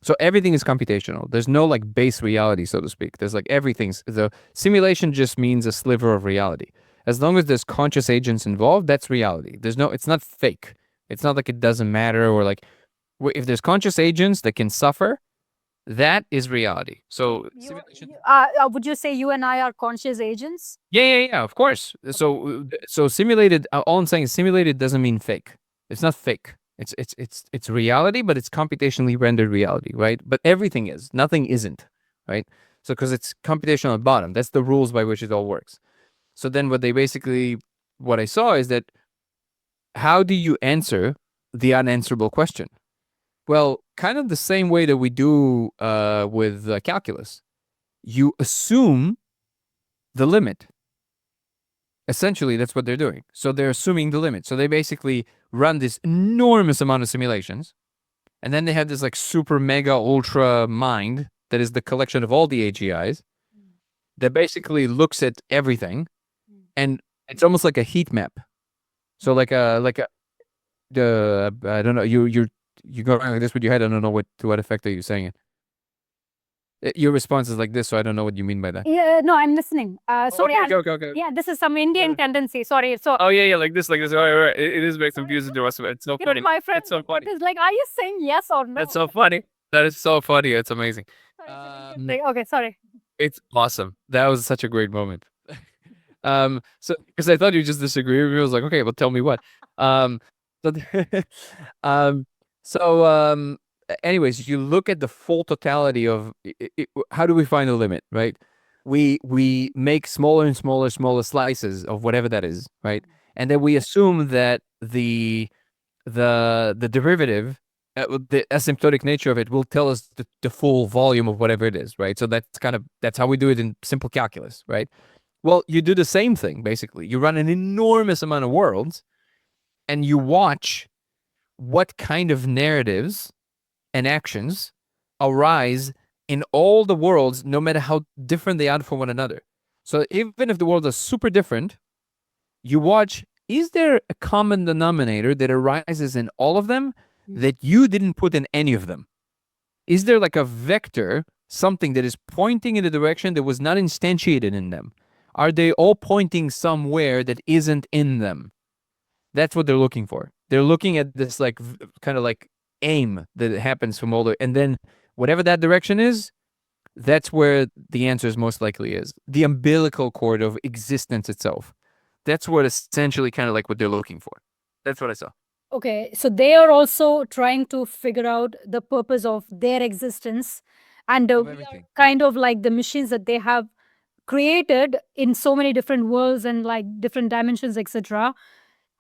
so everything is computational. There's no like base reality, so to speak. There's like the simulation just means a sliver of reality. As long as there's conscious agents involved, that's reality. It's not fake. It's not like it doesn't matter, or like if there's conscious agents that can suffer, that is reality. So simulation. Would you say you and I are conscious agents? Yeah, of course. So simulated. All I'm saying is simulated doesn't mean fake. It's not fake. It's reality, but it's computationally rendered reality, right? But everything is. Nothing isn't, right? So because it's computational at bottom, that's the rules by which it all works. So then what I saw is that how do you answer the unanswerable question? Well, kind of the same way that we do with calculus. You assume the limit. Essentially, that's what they're doing. So they're assuming the limit. So they basically run this enormous amount of simulations, and then they have this like super mega ultra mind that is the collection of all the AGIs that basically looks at everything, and it's almost like a heat map. So like a the I don't know, you go around like this with your head. I don't know what to what effect are you saying it. Your response is like this, so I don't know what you mean by that. Yeah, no, I'm listening. Sorry, Okay. yeah, this is some Indian tendency. Sorry. So, Oh yeah, like this. All right. It is very confusing to us. It's so funny. my friend It's so funny. is like, are you saying yes or no? That's so funny. That is so funny. It's amazing. Okay, sorry. It's awesome. That was such a great moment. So because I thought you just disagree with me, I was like, okay, well, tell me what. Um, so, um, so anyways, you look at the full totality of how do we find the limit, right? We make smaller and smaller slices of whatever that is, right? And then we assume that the derivative, the asymptotic nature of it, will tell us the full volume of whatever it is, right? So that's how we do it in simple calculus, right? Well, you do the same thing basically. You run an enormous amount of worlds, and you watch what kind of narratives and actions arise in all the worlds, no matter how different they are from one another. So even if the worlds are super different, you watch, is there a common denominator that arises in all of them that you didn't put in any of them? Is there like a vector, something that is pointing in the direction that was not instantiated in them? Are they all pointing somewhere that isn't in them? That's what they're looking for. They're looking at this like kind of like aim that happens from all the, and then whatever that direction is, that's where the answer is most likely is. The umbilical cord of existence itself. That's what essentially kind of like what they're looking for. That's what I saw. Okay, so they are also trying to figure out the purpose of their existence, and we are Everything. kind of like the machines that they have created in so many different worlds and like different dimensions, etc.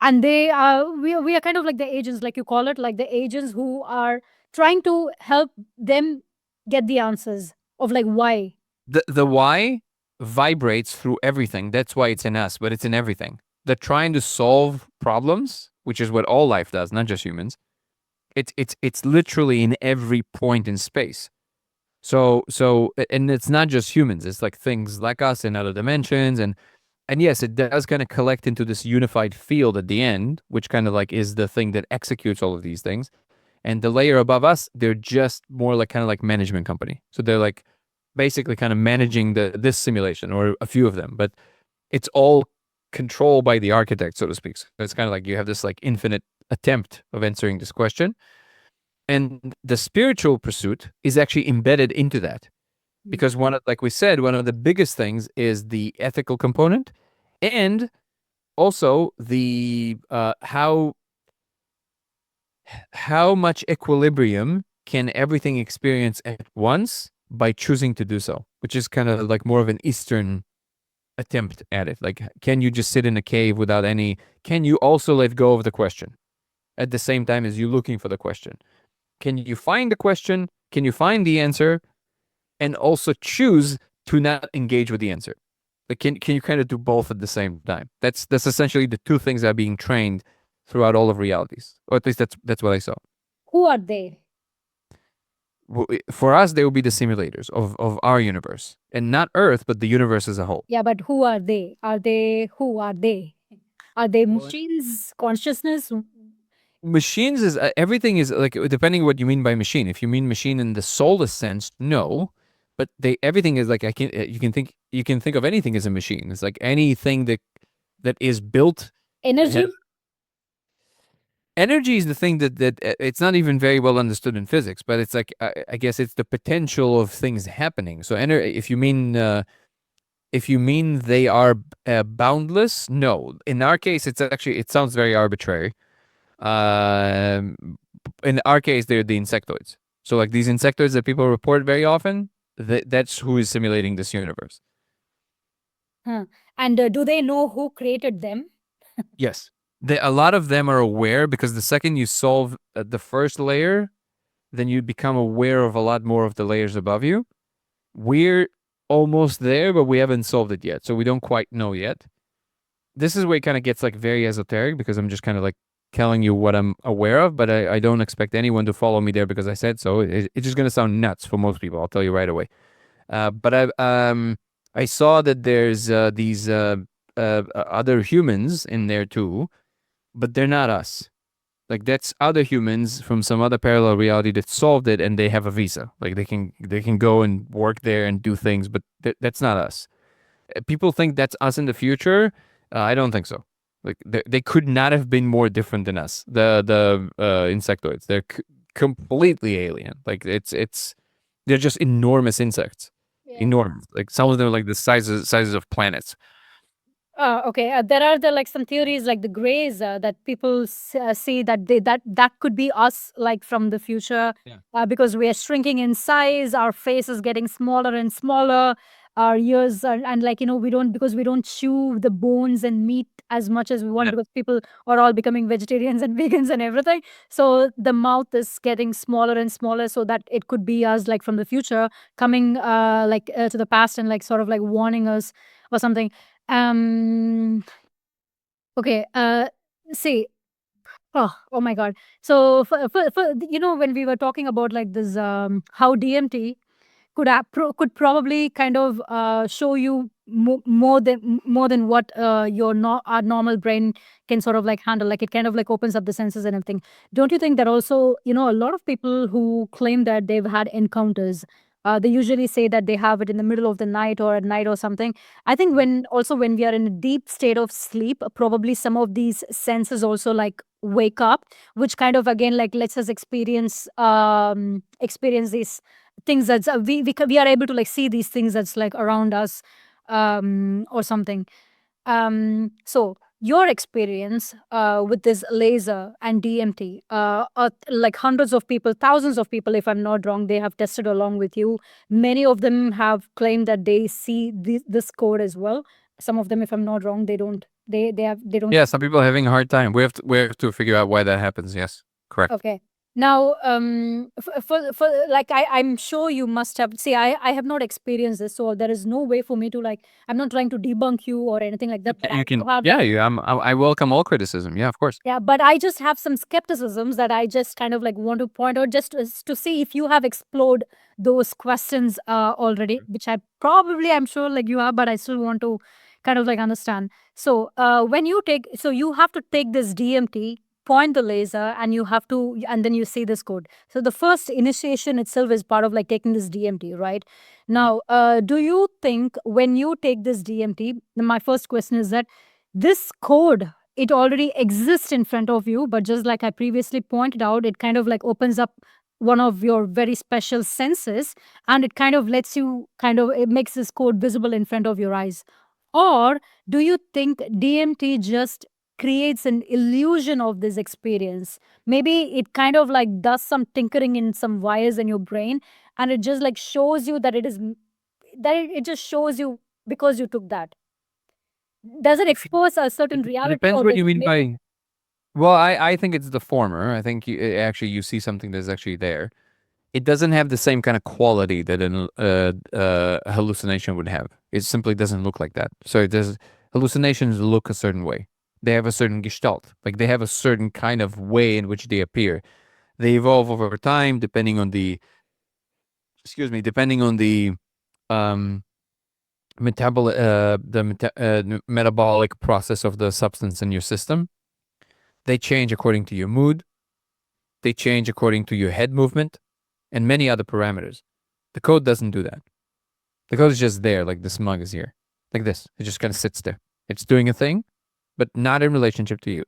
And they are we are kind of like the agents, like you call it, like the agents who are trying to help them get the answers of like why. The why vibrates through everything. That's why it's in us, but it's in everything. They're trying to solve problems, which is what all life does, not just humans. It's literally in every point in space. So and it's not just humans. It's like things like us in other dimensions, and yes, it does kind of collect into this unified field at the end, which kind of like is the thing that executes all of these things. And the layer above us, they're just more like kind of like management company. So they're like basically kind of managing this simulation or a few of them, but it's all controlled by the architect, so to speak. So it's kind of like you have this like infinite attempt of answering this question. And the spiritual pursuit is actually embedded into that. Because like we said, one of the biggest things is the ethical component, and also the how much equilibrium can everything experience at once by choosing to do so, which is kind of like more of an Eastern attempt at it. Like, can you just sit in a cave without any? Can you also let go of the question at the same time as you looking for the question? Can you find the question? Can you find the answer? And also choose to not engage with the answer. Like, can you kind of do both at the same time? That's essentially the two things that are being trained throughout all of realities, or at least that's what I saw. Who are they? For us, they will be the simulators of our universe, and not Earth, but the universe as a whole. Yeah, but who are they? Who are they? Are they machines, consciousness? Machines is everything is like, depending what you mean by machine. If you mean machine in the soulless sense, no, but everything is like, you can think of anything as a machine. It's like anything that is built. Energy? energy is the thing that it's not even very well understood in physics, but it's like I guess it's the potential of things happening. So if you mean they are boundless, no. In our case, it's actually it sounds very arbitrary. Um, in our case, they're the insectoids. So like these insectoids that people report very often, that's who is simulating this universe. Huh. And do they know who created them? Yes. A lot of them are aware because the second you solve the first layer, then you become aware of a lot more of the layers above you. We're almost there, but we haven't solved it yet. So we don't quite know yet. This is where it kind of gets like very esoteric because I'm just kind of like telling you what I'm aware of, but I don't expect anyone to follow me there because I said so. It's just going to sound nuts for most people. I'll tell you right away. But I saw that there's these other humans in there too, but they're not us. Like that's other humans from some other parallel reality that solved it, and they have a visa. Like they can go and work there and do things, but that's not us. People think that's us in the future. I don't think so. Like they could not have been more different than us. The insectoids, they're completely alien. Like it's they're just enormous insects, Yeah. enormous. Like some of them are like the sizes of planets. Okay. There are like some theories like the grays that people see that that could be us like from the future Yeah. because we are shrinking in size, our face is getting smaller and smaller, our ears are, and like we don't because we don't chew the bones and meat as much as we want Yeah. because people are all becoming vegetarians and vegans and everything. So the mouth is getting smaller and smaller, so that it could be us like from the future coming to the past and like sort of like warning us or something. Um, okay. See. Oh my God. So when we were talking about like this, how DMT could probably kind of show you more than what our normal brain can sort of like handle. Like it kind of like opens up the senses and everything. Don't you think that also a lot of people who claim that they've had encounters, they usually say that they have it in the middle of the night or at night or something. I think when we are in a deep state of sleep, probably some of these senses also like wake up, which kind of again like lets us experience these things that's we are able to like see these things that's like around us or something. So your experience with this laser and DMT, like hundreds of people, thousands of people, if I'm not wrong, they have tested along with you. Many of them have claimed that they see this code as well. Some of them, if I'm not wrong, they don't. They don't. Yeah, some people are having a hard time. We have to figure out why that happens. Yes, correct. Okay. Now, for like I'm sure you must have. See, I have not experienced this, so there is no way for me to like. I'm not trying to debunk you or anything like that. But You I can. do have Yeah, I welcome all criticism. Yeah, of course. yeah, but I just have some skepticisms that I just kind of like want to point out just to see if you have explored those questions already, which I'm sure like you have, but I still want to kind of like understand. So so you have to take this DMT, point the laser, and you have to, and then you see this code. So the first initiation itself is part of like taking this DMT, right? Now, do you think when you take this DMT, my first question is that this code it already exists in front of you, but just like I previously pointed out, it kind of like opens up one of your very special senses, and it kind of lets you it makes this code visible in front of your eyes. Or do you think DMT just creates an illusion of this experience? Maybe it kind of like does some tinkering in some wires in your brain, and it just like shows you that it just shows you because you took that. Does it If expose a certain it reality, depends or what does you it mean make by. Well, I think it's the former. I think actually you see something that's actually there. It doesn't have the same kind of quality that a hallucination would have. It simply doesn't look like that. So it does. Hallucinations look a certain way. They have a certain gestalt. Like they have a certain kind of way in which they appear. They evolve over time depending on the depending on the um metabolic process of the substance in your system. They change according to your mood. They change according to your head movement and many other parameters. The code doesn't do that. The code is just there, like this mug is here, like this. It just kind of sits there. It's doing a thing, but not in relationship to you.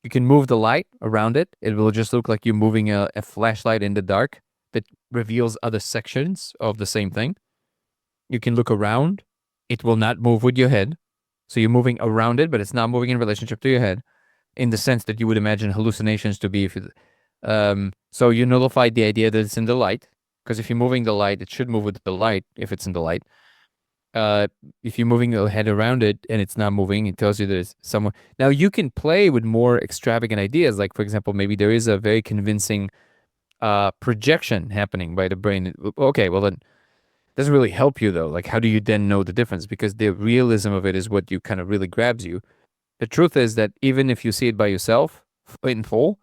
You can move the light around it. It will just look like you're moving a flashlight in the dark that reveals other sections of the same thing. You can look around. It will not move with your head. So you're moving around it, but it's not moving in relationship to your head in the sense that you would imagine hallucinations to be. So you nullify the idea that it's in the light, because if you're moving the light, it should move with the light if it's in the light. Uh, if you're moving the head around it and it's not moving, it tells you there's someone. Now you can play with more extravagant ideas, like for example, maybe there is a very convincing projection happening by the brain. Okay, well then doesn't really help you though. Like, how do you then know the difference? Because the realism of it is what you kind of really grabs you. The truth is that even if you see it by yourself in full,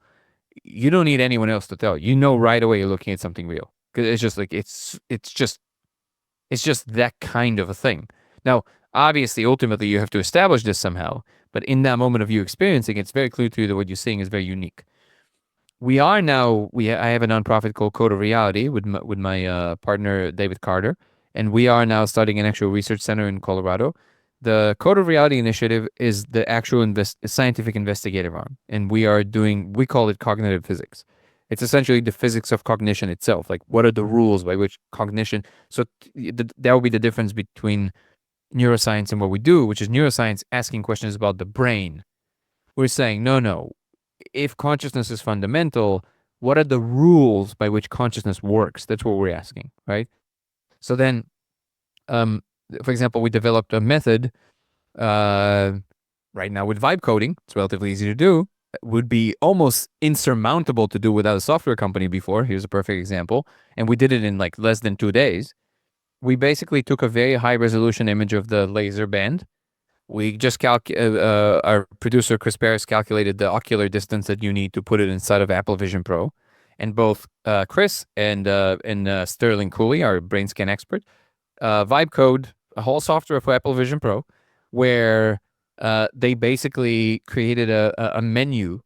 you don't need anyone else to tell you. You know right away you're looking at something real, because it's just like it's just that kind of a thing. Now, obviously, ultimately, you have to establish this somehow. But in that moment of you experiencing, it's very clear to you that what you're seeing is very unique. We are now. I have a nonprofit called Code of Reality with my partner David Carter, and we are now starting an actual research center in Colorado. The Code of Reality initiative is the actual scientific investigative arm, and we call it cognitive physics. It's essentially the physics of cognition itself. Like, what are the rules by which cognition? So that will be the difference between neuroscience and what we do, which is neuroscience asking questions about the brain. We're saying, no. If consciousness is fundamental, what are the rules by which consciousness works? That's what we're asking, right? So then, um, for example, we developed a method uh, right now with vibe coding. It's relatively easy to do. It would be almost insurmountable to do without a software company before. Here's a perfect example. And we did it in like less than 2 days. We basically took a very high resolution image of the laser band. We just our producer Chris Paris calculated the ocular distance that you need to put it inside of Apple Vision Pro, and both Chris and Sterling Cooley, our brain scan expert, vibe code a whole software for Apple Vision Pro, where they basically created a menu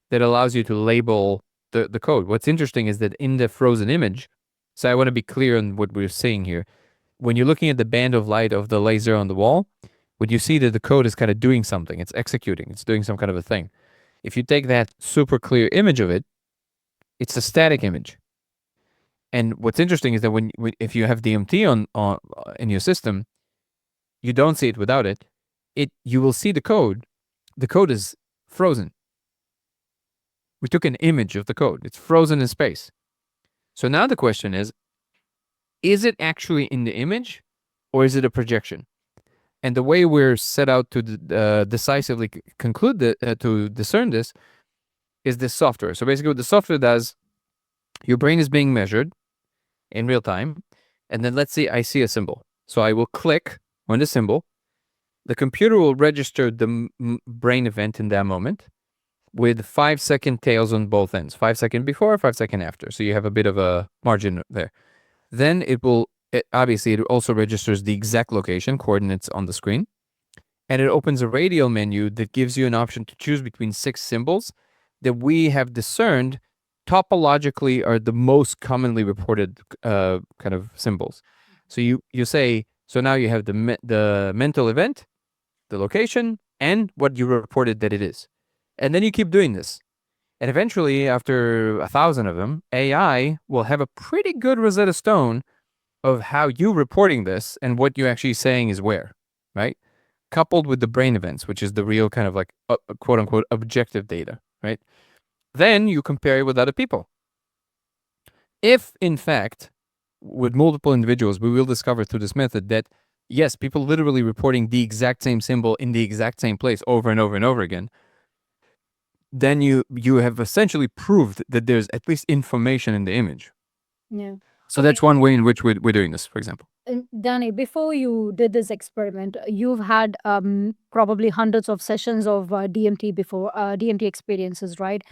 that allows you to label the code. What's interesting is that in the frozen image, so I want to be clear on what we're seeing here. When you're looking at the band of light of the laser on the wall, when you see that the code is kind of doing something, it's executing, it's doing some kind of a thing. If you take that super clear image of it, it's a static image. And what's interesting is that if you have DMT on in your system, you don't see it without it. You will see the code. The code is frozen. We took an image of the code. It's frozen in space. So now the question is it actually in the image, or is it a projection? And the way we're set out to decisively conclude to discern this is this software. So basically what the software does, your brain is being measured in real time. And then let's see, I see a symbol. So I will click on the symbol. The computer will register the brain event in that moment with 5-second tails on both ends, 5 seconds before, 5 seconds after. So you have a bit of a margin there. Then obviously it also registers the exact location, coordinates on the screen. And it opens a radial menu that gives you an option to choose between 6 symbols that we have discerned topologically are the most commonly reported kind of symbols. So you say, so now you have the mental event, the location, and what you reported that it is. And then you keep doing this. And eventually, after 1,000 of them, AI will have a pretty good Rosetta Stone of how you reporting this and what you're actually saying is where, right? Coupled with the brain events, which is the real kind of like quote unquote objective data, right? Then you compare it with other people. If in fact, with multiple individuals, we will discover through this method that yes, people literally reporting the exact same symbol in the exact same place over and over and over again, then you have essentially proved that there's at least information in the image. Yeah. So that's one way in which we're doing this, for example. And Danny, before you did this experiment, you've had probably hundreds of sessions of DMT before, DMT experiences, right?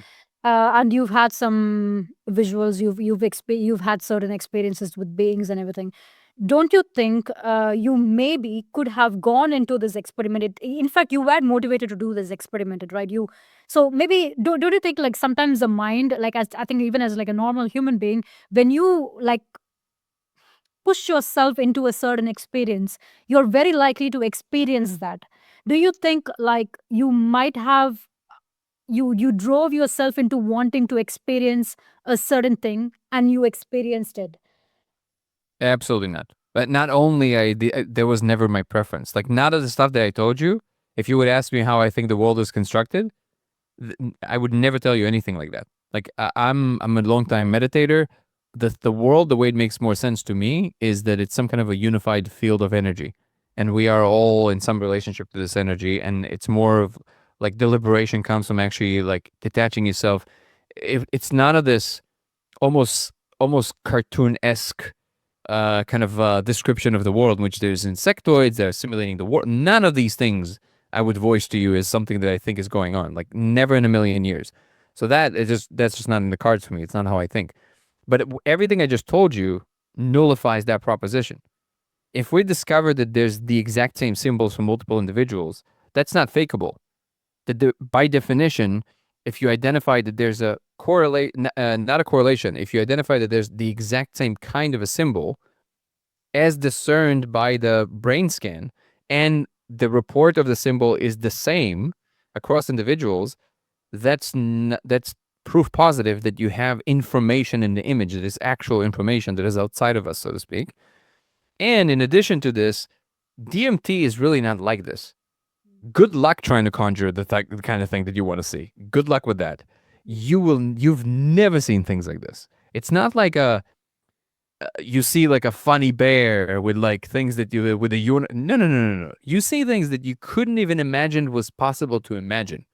And you've had some visuals. You've had certain experiences with beings and everything. Don't you think you maybe could have gone into this experiment? In fact, you were motivated to do this experiment, right? So maybe don't you think like sometimes the mind, like as I think even as like a normal human being, when you like push yourself into a certain experience, you're very likely to experience that. Do you think like you might have you drove yourself into wanting to experience a certain thing, and you experienced it. Absolutely not. But not only there was never my preference. Like none of the stuff that I told you, if you would ask me how I think the world is constructed, I would never tell you anything like that. Like I'm a long time meditator. The world, the way it makes more sense to me is that it's some kind of a unified field of energy, and we are all in some relationship to this energy, and it's more of like the liberation comes from actually like detaching yourself. If it's none of this almost almost cartoon esque kind of description of the world, in which there's insectoids that are simulating the world. None of these things I would voice to you as something that I think is going on. Like never in a million years. So that's just not in the cards for me. It's not how I think. But everything I just told you nullifies that proposition. If we discover that there's the exact same symbols for multiple individuals, that's not fakeable. By definition, if you identify that there's a correlate, not a correlation, if you identify that there's the exact same kind of a symbol as discerned by the brain scan, and the report of the symbol is the same across individuals, that's proof positive that you have information in the image that is actual information that is outside of us, so to speak. And in addition to this, DMT is really not like this. Good luck trying to conjure the kind of thing that you want to see. Good luck with that. You've never seen things like this. It's not like you see like a funny bear with like things that you with a no. You see things that you couldn't even imagine was possible to imagine.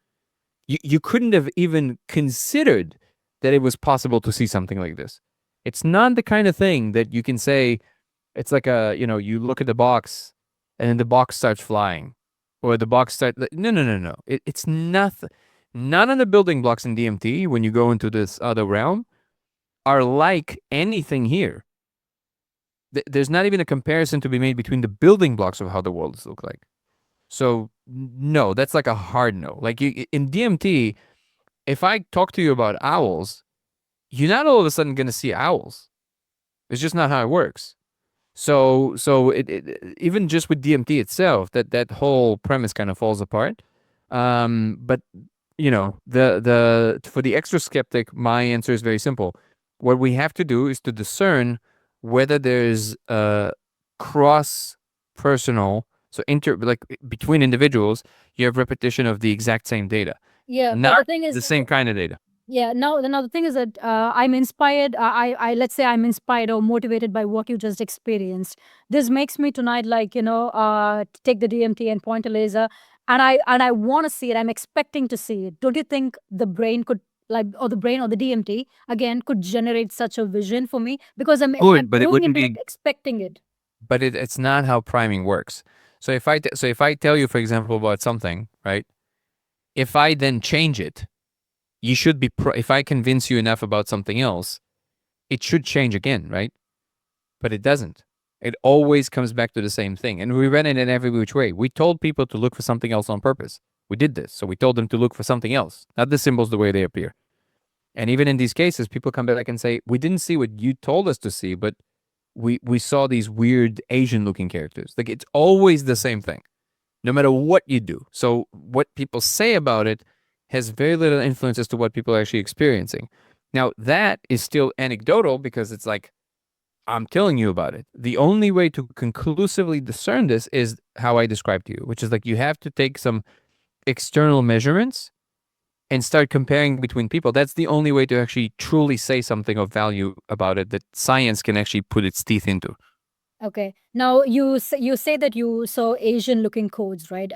You couldn't have even considered that it was possible to see something like this. It's not the kind of thing that you can say. It's like you look at the box and then the box starts flying, or the box starts. No. It's nothing. None of the building blocks in DMT, when you go into this other realm, are like anything here. There's not even a comparison to be made between the building blocks of how the worlds look like. So no, that's like a hard no. Like in DMT, if I talk to you about owls, you're not all of a sudden going to see owls. It's just not how it works. So even just with DMT itself, that whole premise kind of falls apart. But the for the extra skeptic, my answer is very simple. What we have to do is to discern whether there's a cross personal, so like between individuals, you have repetition of the exact same data, Yeah, but the not thing is, the same kind of data. yeah, now the thing is that I'm inspired. I let's say I'm inspired or motivated by what you just experienced. This makes me tonight, like take the DMT and point a laser, and I want to see it. I'm expecting to see it. Don't you think the brain could or the brain or the DMT again could generate such a vision for me, because I'm Good, but it doing it wouldn't like be. expecting it. But it's not how priming works. So if I tell you, for example, about something, right? If I then change it, you should be. If I convince you enough about something else, it should change again, right? But it doesn't. It always comes back to the same thing, and we ran it in every which way. We told people to look for something else on purpose. We did this, so we told them to look for something else, not the symbols the way they appear. And even in these cases, people come back and say, "We didn't see what you told us to see, but we saw these weird Asian looking characters." Like it's always the same thing, no matter what you do. So what people say about it has very little influence as to what people are actually experiencing. Now that is still anecdotal because it's like I'm telling you about it. The only way to conclusively discern this is how I described to you, which is like you have to take some external measurements and start comparing between people. That's the only way to actually truly say something of value about it that science can actually put its teeth into. Okay. Now you say that you saw Asian looking codes, right?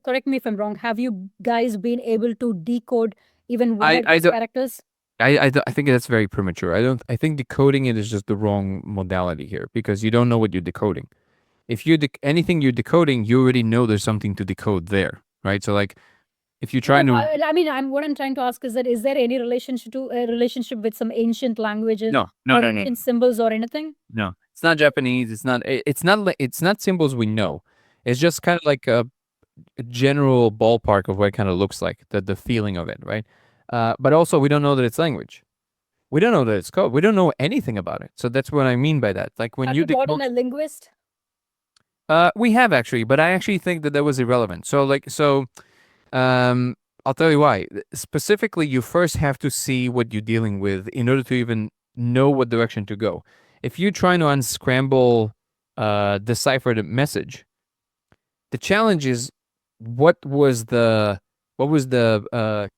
Correct me if I'm wrong. Have you guys been able to decode even one I of I these don't characters? I think that's very premature. I think decoding it is just the wrong modality here because you don't know what you're decoding. If you anything you're decoding, you already know there's something to decode there, right? So like if you're No, trying to I mean, what I'm trying to ask is that is there any relationship with some ancient languages or ancient symbols or anything? no. It's not Japanese. It's not symbols we know. It's just kind of like a general ballpark of what it kind of looks like, the feeling of it, right? But also we don't know that it's language. We don't know that it's code. We don't know anything about it. So that's what I mean by that. Like when Have you you brought in decode, a linguist? we have actually, but I actually think that was irrelevant. So like, um, I'll tell you why. Specifically, you first have to see what you're dealing with in order to even know what direction to go. If you're trying to unscramble, decipher the message, the challenge is what was the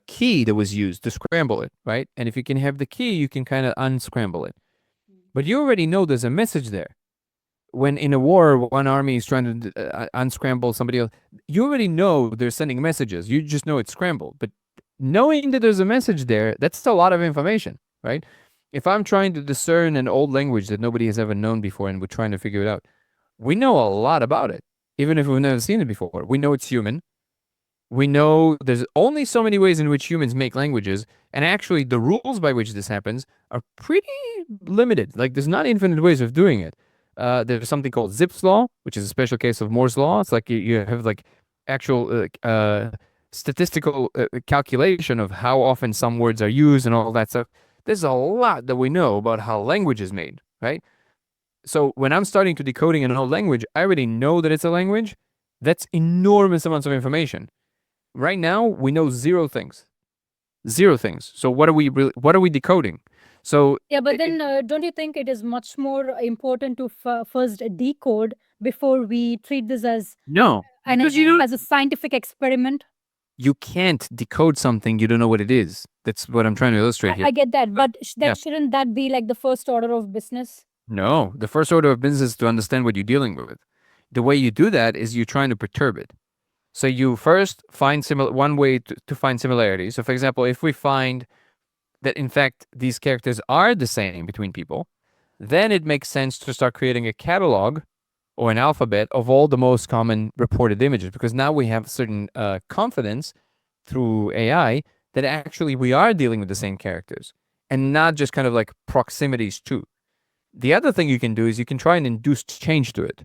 key that was used to scramble it, right? And if you can have the key, you can kind of unscramble it. But you already know there's a message there. When in a war, one army is trying to unscramble somebody else, you already know they're sending messages. You just know it's scrambled. But knowing that there's a message there, that's a lot of information, right? If I'm trying to discern an old language that nobody has ever known before and we're trying to figure it out, we know a lot about it, even if we've never seen it before. We know it's human. We know there's only so many ways in which humans make languages, and actually the rules by which this happens are pretty limited. Like there's not infinite ways of doing it. There's something called Zipf's law, which is a special case of Moore's law. It's like you have like actual statistical calculation of how often some words are used and all that stuff. There's a lot that we know about how language is made, right? So when I'm starting to decoding an old language, I already know that it's a language. That's enormous amounts of information. Right now, we know zero things. Zero things. So what are we decoding? So Yeah, but then don't you think it is much more important to first decode before we treat this as no, because as a scientific experiment? you can't decode something you don't know what it is. That's what I'm trying to illustrate here. I get that, but Yeah. shouldn't that be like the first order of business? No, the first order of business is to understand what you're dealing with. The way you do that is you're trying to perturb it. So you first find one way to find similarities. So for example, if we find that in fact these characters are the same between people, then it makes sense to start creating a catalog or an alphabet of all the most common reported images, because now we have certain confidence through AI that actually we are dealing with the same characters and not just kind of like proximities to. The other thing you can do is you can try and induce change to it.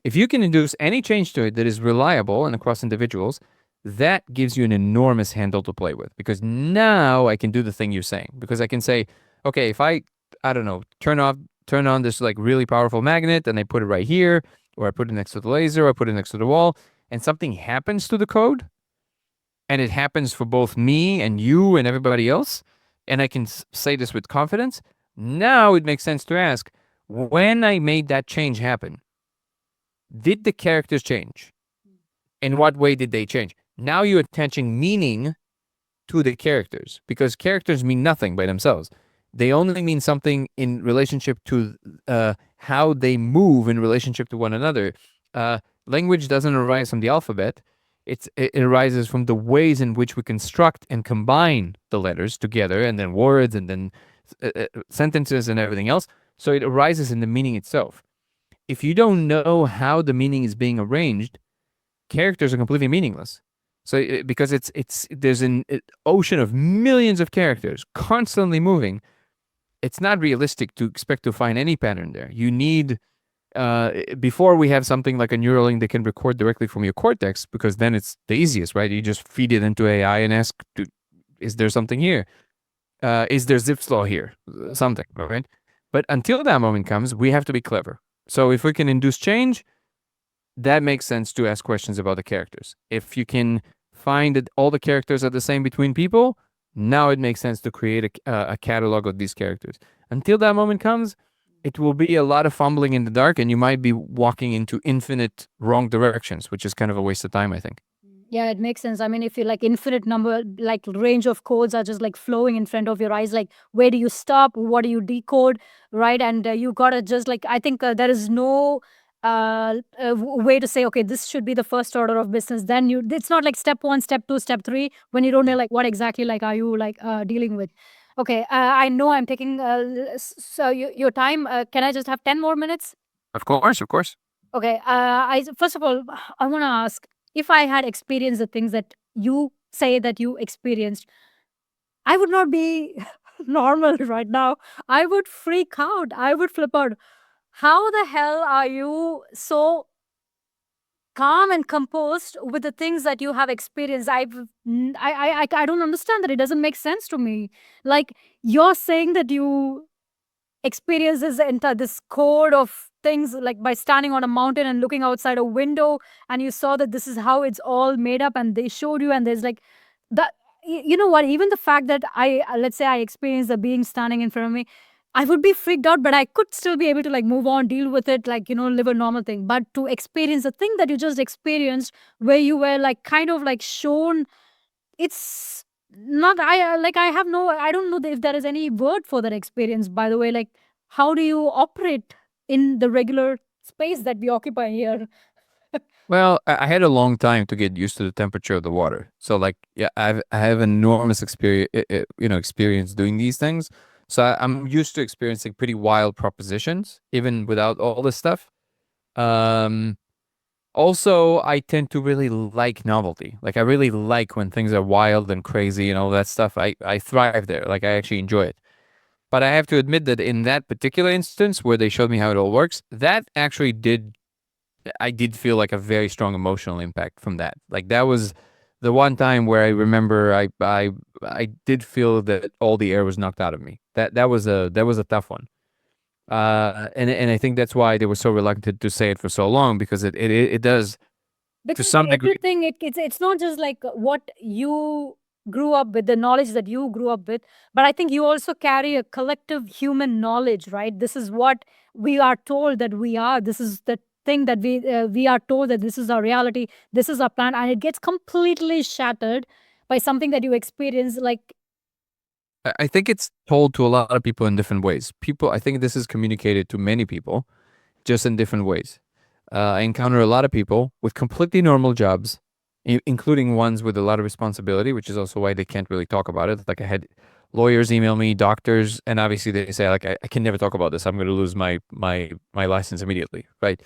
If you can induce any change to it that is reliable and across individuals, that gives you an enormous handle to play with, because now I can do the thing you're saying. Because I can say, okay, if I don't know, turn on this like really powerful magnet and I put it right here, or I put it next to the laser, or I put it next to the wall, and something happens to the code, and it happens for both me and you and everybody else, and I can say this with confidence, now it makes sense to ask, when I made that change happen, did the characters change? In what way did they change? Now you're attaching meaning to the characters, because characters mean nothing by themselves. They only mean something in relationship to how they move in relationship to one another. Language doesn't arise from the alphabet. It arises from the ways in which we construct and combine the letters together, and then words, and then sentences, and everything else. So it arises in the meaning itself. If you don't know how the meaning is being arranged, characters are completely meaningless. So because there's an ocean of millions of characters constantly moving, it's not realistic to expect to find any pattern there. You need before we have something like a neural link that can record directly from your cortex, because then it's the easiest, right? You just feed it into AI and ask, is there something here? Is there Zipf's law here? Something, right? But until that moment comes, we have to be clever. So if we can induce change, that makes sense to ask questions about the characters. If you can find that all the characters are the same between people, now it makes sense to create a catalog of these characters. Until that moment comes, it will be a lot of fumbling in the dark, and you might be walking into infinite wrong directions, which is kind of a waste of time, I think. Yeah, it makes sense. I mean, if you like infinite number, like range of codes are just like flowing in front of your eyes, like where do you stop? What do you decode? Right. And you got to just like, I think there is no way to say, okay, this should be the first order of business. Then it's not like step 1, step 2, step 3, when you don't know like what exactly like are you like dealing with. Okay. I know I'm taking so your time. Can I just have 10 more minutes? Of course, of course. Okay. First of all, I want to ask, if I had experienced the things that you say that you experienced, I would not be normal right now. I would freak out. I would flip out. How the hell are you so calm and composed with the things that you have experienced? I don't understand that. It doesn't make sense to me. Like you're saying that you experiences this code of things like by standing on a mountain and looking outside a window, and you saw that this is how it's all made up, and they showed you, and there's like that you know what, even the fact that I let's say I experience a being standing in front of me, I would be freaked out, but I could still be able to like move on, deal with it, like, live a normal thing. But to experience the thing that you just experienced, where you were like kind of like shown, it's not, I have no, I don't know if there is any word for that experience, by the way. Like, how do you operate in the regular space that we occupy here? Well, I had a long time to get used to the temperature of the water. So like, yeah, I have enormous experience, experience doing these things. So I'm used to experiencing pretty wild propositions, even without all this stuff. Um, Also, I tend to really like novelty. Like I really like when things are wild and crazy and all that stuff. I thrive there. Like I actually enjoy it. But I have to admit that in that particular instance where they showed me how it all works, that actually did I did feel like a very strong emotional impact from that. Like that was the one time where I remember I did feel that all the air was knocked out of me. That was a tough one. And I think that's why they were so reluctant to say it for so long because it does to Because some degree. everything, it's not just like what you grew up with, the knowledge that you grew up with, but I think you also carry a collective human knowledge, right? This is what we are told that we are. This is the thing that we are told that this is our reality, this is our plan, and it gets completely shattered by something that you experience. Like, I think it's told to a lot of people in different ways. People, I think this is communicated to many people just in different ways. I encounter a lot of people with completely normal jobs, including ones with a lot of responsibility, which is also why they can't really talk about it. Like I had lawyers email me, doctors, and obviously they say like I can never talk about this. I'm going to lose my license immediately, right?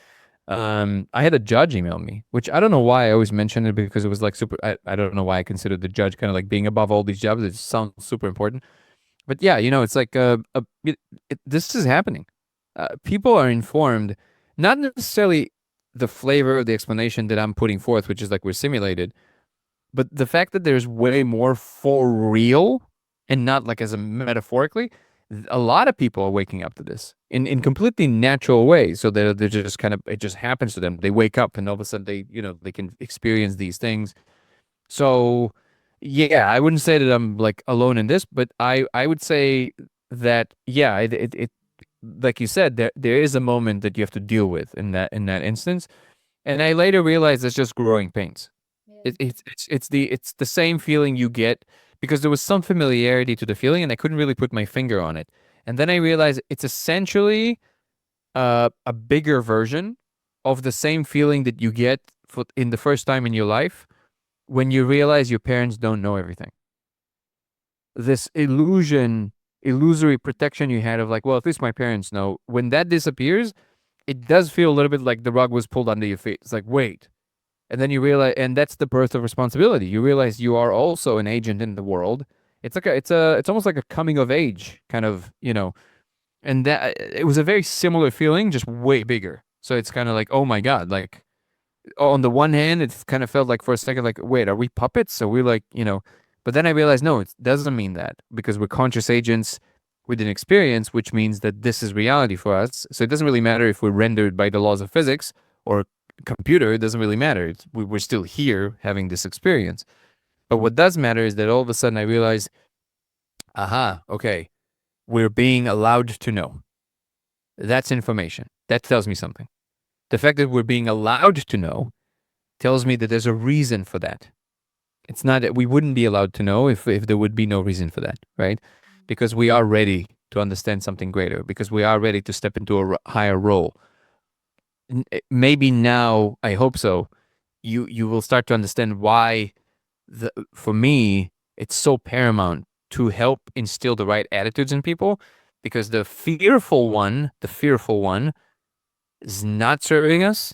I had a judge email me, which I don't know why I always mention it because it was like super. I don't know why I considered the judge kind of like being above all these jobs. It sounds super important, but yeah, it's like this is happening. People are informed, not necessarily the flavor of the explanation that I'm putting forth, which is like we're simulated, but the fact that there's way more for real and not like as a metaphorically. A lot of people are waking up to this in completely natural ways. So they're just kind of it just happens to them. They wake up and all of a sudden they can experience these things. So, yeah, I wouldn't say that I'm like alone in this, but I would say that yeah, it like you said, there is a moment that you have to deal with in that instance, and I later realized it's just growing pains. It's the same feeling you get because there was some familiarity to the feeling, and I couldn't really put my finger on it, and then I realized it's essentially a bigger version of the same feeling that you get in the first time in your life when you realize your parents don't know everything. This illusory protection you had of like, well, at least my parents know. When that disappears, it does feel a little bit like the rug was pulled under your feet. It's like, wait. And then you realize, and that's the birth of responsibility. You realize you are also an agent in the world. It's like it's almost like a coming of age kind of, and that it was a very similar feeling, just way bigger. So it's kind of like, oh my God, like on the one hand, it kind of felt like for a second, like, wait, are we puppets? So we're like, but then I realized, no, it doesn't mean that because we're conscious agents with an experience, which means that this is reality for us. So it doesn't really matter if we're rendered by the laws of physics or computer. It doesn't really matter. We're still here having this experience. But what does matter is that all of a sudden I realize, aha, okay, we're being allowed to know. That's information. That tells me something. The fact that we're being allowed to know tells me that there's a reason for that. It's not that we wouldn't be allowed to know if there would be no reason for that, right? Because we are ready to understand something greater, because we are ready to step into a higher role. Maybe now, I hope so, you will start to understand why for me it's so paramount to help instill the right attitudes in people because the fearful one is not serving us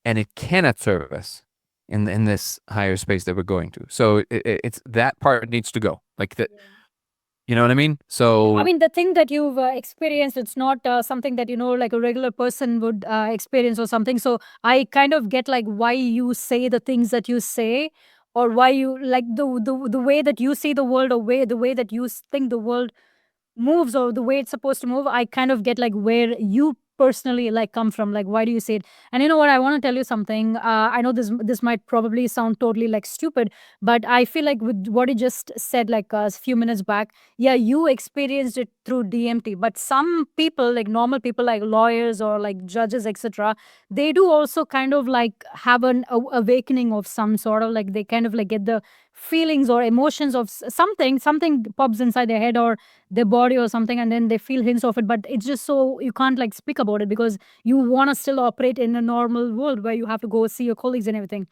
and it cannot serve us in this higher space that we're going to. So it's that part needs to go. Like that, you know what I mean? I So mean, the thing that you've experienced, it's not something that, like a regular person would experience or something. So I kind of get like why you say the things that you say, or why you like the way that you see the world, or the way that you think the world moves, or the way it's supposed to move. I kind of get like where you personally like come from? Like, why do you say it? And you know what? I want to tell you something. I know this might probably sound totally like stupid, but I feel like with what you just said, like a few minutes back, yeah, you experienced it through DMT, but some people, like normal people, like lawyers or like judges, etc., they do also kind of like have an awakening of some sort of, like they kind of like get the feelings or emotions of something pops inside their head or their body or something, and then they feel hints of it, but it's just so you can't like speak about it because you want to still operate in a normal world where you have to go see your colleagues and everything.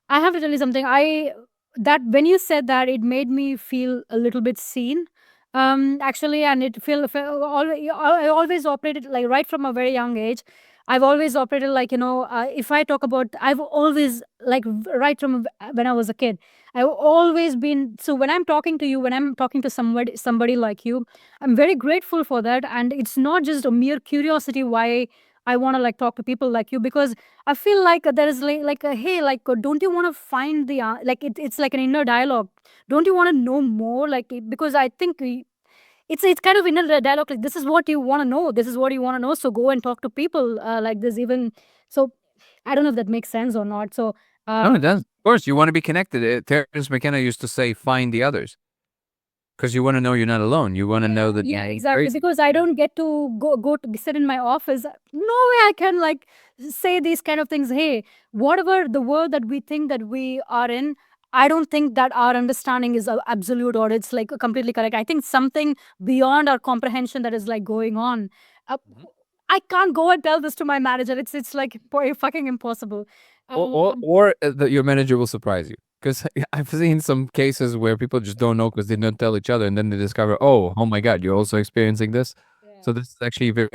I have to tell you something. I that when you said that, it made me feel a little bit seen. Actually, and I always operated like right from a very young age. I've always operated like, if I talk about, I've always like right from when I was a kid. I've always been, so when I'm talking to you, when I'm talking to somebody like you, I'm very grateful for that, and it's not just a mere curiosity why I want to like talk to people like you, because I feel like there is like a, hey, like, don't you want to find the like it's like an inner dialogue. Don't you want to know more? Like, because I think it's kind of inner dialogue. Like, this is what you want to know. This is what you want to know. So go and talk to people like this. Even so, I don't know if that makes sense or not. So No, it does. Of course, you want to be connected. Terence McKenna used to say, "Find the others," because you want to know you're not alone. You want to know that yeah, you're exactly. crazy. Because I don't get to go to sit in my office. No way I can like say these kind of things. Hey, whatever the world that we think that we are in, I don't think that our understanding is absolute or it's like completely correct. I think something beyond our comprehension that is like going on. Uh, Mhm. I can't go and tell this to my manager. It's like fucking impossible. Your manager will surprise you. Because I've seen some cases where people just don't know because they don't tell each other, and then they discover, oh my God, you're also experiencing this. Yeah. So this is actually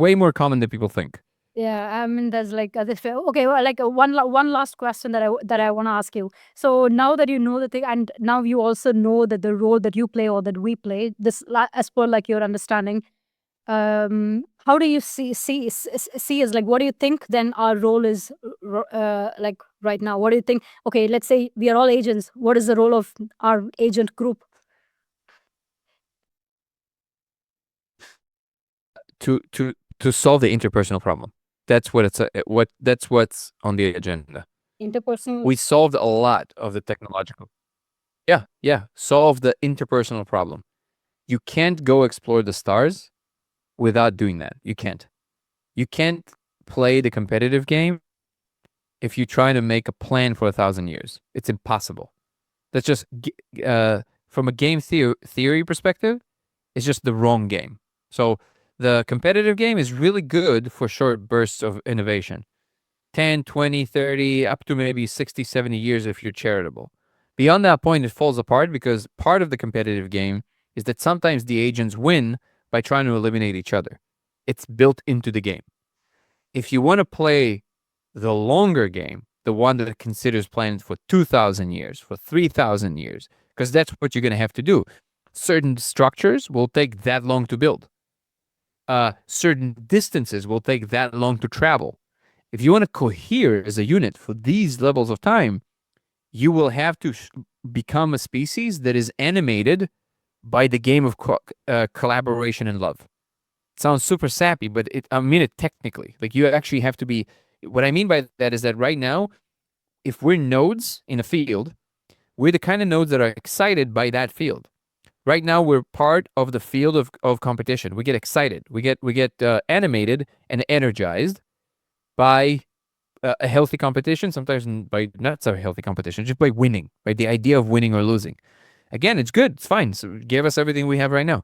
way more common than people think. Yeah, I mean, there's like okay, well, like one last question that I want to ask you. So now that you know the thing, and now you also know that the role that you play or that we play, as per like your understanding, how do you see as like, what do you think then our role is like right now? What do you think? Okay, let's say we are all agents. What is the role of our agent group? To solve the interpersonal problem. That's what that's what's on the agenda. Interpersonal. We solved a lot of the technological. Yeah. Solve the interpersonal problem. You can't go explore the stars without doing that. You can't. You can't play the competitive game if you try to make a plan for 1,000 years. It's impossible. That's just from a game theory perspective, it's just the wrong game. So the competitive game is really good for short bursts of innovation. 10, 20, 30, up to maybe 60, 70 years if you're charitable. Beyond that point, it falls apart because part of the competitive game is that sometimes the agents win by trying to eliminate each other. It's built into the game. If you want to play the longer game, the one that considers plans for 2,000 years, for 3,000 years, because that's what you're going to have to do. Certain structures will take that long to build. Certain distances will take that long to travel. If you want to cohere as a unit for these levels of time, you will have to become a species that is animated by the game of collaboration and love. It sounds super sappy, but I mean it technically. Like you actually have to be. What I mean by that is that right now, if we're nodes in a field, we're the kind of nodes that are excited by that field. Right now, we're part of the field of competition. We get excited. We get animated and energized by a healthy competition, sometimes by not so healthy competition, just by winning, by the idea of winning or losing. Again, it's good, it's fine. So give us everything we have right now,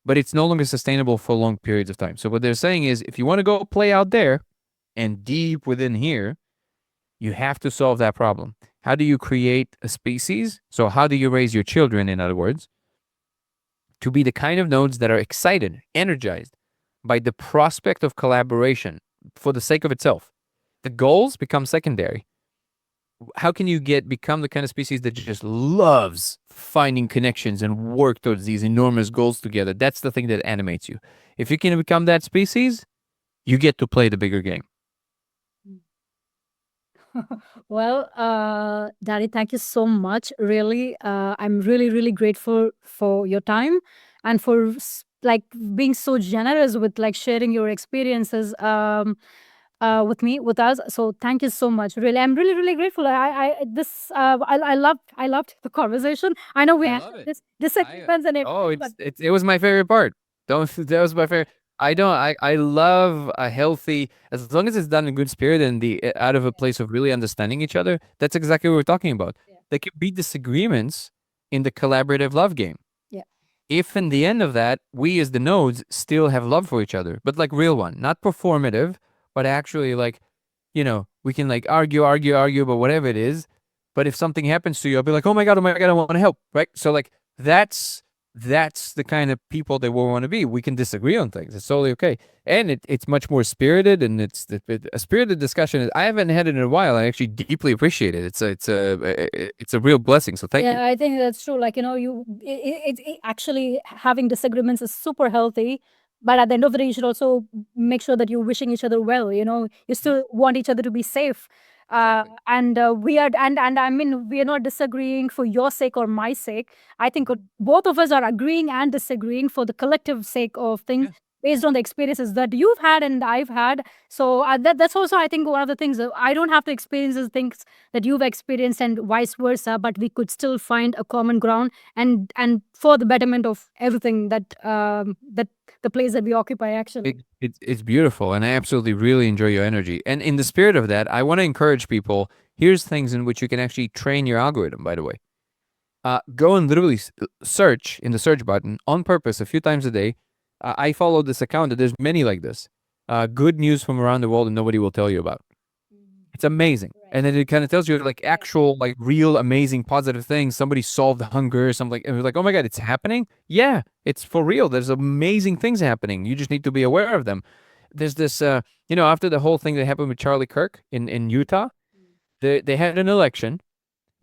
but it's no longer sustainable for long periods of time. So what they're saying is, if you want to go play out there and deep within here, you have to solve that problem. How do you create a species? So how do you raise your children, in other words, to be the kind of nodes that are excited, energized by the prospect of collaboration for the sake of itself? The goals become secondary. How can you become the kind of species that just loves finding connections and work towards these enormous goals together? That's the thing that animates you. If you can become that species, you get to play the bigger game. Well, Danny, thank you so much. Really, I'm really, really grateful for your time and for like being so generous with like sharing your experiences with us. So thank you so much. Really, I'm really, really grateful. I loved the conversation. I know we I had love it. this disagreements and Oh, everything, but it was my favorite part. Don't that was my favorite. I don't. I love a healthy, as long as it's done in good spirit and the out of a place of really understanding each other. That's exactly what we're talking about. yeah, There could be disagreements in the collaborative love game. yeah, If in the end of that, we as the nodes still have love for each other, but like real one, not performative, but actually like, we can like argue about whatever it is. But if something happens to you, I'll be like, oh my God, I want to help, right? So like that's the kind of people that we want to be. We can disagree on things. It's totally okay, and it's much more spirited, and a spirited discussion. I haven't had it in a while. I actually deeply appreciate it. It's a real blessing. So thank you. yeah. I think that's true. Like, actually having disagreements is super healthy. But at the end of the day, you should also make sure that you're wishing each other well. You still want each other to be safe. Exactly. And we are, and I mean, we are not disagreeing for your sake or my sake. I think both of us are agreeing and disagreeing for the collective sake of things, Yeah. based on the experiences that you've had and I've had. So that's also, I think, one of the things. I don't have to experience the things that you've experienced and vice versa, but we could still find a common ground, and for the betterment of everything that the place that we occupy actually. It's beautiful, and I absolutely really enjoy your energy. And in the spirit of that, I want to encourage people. Here's things in which you can actually train your algorithm. By the way, go and literally search in the search button on purpose a few times a day. I follow this account. There's many like this. Good news from around the world, and nobody will tell you about. It's amazing. Right. And then it kind of tells you like Right. actual, like real amazing positive things. Somebody solved hunger, something like, and we're like, oh my God, it's happening? Yeah, it's for real. There's amazing things happening. You just need to be aware of them. There's this, after the whole thing that happened with Charlie Kirk in Utah, they had an election.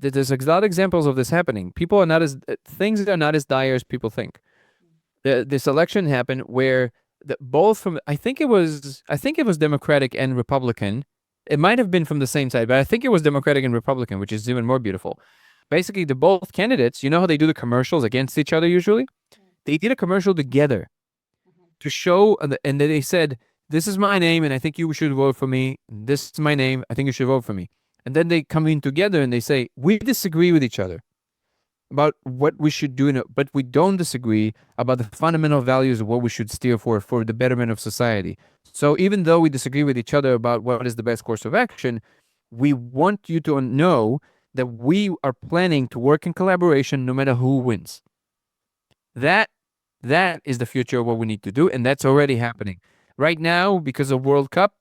There's a lot of examples of this happening. Things are not as dire as people think. This election happened where both from I think it was Democratic and Republican. It might have been from the same side, but I think it was Democratic and Republican, which is even more beautiful. Basically, the both candidates, you know how they do the commercials against each other usually? They did a commercial together to show, and then they said, "This is my name, and I think you should vote for me. This is my name. I think you should vote for me." And then they come in together and they say, "We disagree with each other about what we should do, but we don't disagree about the fundamental values of what we should steer for the betterment of society. So even though we disagree with each other about what is the best course of action, we want you to know that we are planning to work in collaboration no matter who wins." That that is the future of what we need to do, and that's already happening right now because of World Cup.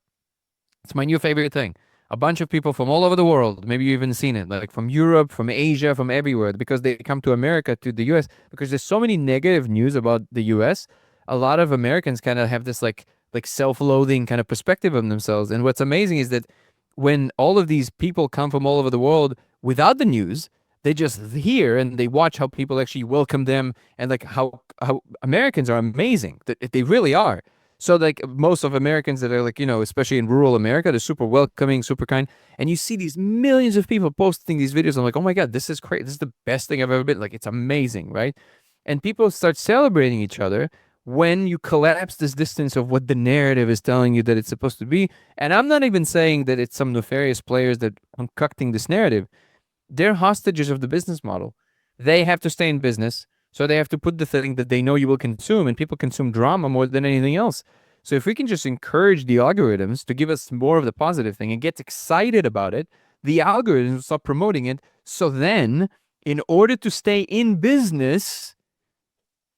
It's my new favorite thing. A bunch of people from all over the world, maybe you've even seen it, like from Europe, from Asia, from everywhere, because they come to America, to the US, because there's so many negative news about the US. A lot of Americans kind of have this like self-loathing kind of perspective of themselves. And what's amazing is that when all of these people come from all over the world without the news, they just hear and they watch how people actually welcome them, and like how Americans are amazing. They really are. So like most of Americans that are like, especially in rural America, they're super welcoming, super kind. And you see these millions of people posting these videos. I'm like, oh my God, this is great. This is the best thing I've ever been. Like, it's amazing, right? And people start celebrating each other when you collapse this distance of what the narrative is telling you that it's supposed to be. And I'm not even saying that it's some nefarious players that concocting this narrative. They're hostages of the business model. They have to stay in business, so they have to put the thing that they know you will consume, and people consume drama more than anything else. So if we can just encourage the algorithms to give us more of the positive thing and get excited about it, the algorithms will stop promoting it. So then, in order to stay in business,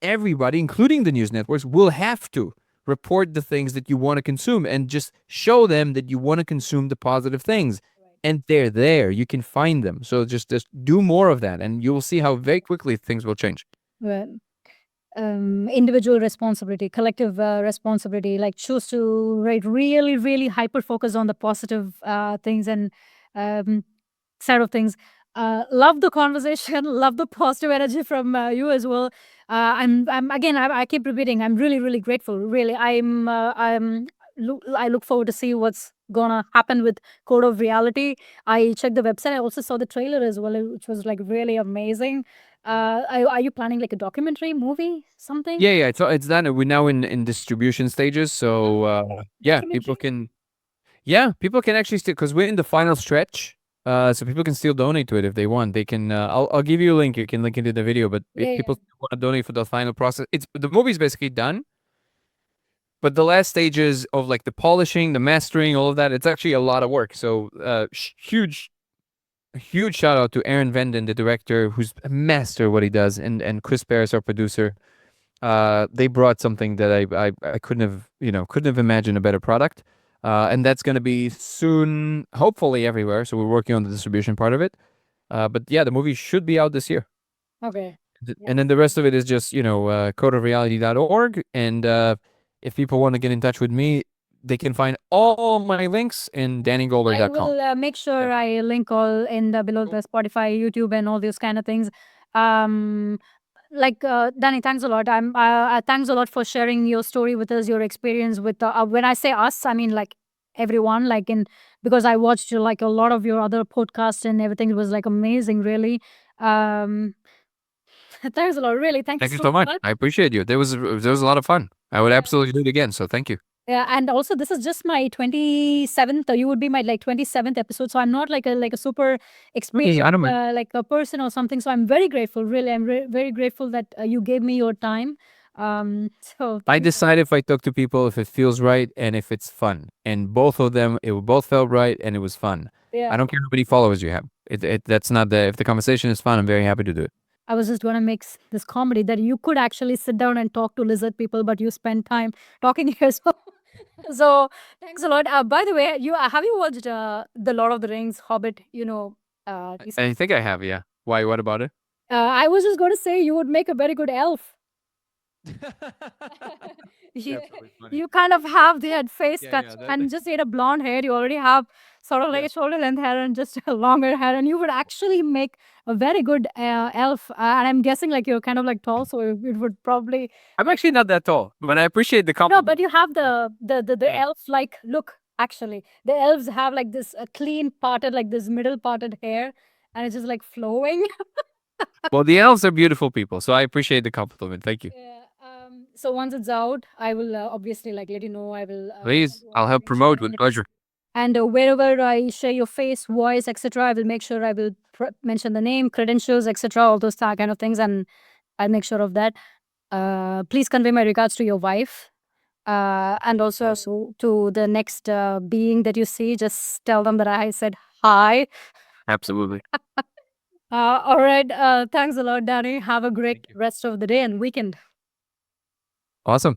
everybody, including the news networks, will have to report the things that you want to consume and just show them that you want to consume the positive things. And they're there. You can find them. So just do more of that, and you will see how very quickly things will change. Well, individual responsibility, collective responsibility, like choose to really, really hyper focus on the positive things and um, side of things. Love the conversation, love the positive energy from you as well. I'm again, I keep repeating, I'm really, really grateful. Really, I look forward to see what's gonna happen with Code of Reality. I checked the website. I also saw the trailer as well, which was like really amazing. Are you planning like a documentary movie, something? Yeah, yeah. It's done. We're now in distribution stages. So yeah, people Documentary? can. Yeah, people can actually still because we're in the final stretch. So people can still donate to it if they want. They can. I'll give you a link. You can link into the video. But if Yeah, yeah. people want to donate for the final process, it's the movie's basically done. But the last stages of like the polishing, the mastering, all of that, it's actually a lot of work. So huge shout out to Aaron Venden, the director, who's a master at what he does, and Chris Paris, our producer. They brought something that I couldn't have imagined a better product. And that's going to be soon, hopefully everywhere. So we're working on the distribution part of it. But yeah, the movie should be out this year. Okay. And then the rest of it is just, codeofreality.org. And if people want to get in touch with me, they can find all my links in I dannygoler.com. will make Yeah. sure I link all in the below Cool. the Spotify, YouTube, and all those kind of things. Um, Danny, thanks a lot. Thanks a lot for sharing your story with us, your experience with. When I say us, I mean like everyone. Like in because I watched like a lot of your other podcasts and everything. It was like amazing, really. Um, thanks a lot. Really, thank you Thank you so so much. much. I appreciate you. There was a lot of fun. I would Yeah. absolutely do it again. So thank you. Yeah, and also this is just my 27th, you would be my like 27th episode. So I'm not like a super experienced I don't mind. like a person or something. So I'm very grateful, really. I'm very grateful that you gave me your time. So I thank you. decide if I talk to people if it feels right and if it's fun. And both of them, it both felt right and it was fun. Yeah. I don't care how many followers you have. That's not the if the conversation is fun, I'm very happy to do it. I was just gonna make this comedy that you could actually sit down and talk to lizard people, but you spend time talking here. So thanks a lot. By the way, you have you watched the Lord of the Rings, Hobbit? I think I have, yeah. Why? What about it? I was just going to say you would make a very good elf. Yeah, That's always funny. you kind of have that face Yeah, cut yeah. and just need a blonde hair. You already have sort of like Yeah. a shoulder length hair and just a longer hair, and you would actually make a very good elf. And I'm guessing like you're kind of like tall, so it would probably I'm actually not that tall, but I appreciate the no. compliment. But you have the Yeah. elf like look. Actually, the elves have like this clean parted, like this middle parted hair, and it's just like flowing. Well, the elves are beautiful people, so I appreciate the compliment. Thank you. Yeah. So once it's out, I will obviously like let you know. I will Please, do all I'll the help mention promote with and pleasure. wherever I share your face, voice, etc. I will make sure I will mention the name, credentials, etc. All those kind of things, and I'll make sure of that. Please convey my regards to your wife. And also to the next being that you see, just tell them that I said hi. Absolutely. All right. Thanks a lot, Danny. Have a great Thank you. rest of the day and weekend. Awesome.